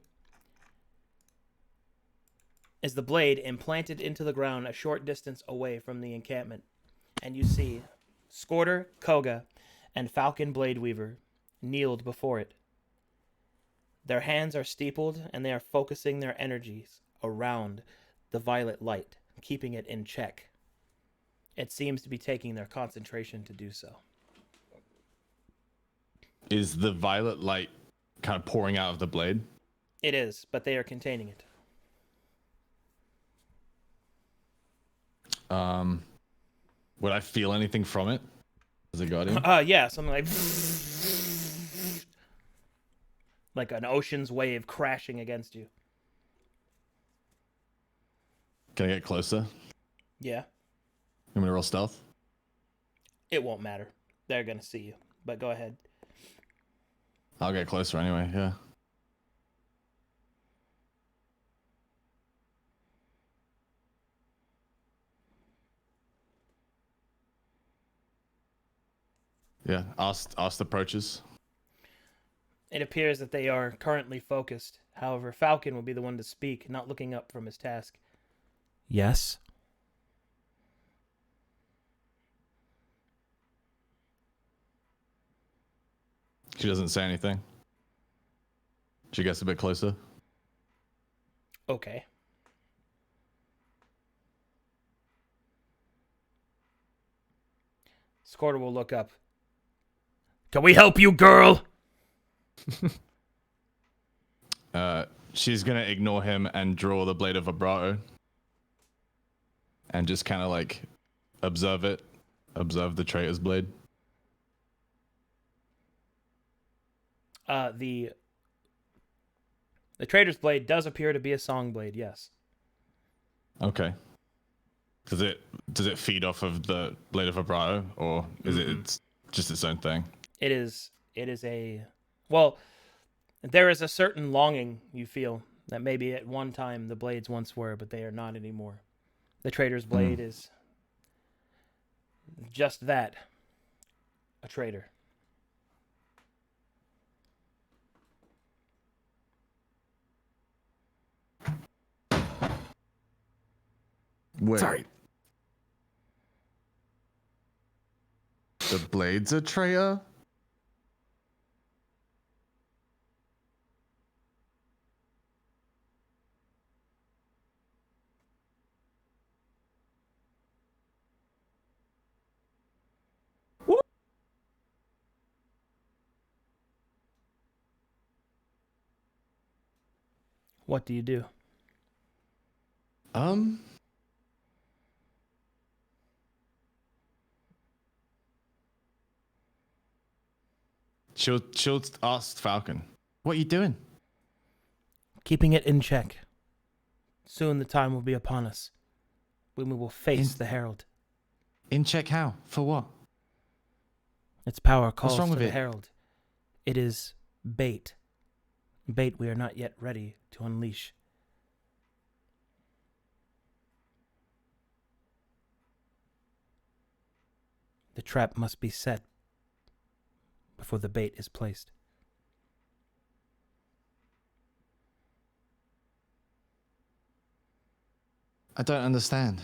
is the blade implanted into the ground a short distance away from the encampment. And you see Scorter, Koga, and Falcon Blade Weaver kneeled before it. Their hands are steepled, and they are focusing their energies around the violet light, keeping it in check. It seems to be taking their concentration to do so. Is the violet light kind of pouring out of the blade? It is, but they are containing it. Would I feel anything from it as a guardian? Yeah, something like an ocean's wave crashing against you. Can I get closer? Yeah, I'm gonna roll stealth. it won't matter. They're gonna see you, but go ahead. I'll get closer anyway. Yeah. Yeah. Ost approaches. It appears that they are currently focused. However, Falcon will be the one to speak, not looking up from his task. Yes? She doesn't say anything. She gets a bit closer. Okay. Scorter will look up. Can we help you, girl? She's gonna ignore him and draw the blade of vibrato. And just kind of like observe it. Observe the traitor's blade. The traitor's blade does appear to be a song blade, yes. Okay. Does it feed off of the blade of vibrato, or is it just its own thing? It is a, well, there is a certain longing you feel that maybe at one time the blades once were, but they are not anymore. The traitor's blade is just that, a traitor. Wait. Sorry. The blade's a traitor? What do you do? She'll ask Falcon, what are you doing? Keeping it in check. Soon the time will be upon us when we will face the Herald. In check how? For what? Its power calls wrong for with the it? Herald. It is bait. Bait we are not yet ready to unleash. The trap must be set before the bait is placed. I don't understand.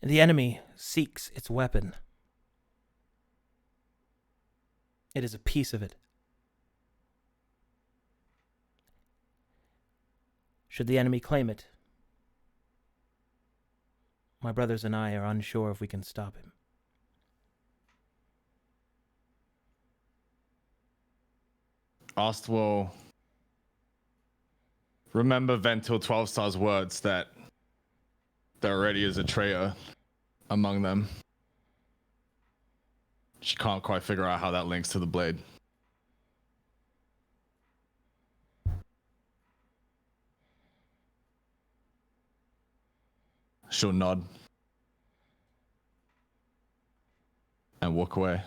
The enemy seeks its weapon. It is a piece of it. Should the enemy claim it, my brothers and I are unsure if we can stop him. Ast will remember Ventil 12 Star's words that there already is a traitor among them. She can't quite figure out how that links to the blade. She'll nod and walk away.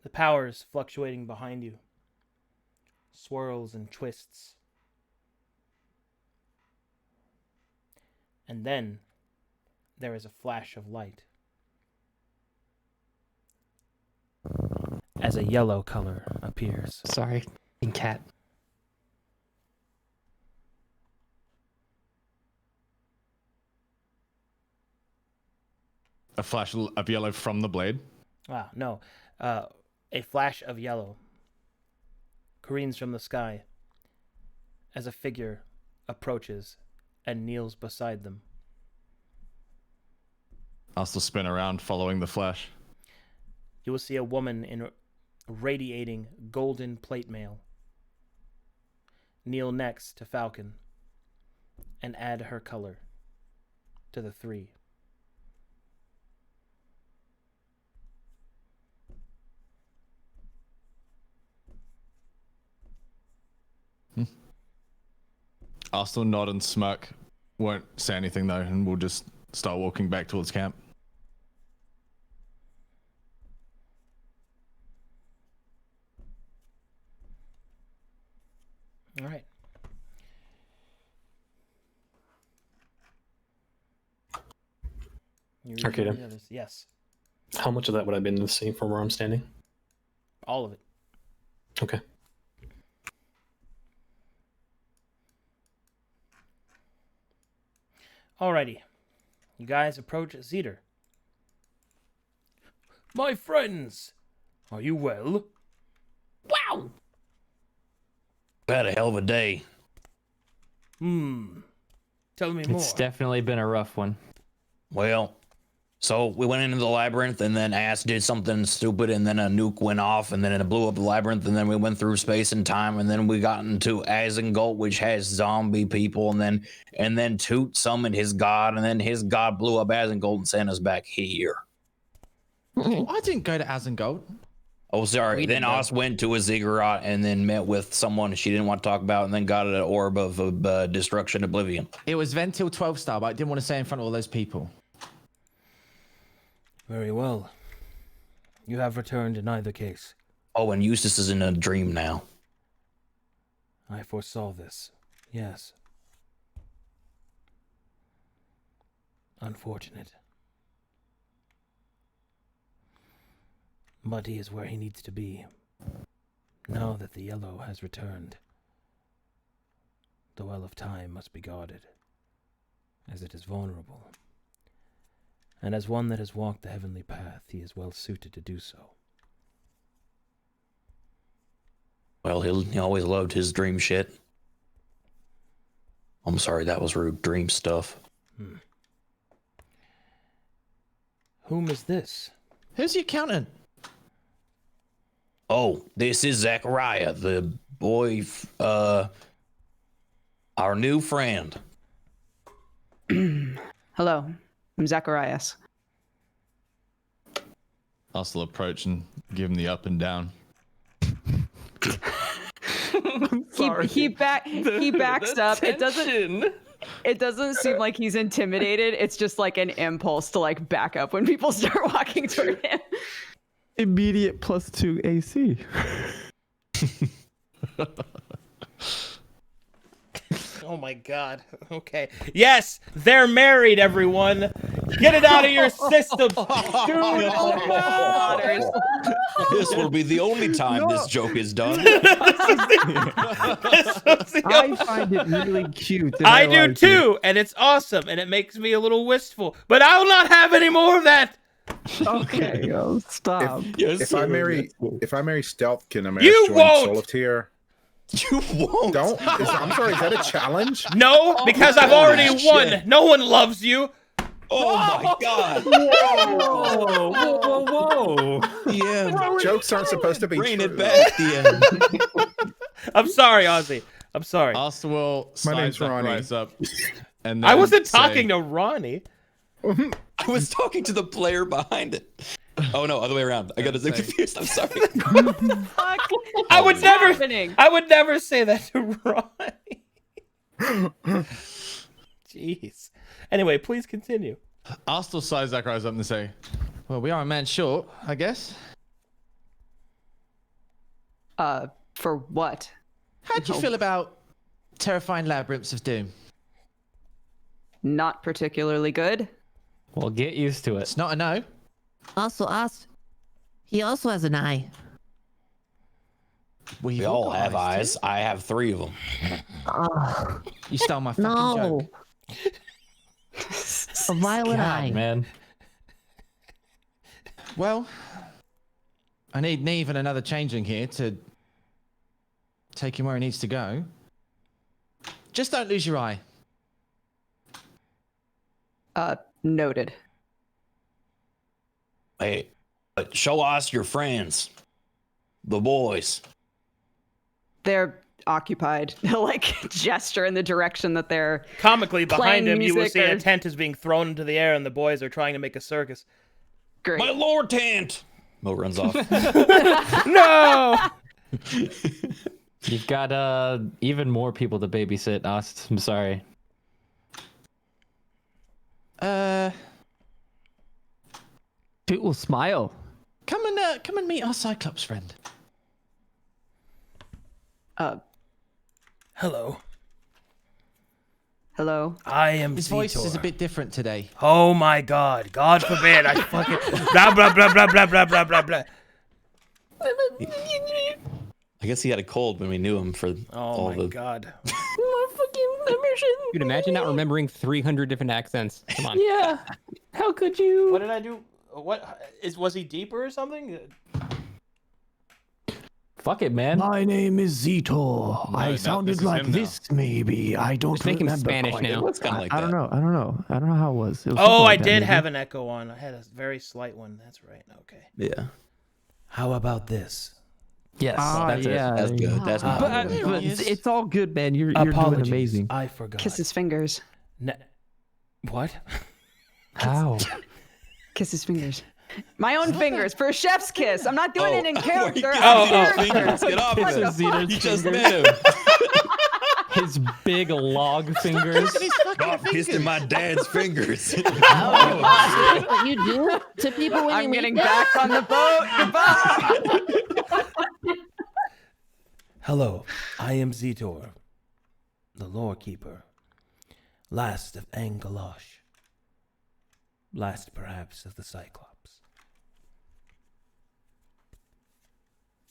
The powers fluctuating behind you, swirls and twists. And then there is a flash of light as a yellow color appears. Sorry, cat. A flash of yellow from the blade. No. A flash of yellow careens from the sky as a figure approaches and kneels beside them. I'll still spin around following the flash. You will see a woman in radiating golden plate mail kneel next to Falcon and add her color to the three. I'll still nod and smirk. Won't say anything though, and we'll just start walking back towards camp. All right. Arcada. Yes. How much of that would I have been seeing from where I'm standing? All of it. Okay. Alrighty. You guys approach Zeder. My friends, are you well? Wow! Had a hell of a day. Tell Tell me more. It's definitely been a rough one. Well, so we went into the labyrinth, and then Ass did something stupid, and then a nuke went off, and then it blew up the labyrinth, and then we went through space and time, and then we got into Asengult, which has zombie people, and then Toot summoned his god, and then his god blew up Asengult and sent us back here. I didn't go to Asengult. Oh, sorry. Then Oz went to a ziggurat and then met with someone she didn't want to talk about, and then got an orb of destruction, oblivion. It was Ventil 12 star, but I didn't want to say in front of all those people. Very well. You have returned in either case. Oh, and Eustace is in a dream now. I foresaw this. Yes. Unfortunate. But he is where he needs to be. Now that the yellow has returned, the well of time must be guarded, as it is vulnerable. And as one that has walked the heavenly path, he is well suited to do so. Well, he always loved his dream shit. I'm sorry, that was rude. Dream stuff. Whom is this? Who's the accountant? Oh, this is Zachariah, the boy, our new friend. Hello, I'm Zacharias. I'll still approach and give him the up and down. He backs up. It doesn't seem like he's intimidated. It's just like an impulse to like back up when people start walking toward him. Immediate +2 AC. Oh my god. Okay. Yes, they're married, everyone. Get it out of your system. This will be the only time this joke is done. I find it really cute. And I do like too, and it's awesome, and it makes me a little wistful. But I will not have any more of that. Okay, stop. If I marry Stealth, can I marry You join won't! Solitaire? You won't. I'm sorry. Is that a challenge? No, because I've already won. No one loves you. Oh my god. Whoa. Yeah. Jokes aren't supposed to be Bring true. it back, DM. I'm sorry, Ozzy. I'm sorry. Asta will My size name's Ronnie. Zacharias up. And I then wasn't say, talking to Ronnie. I was talking to the player behind it. Oh no, other way around. I got so confused. I'm sorry. I would never say that to Ronnie. Jeez. Anyway, please continue. I'll still size Zacharias up and say, Well, we are a man short, I guess. For what? How'd you feel about terrifying labyrinths of doom? Not particularly good. Well, get used to it. It's not a no. Also, he also has an eye. We all have eyes. I have 3 of them. You stole my fucking No. joke. A violet eye. Man. Well, I need Neve and another changeling here to take him where he needs to go. Just don't lose your eye. Noted. Hey, but show us your friends. The boys. They're occupied. They'll like gesture in the direction that they're Comically, behind playing him, you will music see a or- tent is being thrown into the air, and the boys are trying to make a circus. Great. My lord tent! Mo runs off. No! You've got even more people to babysit, Ost. I'm sorry. Toot will smile. Come and meet our Cyclops friend. Hello. Hello. I am His voice is a Zetor. bit different today. Oh my god. God forbid I fucking... blah, blah, blah, blah, blah, blah, blah, blah, blah. I guess he had a cold when we knew him for all my the... god. Dude, imagine not remembering 300 different accents. Come on. Yeah. How could you? What did I do? Was he deeper or something? Fuck it, man. My name is Zitor. I sounded like this, maybe. I don't Just make him remember Spanish quite. now. It was kind of like I that. don't know. I don't know. I don't know how it was. It was Oh, something I like that, did maybe. have an echo on. I had a very slight one. That's right. Okay. Yeah. How about this? Yes, that's it. That's good. That's But, good. but it's all good, man. You're doing Apologies. amazing. I forgot. Kiss his fingers. What? How? Kiss his fingers. My own fingers for a chef's kiss. I'm not doing it in character. Get off of it. Zito's You just fingers. met him. His big log fingers. Stop kissing my dad's fingers. That's what you do to people when I'm you meet getting them? back on the boat. Goodbye. Hello, I am Zitor, the lore keeper, last of Angalosh, last perhaps of the Cyclops.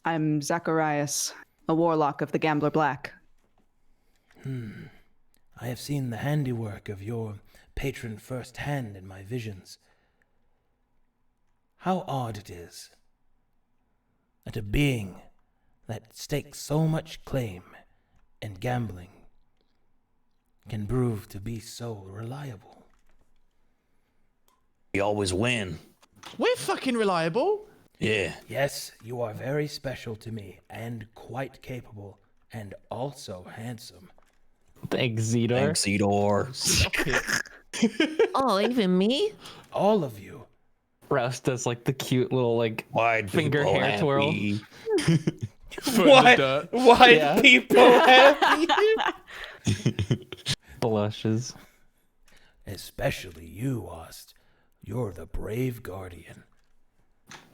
I'm Zacharias, a warlock of the Gambler Black. I have seen the handiwork of your patron firsthand in my visions. How odd it is that a being that stakes so much claim in gambling can prove to be so reliable. We always win. We're fucking reliable. Yeah. Yes, you are very special to me and quite capable and also handsome. Thanks, Zito. Thanks, Zidor. Oh, even me? All of you. Rouse does like the cute little like wide finger people hair twirl. happy. Why people happy? Blushes. Especially you, Ost. You're the brave guardian.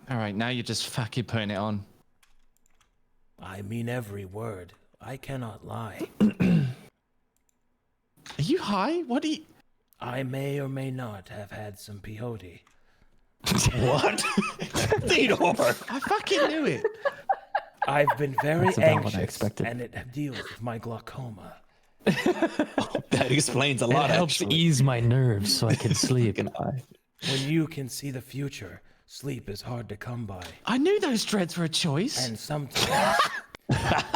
All right, now you're just fucking putting it on. I mean every word. I cannot lie. Are you high? What are you? I may or may not have had some peyote. What? Zidor. I fucking knew it. I've been very That's about what I anxious, expected. and it deals with my glaucoma. That explains a It lot. helps actually. ease my nerves so I can sleep. When you can see the future, sleep is hard to come by. I knew those dreads were a choice. And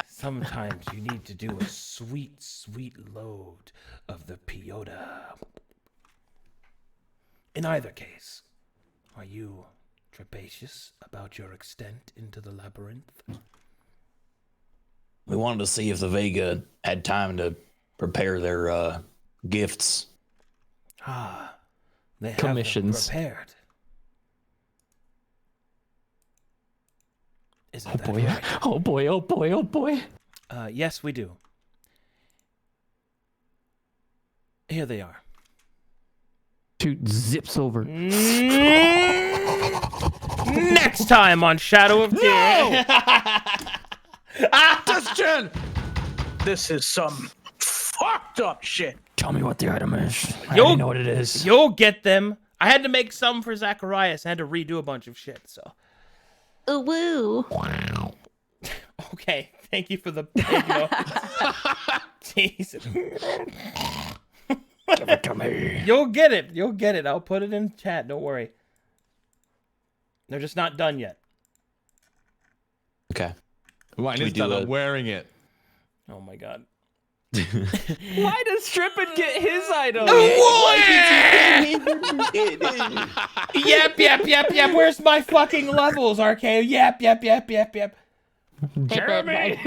sometimes you need to do a sweet, sweet load of the peyote. In either case, are you trepidatious about your extent into the labyrinth? We wanted to see if the Vega had time to prepare their gifts. Ah, they have Commissions. them prepared. Isn't Oh that boy. right? Oh boy. Oh boy. Oh boy. Yes, we do. Here they are. Toot zips over. Next time on Shadow of Tyr. Dustin! This is some fucked up shit. Tell me what the item is. I You'll already know what it is. You'll get them. I had to make some for Zacharias. I had to redo a bunch of shit, so. Ooh woo. Okay, thank you for the big noise. Jesus. Give it to me. You'll get it. You'll get it. I'll put it in chat. Don't worry. They're just not done yet. Okay. Mine Should we is do done. a- I'm wearing it. Oh my god. Why does Strippin get his item? Yep. Where's my fucking levels, RK? Yep. Jeremy!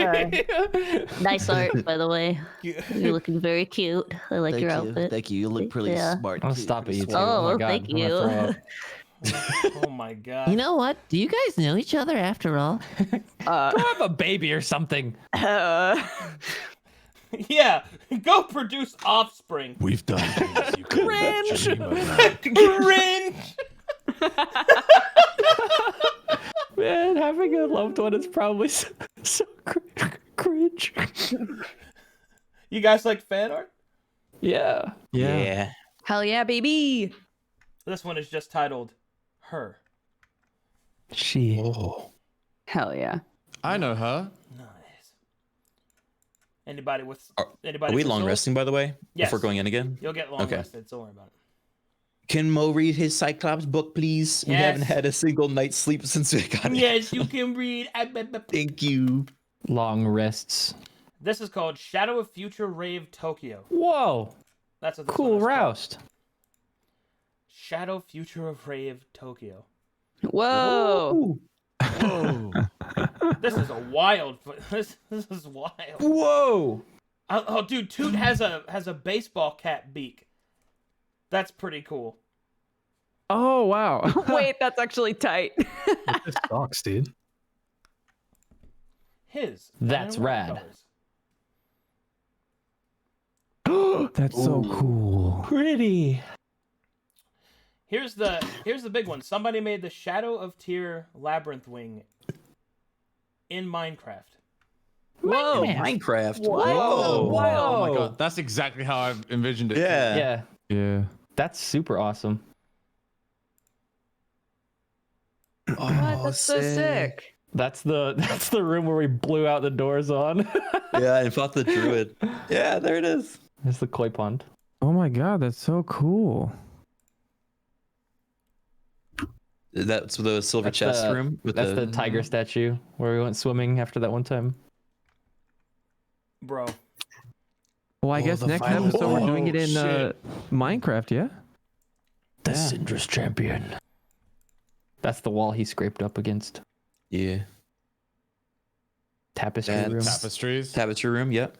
Nice art, by the way. You're looking very cute. I like your outfit. Thank you. You look pretty Yeah. smart. I'll too. stop it, you two. Oh, my God, thank I'm gonna throw you. up. Oh my god. You know what? Do you guys know each other after all? Go have a baby or something. Yeah, go produce offspring. We've done things you could Cringe. Cringe. Man, having a loved one is probably so cringe. You guys like fan art? Yeah. Yeah. Hell yeah, baby. This one is just titled Her. She. Oh. Hell yeah. I know her. Nice. Anybody with Are anybody? we with long souls? resting, by the way? Yes. Before going in again? You'll get long Okay. rested. Don't worry about it. Can Mo read his Cyclops book, please? We Yes. haven't had a single night's sleep since we got it. Yes, you can read. Thank you. Long rests. This is called Shadow of Future Rave Tokyo. Whoa. That's what this Cool one is called. roust. Shadow Future of Rave Tokyo. Whoa. Whoa. This is a wild. This is wild. Whoa. Oh, dude, Toot has a baseball cap beak. That's pretty cool. Oh wow. Wait, that's actually tight. This sucks, dude. His. That's rad. That's so cool. Pretty. Here's the big one. Somebody made the Shadow of Tyre labyrinth wing in Minecraft. Whoa, Minecraft. What? Whoa. Oh my god, that's exactly how I've envisioned it. Yeah. Yeah. Yeah. That's super awesome. Oh, What? That's so sick. That's the room where we blew out the doors on. Yeah, and fought the druid. Yeah, there it is. There's the koi pond. Oh my god, that's so cool. That's the silver That's chest the- room. With That's the tiger statue where we went swimming after that one time. Bro. Well, I guess the next final- episode we're doing it in shit. Minecraft, yeah? The Syndra's champion. That's the wall he scraped up against. Yeah. Tapestry That's- room. Tapestries. Tapestry room, yep.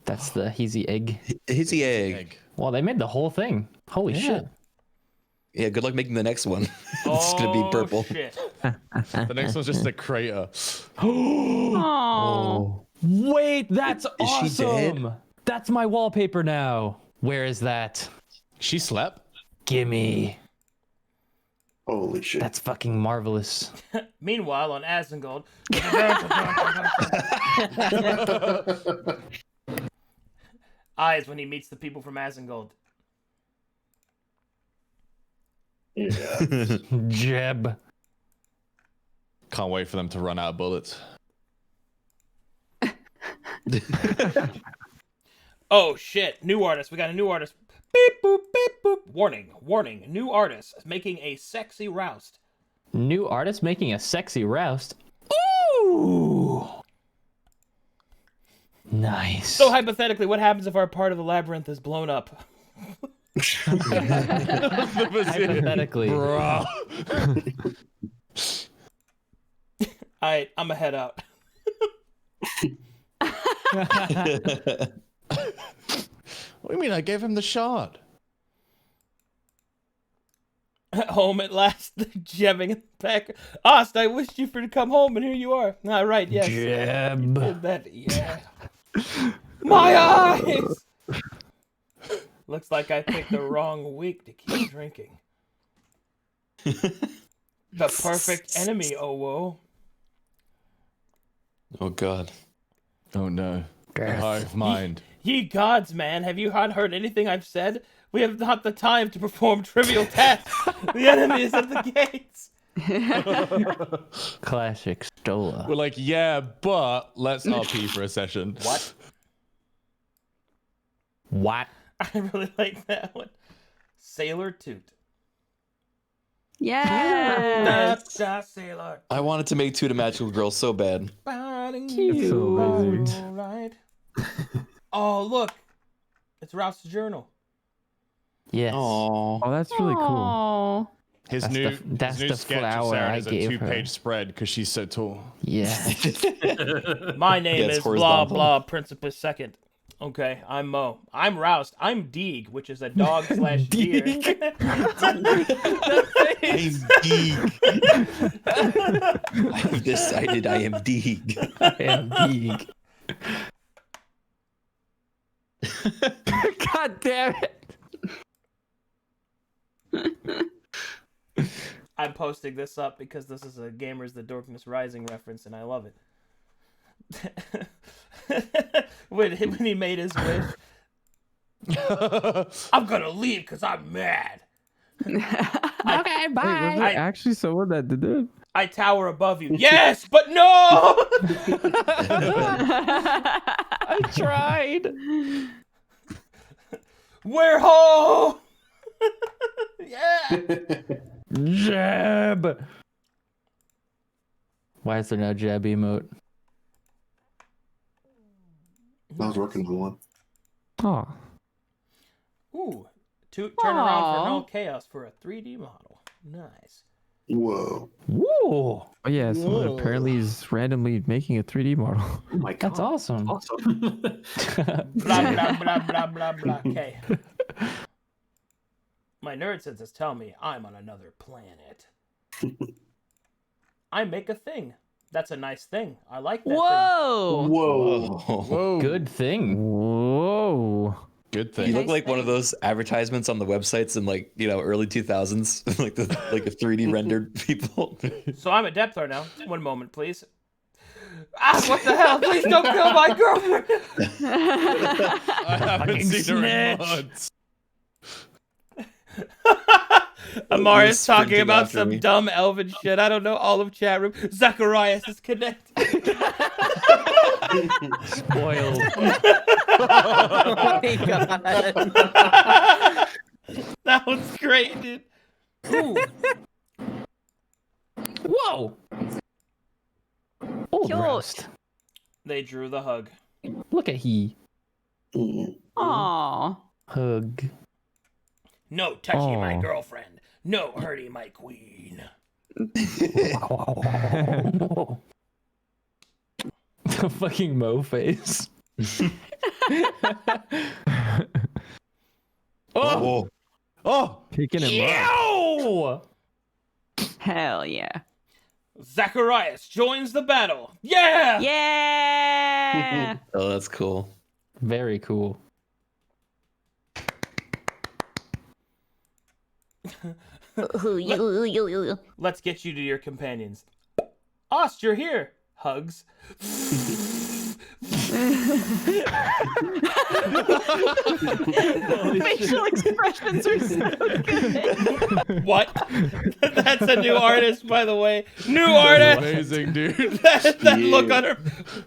That's the Heezy egg. Hizzy egg. Well, they made the whole thing. Holy shit. Yeah, good luck making the next one. It's gonna be purple. Shit. The next one's just a crater. Oh. Wait, that's Is she dead? awesome. That's my wallpaper now. Where is that? She slept? Gimme. Holy shit. That's fucking marvelous. Meanwhile, on Asmongold. Eyes when he meets the people from Asmongold. Yeah. Jeb. Can't wait for them to run out of bullets. Oh shit! New artist. We got a new artist. Beep boop beep boop. Warning! Warning! New artist making a sexy roust. New artist making a sexy roust. Ooh. Nice. So hypothetically, what happens if our part of the labyrinth is blown up? Hypothetically. Bro. Alright, I'ma head out. What do you mean? I gave him the shard. Home at last, jabbing in the back. Ost, I wished you for to come home, and here you are. All right, yes. Jeb. Yeah. My eyes! Looks like I picked the wrong week to keep drinking. The perfect enemy, Owo. Oh god. Oh no. Hive mind. Ye gods, man, have you not heard anything I've said? We have not the time to perform trivial tasks. The enemy is at the gates. Classic Stola. We're like, yeah, but let's RP for a session. What? What? I really like that one. Sailor Toot. Yeah. Sailor. I wanted to make Toot a magical girl so bad. Cute. So busy. Right. Oh, look. It's Ralph's journal. Yes. Oh, that's really cool. Aw. His That's new, the- that's his new the sketch of flower Sarah I is a gave her. 2-page spread because she's so tall. Yeah. My name Yeah, it's is blah horizontal. blah Principus Second. Okay, I'm Mo. I'm Roust. I'm Deeg, which is a dog slash deer. I'm Deeg. I've decided I am Deeg. I am Deeg. God damn it. I'm posting this up because this is a Gamers the Darkness Rising reference, and I love it. when he made his wish, I'm gonna leave because I'm mad. Okay, bye. Was there actually someone that did it? I tower above you. Yes, but no. I tried. We're home! Yeah! Jab! Why is there no jab emote? I was working on one. Oh. Ooh. Turn around for null chaos for a 3D model. Nice. Whoa. Whoa. Oh yeah, someone Whoa. apparently is randomly making a 3D model. Oh my god. That's awesome. Awesome. Blah, blah, blah, blah, blah, blah. Okay. My nerd senses tell me I'm on another planet. I make a thing. That's a nice thing. I like that Whoa! Whoa. Whoa. Good thing. Whoa. Good You thing. look like one of those advertisements on the websites in like, early 2000s, like the 3D rendered people. So I'm at Depthar now. 1 moment, please. Ah, what the hell? Please don't kill my girlfriend! I haven't Fucking seen her in snitch. months. Amari's talking sprinting about after some me. dumb elven shit. I don't know. All of chat room. Zacharias is connected. Spoiled. Oh my god. That was great, dude. Ooh. Whoa! Old Cute. roast. They drew the hug. Look at he. Aww. Hug. No touching my Aw. girlfriend. No hurting my queen. The fucking Mo face. Oh, Oh, Picking him up. Ew! Hell yeah. Zacharias joins the battle. Yeah! Yeah! oh, that's cool. Very cool. Let's get you to your companions. Ost, you're here. Hugs. Facial expressions are so good. What? That's a new artist, by the way. New artist. amazing, dude. that look on her.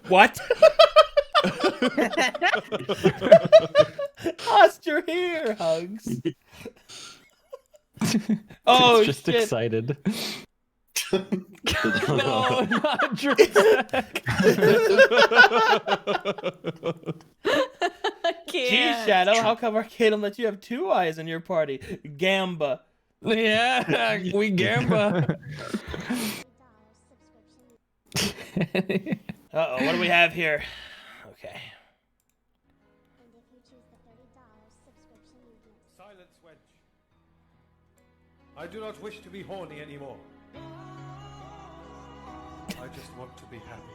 What? Ost, you're here. Hugs. Oh, It's just shit. excited. No, not Drake. Geez, Shadow, how come Arcanum let you have 2 eyes in your party? Gamba. Yeah, we gamba. Uh-oh, what do we have here? Okay. Silence, wench. I do not wish to be horny anymore. I just want to be happy.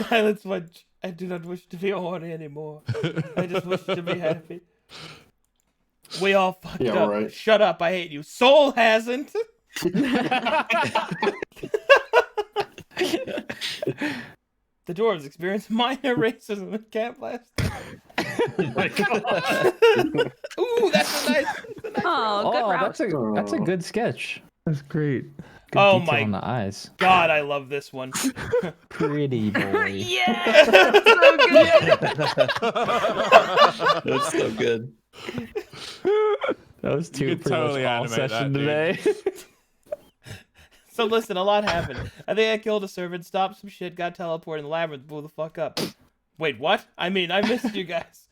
Silence, wench. I do not wish to be horny anymore. I just wish to be happy. We all fucked Yeah, up. right. Shut up, I hate you. Soul hasn't. The dwarves experience minor racism in camp last time. Ooh, that's a nice. Oh, good route. That's a good sketch. That's great. Good Oh detail my on the eyes. God, I love this one. Pretty boy. Yeah! So good. That's so good. That was You two could pretty totally much all animate session that, dude. today. So listen, a lot happened. I think I killed a servant, stopped some shit, got teleported in the labyrinth, blew the fuck up. Wait, what? I mean, I missed you guys.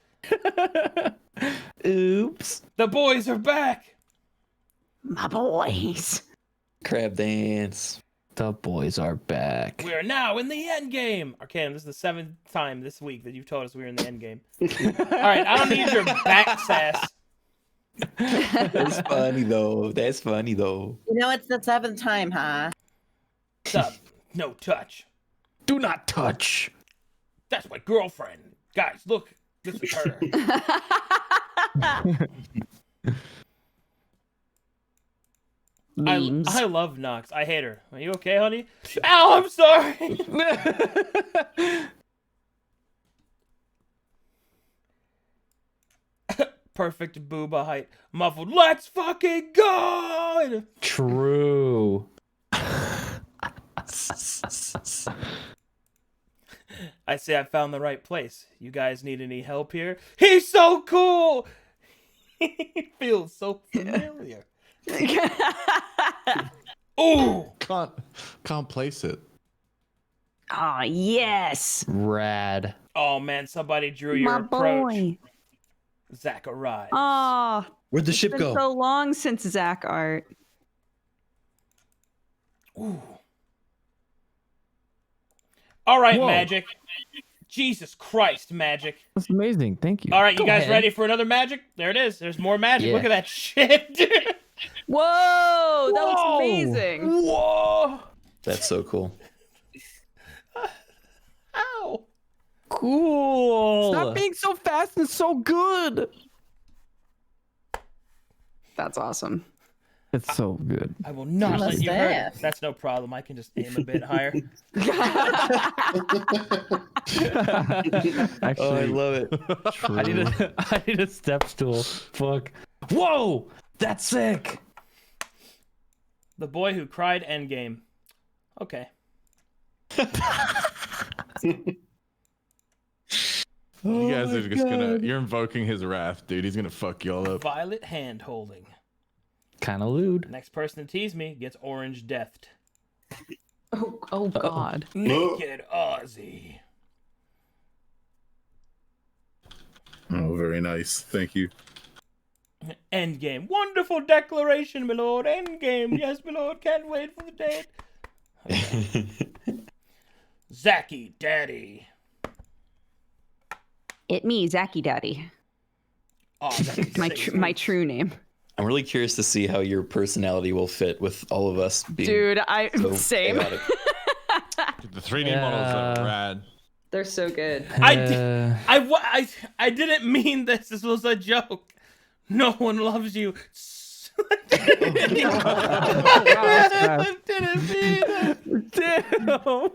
Oops. The boys are back. My boys. Crab dance. The boys are back. We are now in the end game. Arcanum, this is the 7th time this week that you've told us we were in the end game. All right, I don't need your back sass. That's funny though. That's funny though. You know, it's the 7th time, huh? Stop. No touch. Do not touch. That's my girlfriend. Guys, look. This is her. I love Nox. I hate her. Are you okay, honey? Ow, I'm sorry. Perfect booba height. Muffled. Let's fucking go! True. I say I found the right place. You guys need any help here? He's so cool! He feels so familiar. Ooh! Can't place it. Oh, yes. Rad. Oh man, somebody drew your My approach. boy. Zacharias. Oh, Where'd the it's ship been go? so long since Zach art. Ooh. All right, Whoa. Magic. Jesus Christ, Magic. That's amazing. Thank you. All right, you Go guys ahead. ready for another magic? There it is. There's more magic. Yeah. Look at that shit, dude. Whoa, that looks Whoa. amazing. Whoa. That's so cool. Ow. Cool. Stop being so fast and so good. That's awesome. It's so good. I will not let you hurt. That's no problem. I can just aim a bit higher. Actually, Oh, I love it. I need a step stool. Fuck. Whoa! That's sick. The boy who cried endgame. Okay. You guys are just you're invoking his wrath, dude. He's gonna fuck you all up. Violet hand holding. Kind of lewd. Next person to tease me gets orange deathed. Oh God. Naked Ozzy. Oh, very nice. Thank you. Endgame. Wonderful declaration, my lord. Endgame. Yes, my lord. Can't wait for the date. Okay. Zachy Daddy. It me, Zachy Daddy. Oh, my true name. I'm really curious to see how your personality will fit with all of us being Dude, so same. chaotic. The 3D models are rad. They're so good. I didn't mean this. This was a joke. No one loves you. I didn't mean it. Damn.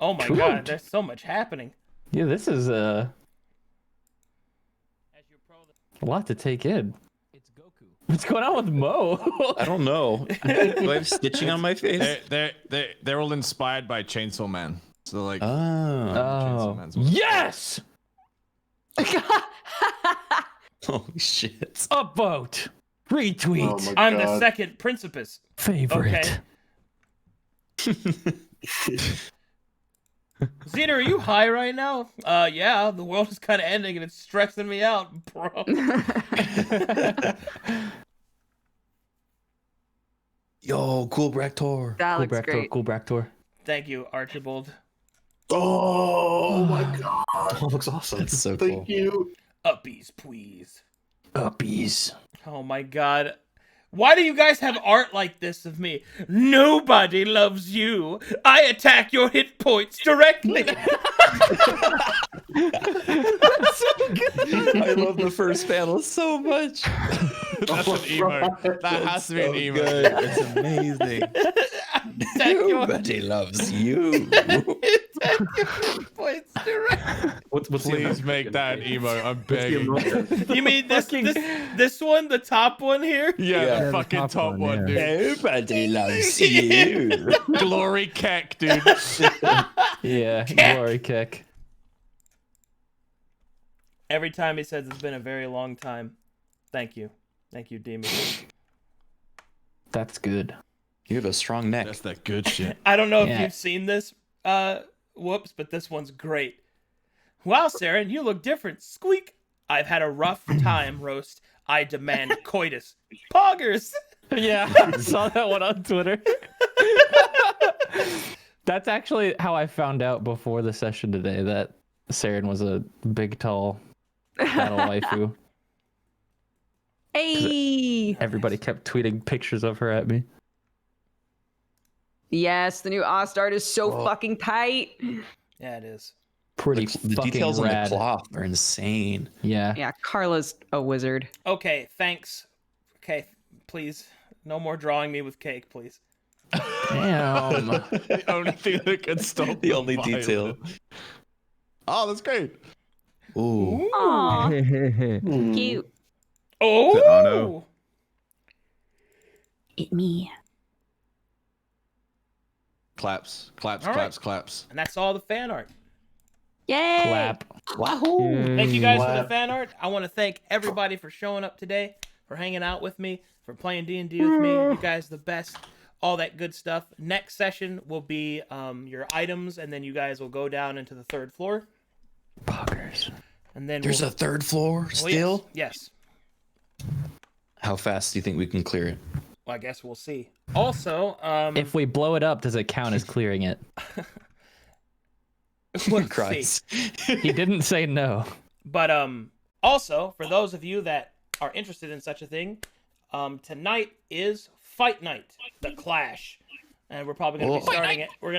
Oh my god, there's so much happening. Yeah, this is a lot to take in. It's Goku. What's going on with Mo? I don't know. Do I have stitching on my face? They're all inspired by Chainsaw Man. So like, oh, Yes! Holy shit! Upvote, retweet. Oh I'm the second Principus. Favorite. Okay. Zeta, are you high right now? Yeah, the world is kind of ending and it's stressing me out, bro. Yo, cool Bractor. That Cool looks Bractor, great. cool Bractor. Thank you, Archibald. Oh my god. Oh, looks awesome. That's so cool. Thank you. Uppies, please. Uppies. Oh my god. Why do you guys have art like this of me? Nobody loves you. I attack your hit points directly. I love the first panel so much. That's an emo. That has to be an emo. Good. It's amazing. Nobody loves you. Points directly. Please make that an emo. I'm begging. You mean this one, the top one here? Yeah, the fucking top one, dude. Nobody loves you. Glory Keck, dude. Yeah, glory kick. Every time he says it's been a very long time. Thank you. Thank you, Demon. That's good. You have a strong neck. That's that good shit. I don't know if Yeah. you've seen this, whoops, but this one's great. Wow, Saren, you look different. Squeak. I've had a rough time, Roast. I demand coitus. Poggers. Yeah, I saw that one on Twitter. That's actually how I found out before the session today that Saren was a big, tall battle waifu. Hey. Everybody kept tweeting pictures of her at me. Yes, the new Ost art is so fucking tight. Yeah, it is. Pretty The fucking details rad. on the cloth are insane. Yeah. Yeah, Carla's a wizard. Okay, thanks. Okay, please. No more drawing me with cake, please. Damn. The only thing that can stop The only detail. Oh, that's great. Ooh. Aw, cute. Oh! It me. Claps, claps, All claps, right. claps. And that's all the fan art. Yay! Clap. Wahoo! Thank you guys for the Clap. fan art. I want to thank everybody for showing up today, for hanging out with me, for playing D&D with me. You guys are the best. All that good stuff. Next session will be your items, and then you guys will go down into the 3rd floor. Poggers. And then There's a 3rd floor Oh, still? yes. How fast do you think we can clear it? Well, I guess we'll see. Also, If we blow it up, does it count as clearing it? we'll Christ. see. He didn't say no. But also, for those of you that are interested in such a thing, tonight is Fight Night, the Clash, and we're probably going to be starting it. We're going to be